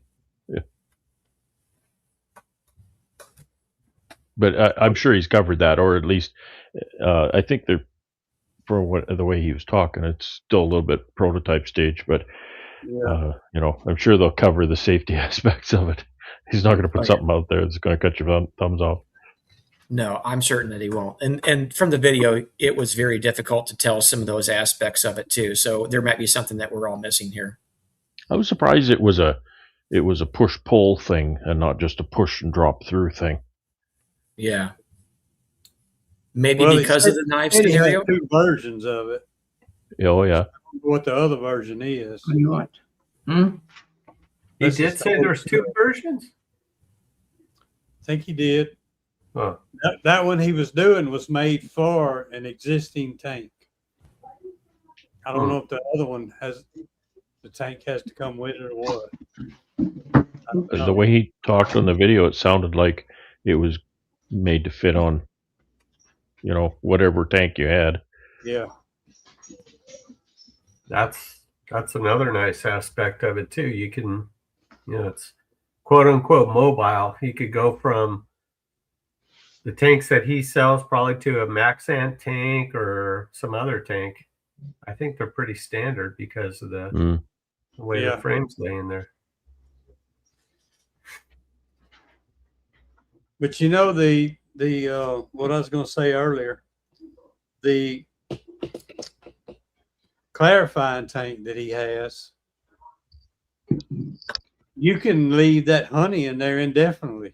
But I'm sure he's covered that, or at least I think they're, for the way he was talking, it's still a little bit prototype stage. But I'm sure they'll cover the safety aspects of it. He's not going to put something out there that's going to cut your thumbs off. No, I'm certain that he won't. And from the video, it was very difficult to tell some of those aspects of it too. So there might be something that we're all missing here. I was surprised it was a push pull thing and not just a push and drop through thing. Yeah. Maybe because of the knife scenario. Had 2 versions of it. Oh yeah. What the other version is. What? He did say there's 2 versions? I think he did. Huh. That one he was doing was made for an existing tank. I don't know if the other one the tank has to come with it or what. The way he talked on the video, it sounded like it was made to fit on, whatever tank you had. Yeah. That's another nice aspect of it too. You can, it's quote unquote mobile. He could go from the tanks that he sells probably to a Maxant tank or some other tank. I think they're pretty standard because of the way the frames lay in there. But the what I was going to say earlier, the clarifying tank that he has you can leave that honey in there indefinitely.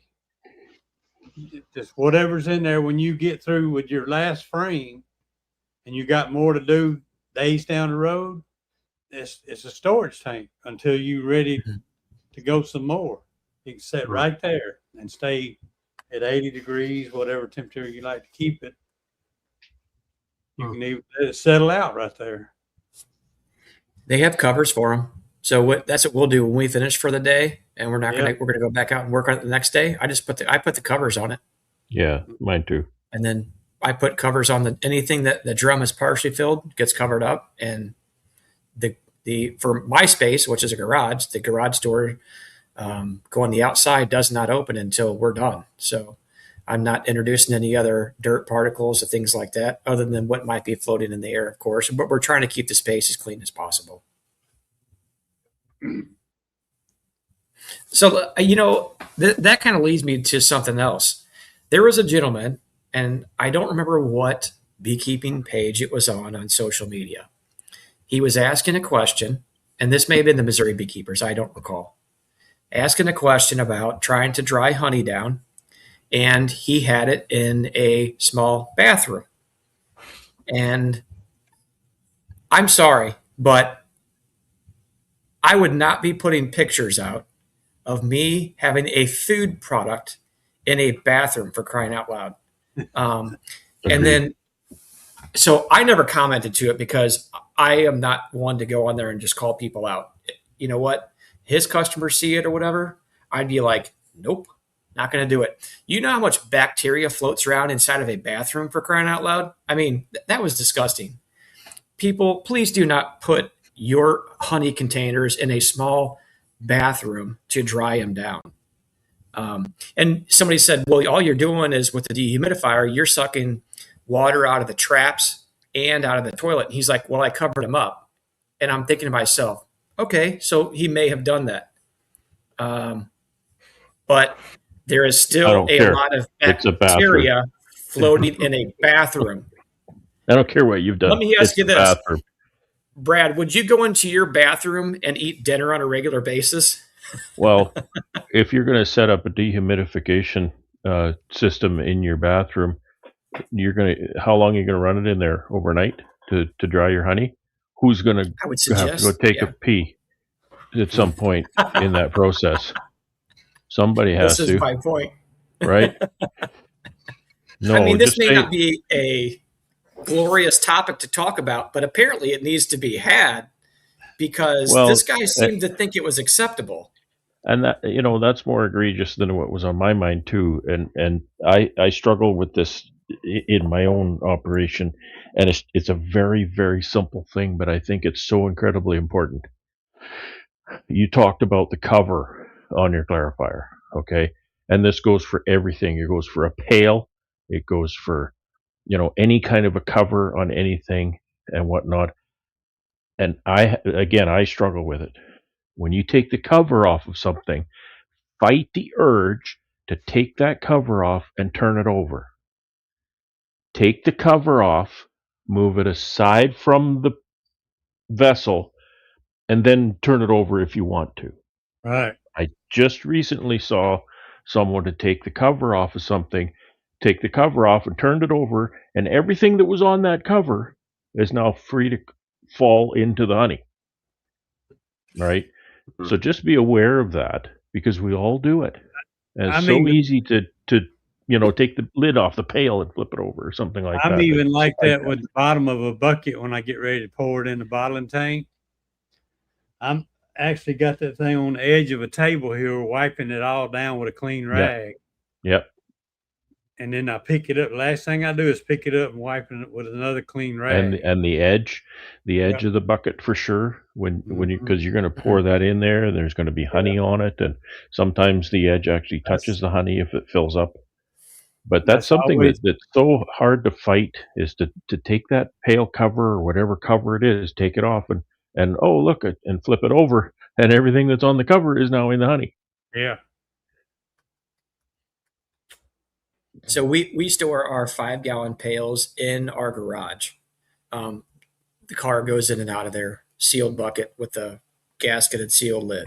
Just whatever's in there when you get through with your last frame and you got more to do days down the road, it's a storage tank until you're ready to go some more. You can sit right there and stay at 80 degrees, whatever temperature you like to keep it. You can even let it settle out right there. They have covers for them. So that's what we'll do when we finish for the day, and we're gonna go back out and work on it the next day. I put the covers on it. Yeah, mine too. And then I put covers on anything that the drum is partially filled gets covered up, and for my space, which is a garage, the garage door going the outside does not open until we're done. So I'm not introducing any other dirt particles or things like that, other than what might be floating in the air, of course. But we're trying to keep the space as clean as possible. So, that kind of leads me to something else. There was a gentleman, and I don't remember what beekeeping page it was on social media. He was asking a question, and this may have been the Missouri Beekeepers, I don't recall, asking a question about trying to dry honey down, and he had it in a small bathroom. And I'm sorry, but I would not be putting pictures out of me having a food product in a bathroom, for crying out loud. And then, so I never commented to it because I am not one to go on there and just call people out. You know what? His customers see it or whatever. I'd be like, nope, not going to do it. You know how much bacteria floats around inside of a bathroom, for crying out loud? I mean, that was disgusting. People, please do not put your honey containers in a small bathroom to dry them down. And somebody said, well, all you're doing is with the dehumidifier, you're sucking water out of the traps and out of the toilet. And he's like, well, I covered them up. And I'm thinking to myself, okay, so he may have done that. But there is still a lot of bacteria floating in a bathroom. I don't care what you've done. Let me ask you this. Brad, would you go into your bathroom and eat dinner on a regular basis? Well, if you're going to set up a dehumidification system in your bathroom, how long are you going to run it in there overnight to dry your honey? Who's going to have to go take a pee at some point in that process? Somebody has to. This is my point. Right? No, I mean, this may not be a glorious topic to talk about, but apparently it needs to be had because this guy seemed to think it was acceptable. And that, that's more egregious than what was on my mind too. And I struggle with this in my own operation, and it's a very, very simple thing, but I think it's so incredibly important. You talked about the cover on your clarifier, okay? And this goes for everything. It goes for a pail. It goes for, any kind of a cover on anything and whatnot. And I struggle with it. When you take the cover off of something, fight the urge to take that cover off and turn it over. Take the cover off, move it aside from the vessel, and then turn it over if you want to. Right. I just recently saw someone to take the cover off of something, take the cover off and turned it over, and everything that was on that cover is now free to fall into the honey. Right? Mm-hmm. So just be aware of that because we all do it. And it's so easy to take the lid off the pail and flip it over or something like that. I'm even like that with the bottom of a bucket when I get ready to pour it in the bottling tank. I'm actually got that thing on the edge of a table here, wiping it all down with a clean rag. Yep. And then I pick it up. Last thing I do is pick it up and wiping it with another clean rag. And the edge of the bucket for sure. Because you're going to pour that in there, and there's going to be honey on it, and sometimes the edge actually touches the honey if it fills up. But that's something that's so hard to fight is to take that pail cover or whatever cover it is, take it off and oh look and flip it over, and everything that's on the cover is now in the honey. Yeah. So we store our 5-gallon pails in our garage. The car goes in and out of there, sealed bucket with a gasketed sealed lid.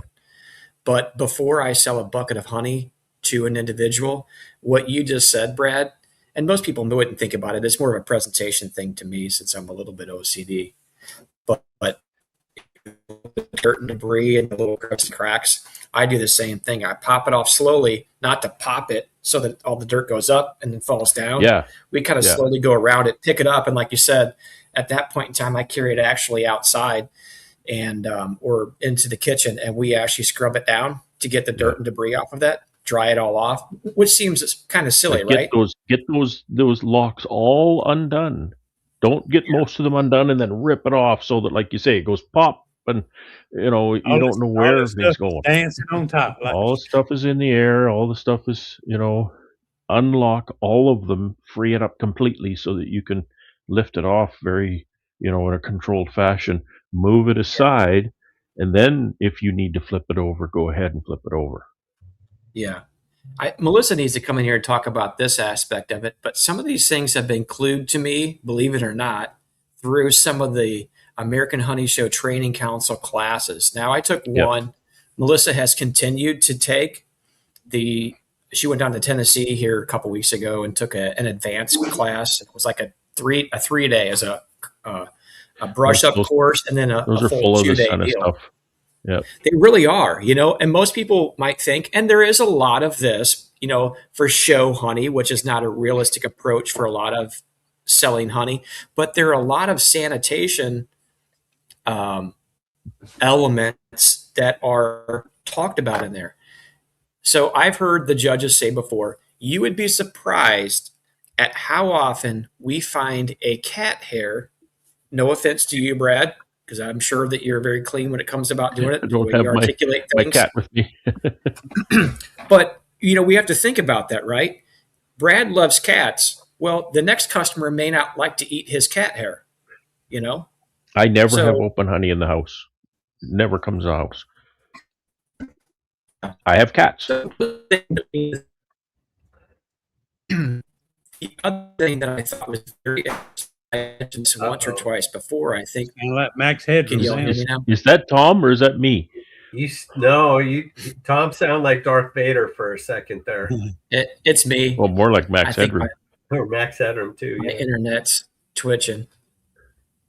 But before I sell a bucket of honey to an individual, what you just said, Brad, and most people wouldn't think about it. It's more of a presentation thing to me since I'm a little bit OCD. But dirt and debris and the little cracks, I do the same thing. I pop it off slowly, not to pop it so that all the dirt goes up and then falls down. Yeah. We kind of slowly go around it, pick it up, and like you said, at that point in time, I carry it actually outside and or into the kitchen, and we actually scrub it down to get the dirt and debris off of that, dry it all off, which seems kind of silly, right? Get those locks all undone. Don't get most of them undone and then rip it off so that, like you say, it goes pop and you don't know where everything's going. Dancing on top. Like All the stuff is in the air. All the stuff is, unlock all of them, free it up completely so that you can lift it off very, in a controlled fashion, move it aside, and then if you need to flip it over, go ahead and flip it over. Yeah. Melissa needs to come in here and talk about this aspect of it, but some of these things have been clued to me, believe it or not, through some of the American Honey Show Training Council classes. Now, I took one. Melissa has continued to take she went down to Tennessee here a couple weeks ago and took an advanced class. It was like a 3-day as a brush up course, and then those a are full full of 2-day this kind of deal. stuff. Yeah, they really are, and most people might think, and there is a lot of this, for show honey, which is not a realistic approach for a lot of selling honey, but there are a lot of sanitation elements that are talked about in there. So I've heard the judges say before, you would be surprised at how often we find a cat hair. No offense to you, Brad, because I'm sure that you're very clean when it comes about doing it. I don't have my cat with me. But, we have to think about that, right? Brad loves cats. Well, the next customer may not like to eat his cat hair, I never have open honey in the house. It never comes to the house. I have cats. The other thing that I thought was very interesting, I mentioned this once or twice before, I think. let Max head. Can you all hear me now? Is that Tom or is that me? Tom sound like Darth Vader for a second there. It's me. Well, more like Max Headroom. Or Max Headroom too. My internet's twitching.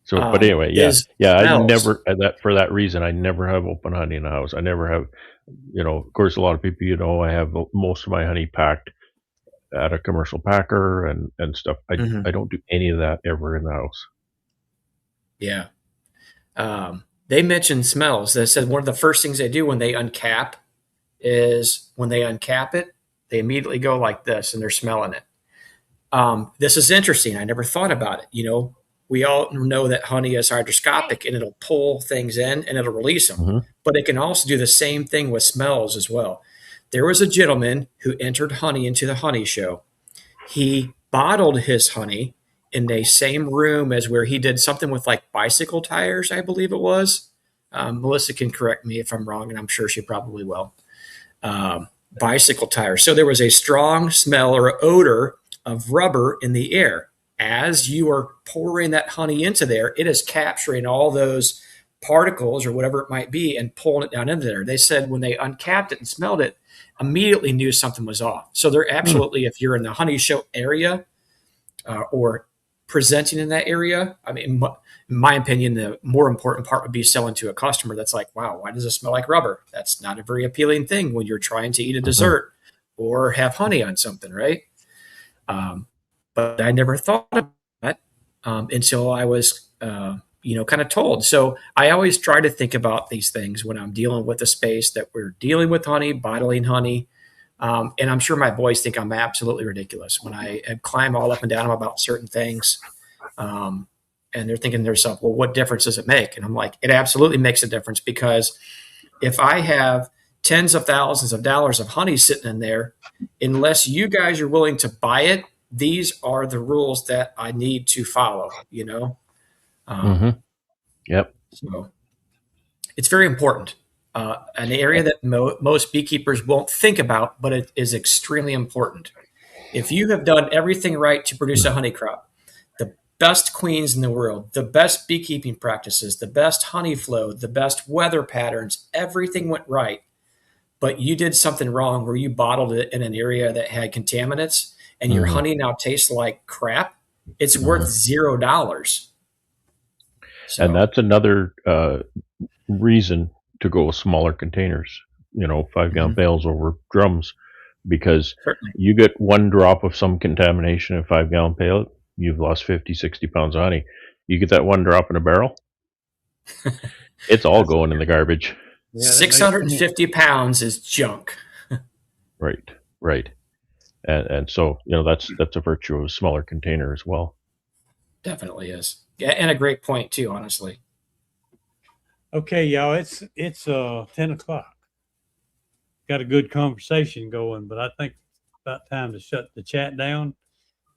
So, but anyway, I never for that reason. I never have open honey in the house. I never have. Of course, a lot of people, I have most of my honey packed at a commercial packer and stuff. I don't do any of that ever in the house. Yeah. They mentioned smells. They said one of the first things they do when they uncap is when they uncap it, they immediately go like this and they're smelling it. This is interesting. I never thought about it. We all know that honey is hydroscopic and it'll pull things in and it'll release them. Mm-hmm. But it can also do the same thing with smells as well. There was a gentleman who entered honey into the honey show. He bottled his honey in the same room as where he did something with like bicycle tires, I believe it was. Melissa can correct me if I'm wrong, and I'm sure she probably will. Bicycle tires. So there was a strong smell or odor of rubber in the air. As you are pouring that honey into there, it is capturing all those particles or whatever it might be and pulling it down into there. They said when they uncapped it and smelled it, immediately knew something was off. So they're absolutely, if you're in the honey show area or presenting in that area, I mean, in my opinion, the more important part would be selling to a customer that's like, wow, why does it smell like rubber? That's not a very appealing thing when you're trying to eat a dessert or have honey on something, right? But I never thought of that until I was, kind of told. So I always try to think about these things when I'm dealing with a space that we're dealing with honey, bottling honey. And I'm sure my boys think I'm absolutely ridiculous when I climb all up and down about certain things. And they're thinking to themselves, well, what difference does it make? And I'm like, it absolutely makes a difference, because if I have tens of thousands of dollars of honey sitting in there, unless you guys are willing to buy it, these are the rules that I need to follow, Yep. So it's very important. An area that most beekeepers won't think about, but it is extremely important. If you have done everything right to produce a honey crop, the best queens in the world, the best beekeeping practices, the best honey flow, the best weather patterns, everything went right. but you did something wrong where you bottled it in an area that had contaminants and your honey now tastes like crap, it's worth $0. So, And that's another reason to go with smaller containers, 5-gallon pails over drums, because certainly. you get one drop of some contamination in a 5-gallon pail, you've lost 50, 60 pounds of honey. You get that one drop in a barrel, it's all going in the garbage. Yeah, 650 pounds is junk. Right. And so, that's a virtue of a smaller container as well. Definitely is. Yeah, and a great point too, honestly. Okay, y'all, it's 10 o'clock. Got a good conversation going, but I think it's about time to shut the chat down,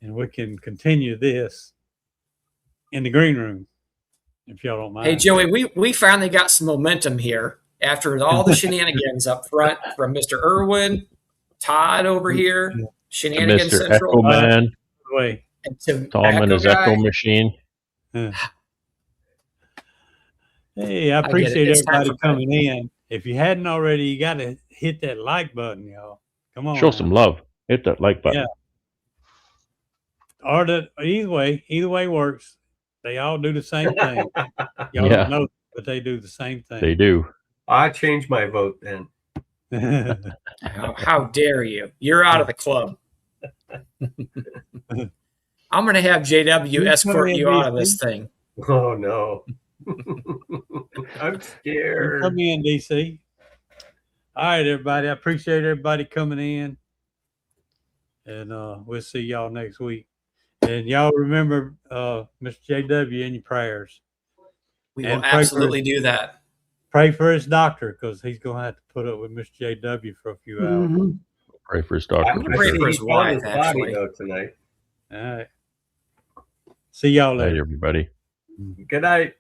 and we can continue this in the green room, if y'all don't mind. Hey, Joey, we finally got some momentum here after all the shenanigans up front from Mr. Irwin, Todd over here, Shenanigans Mr. Central. Echo Man, Wait. And to Tom and his Guy. Echo machine. Hey, I appreciate It's time everybody for bed. coming in. If you hadn't already, you got to hit that like button, y'all. Come on. Show now. some love. Hit that like button. Yeah. Or either way works. They all do the same thing. Y'all Yeah. don't know, but they do the same thing. They do. I changed my vote then. How dare you? You're out of the club. I'm going to have JW escort you out of this thing. Oh no. I'm You scared. come in, DC. All right, everybody. I appreciate everybody coming in. And we'll see y'all next week. And y'all remember Mr. JW in your prayers. We And will absolutely do that. Pray for his doctor, because he's going to have to put up with Mr. JW for a few hours. Pray for his doctor. I'm gonna pray for his wife, body actually. though tonight. All right. See y'all Night, later. everybody. Good night.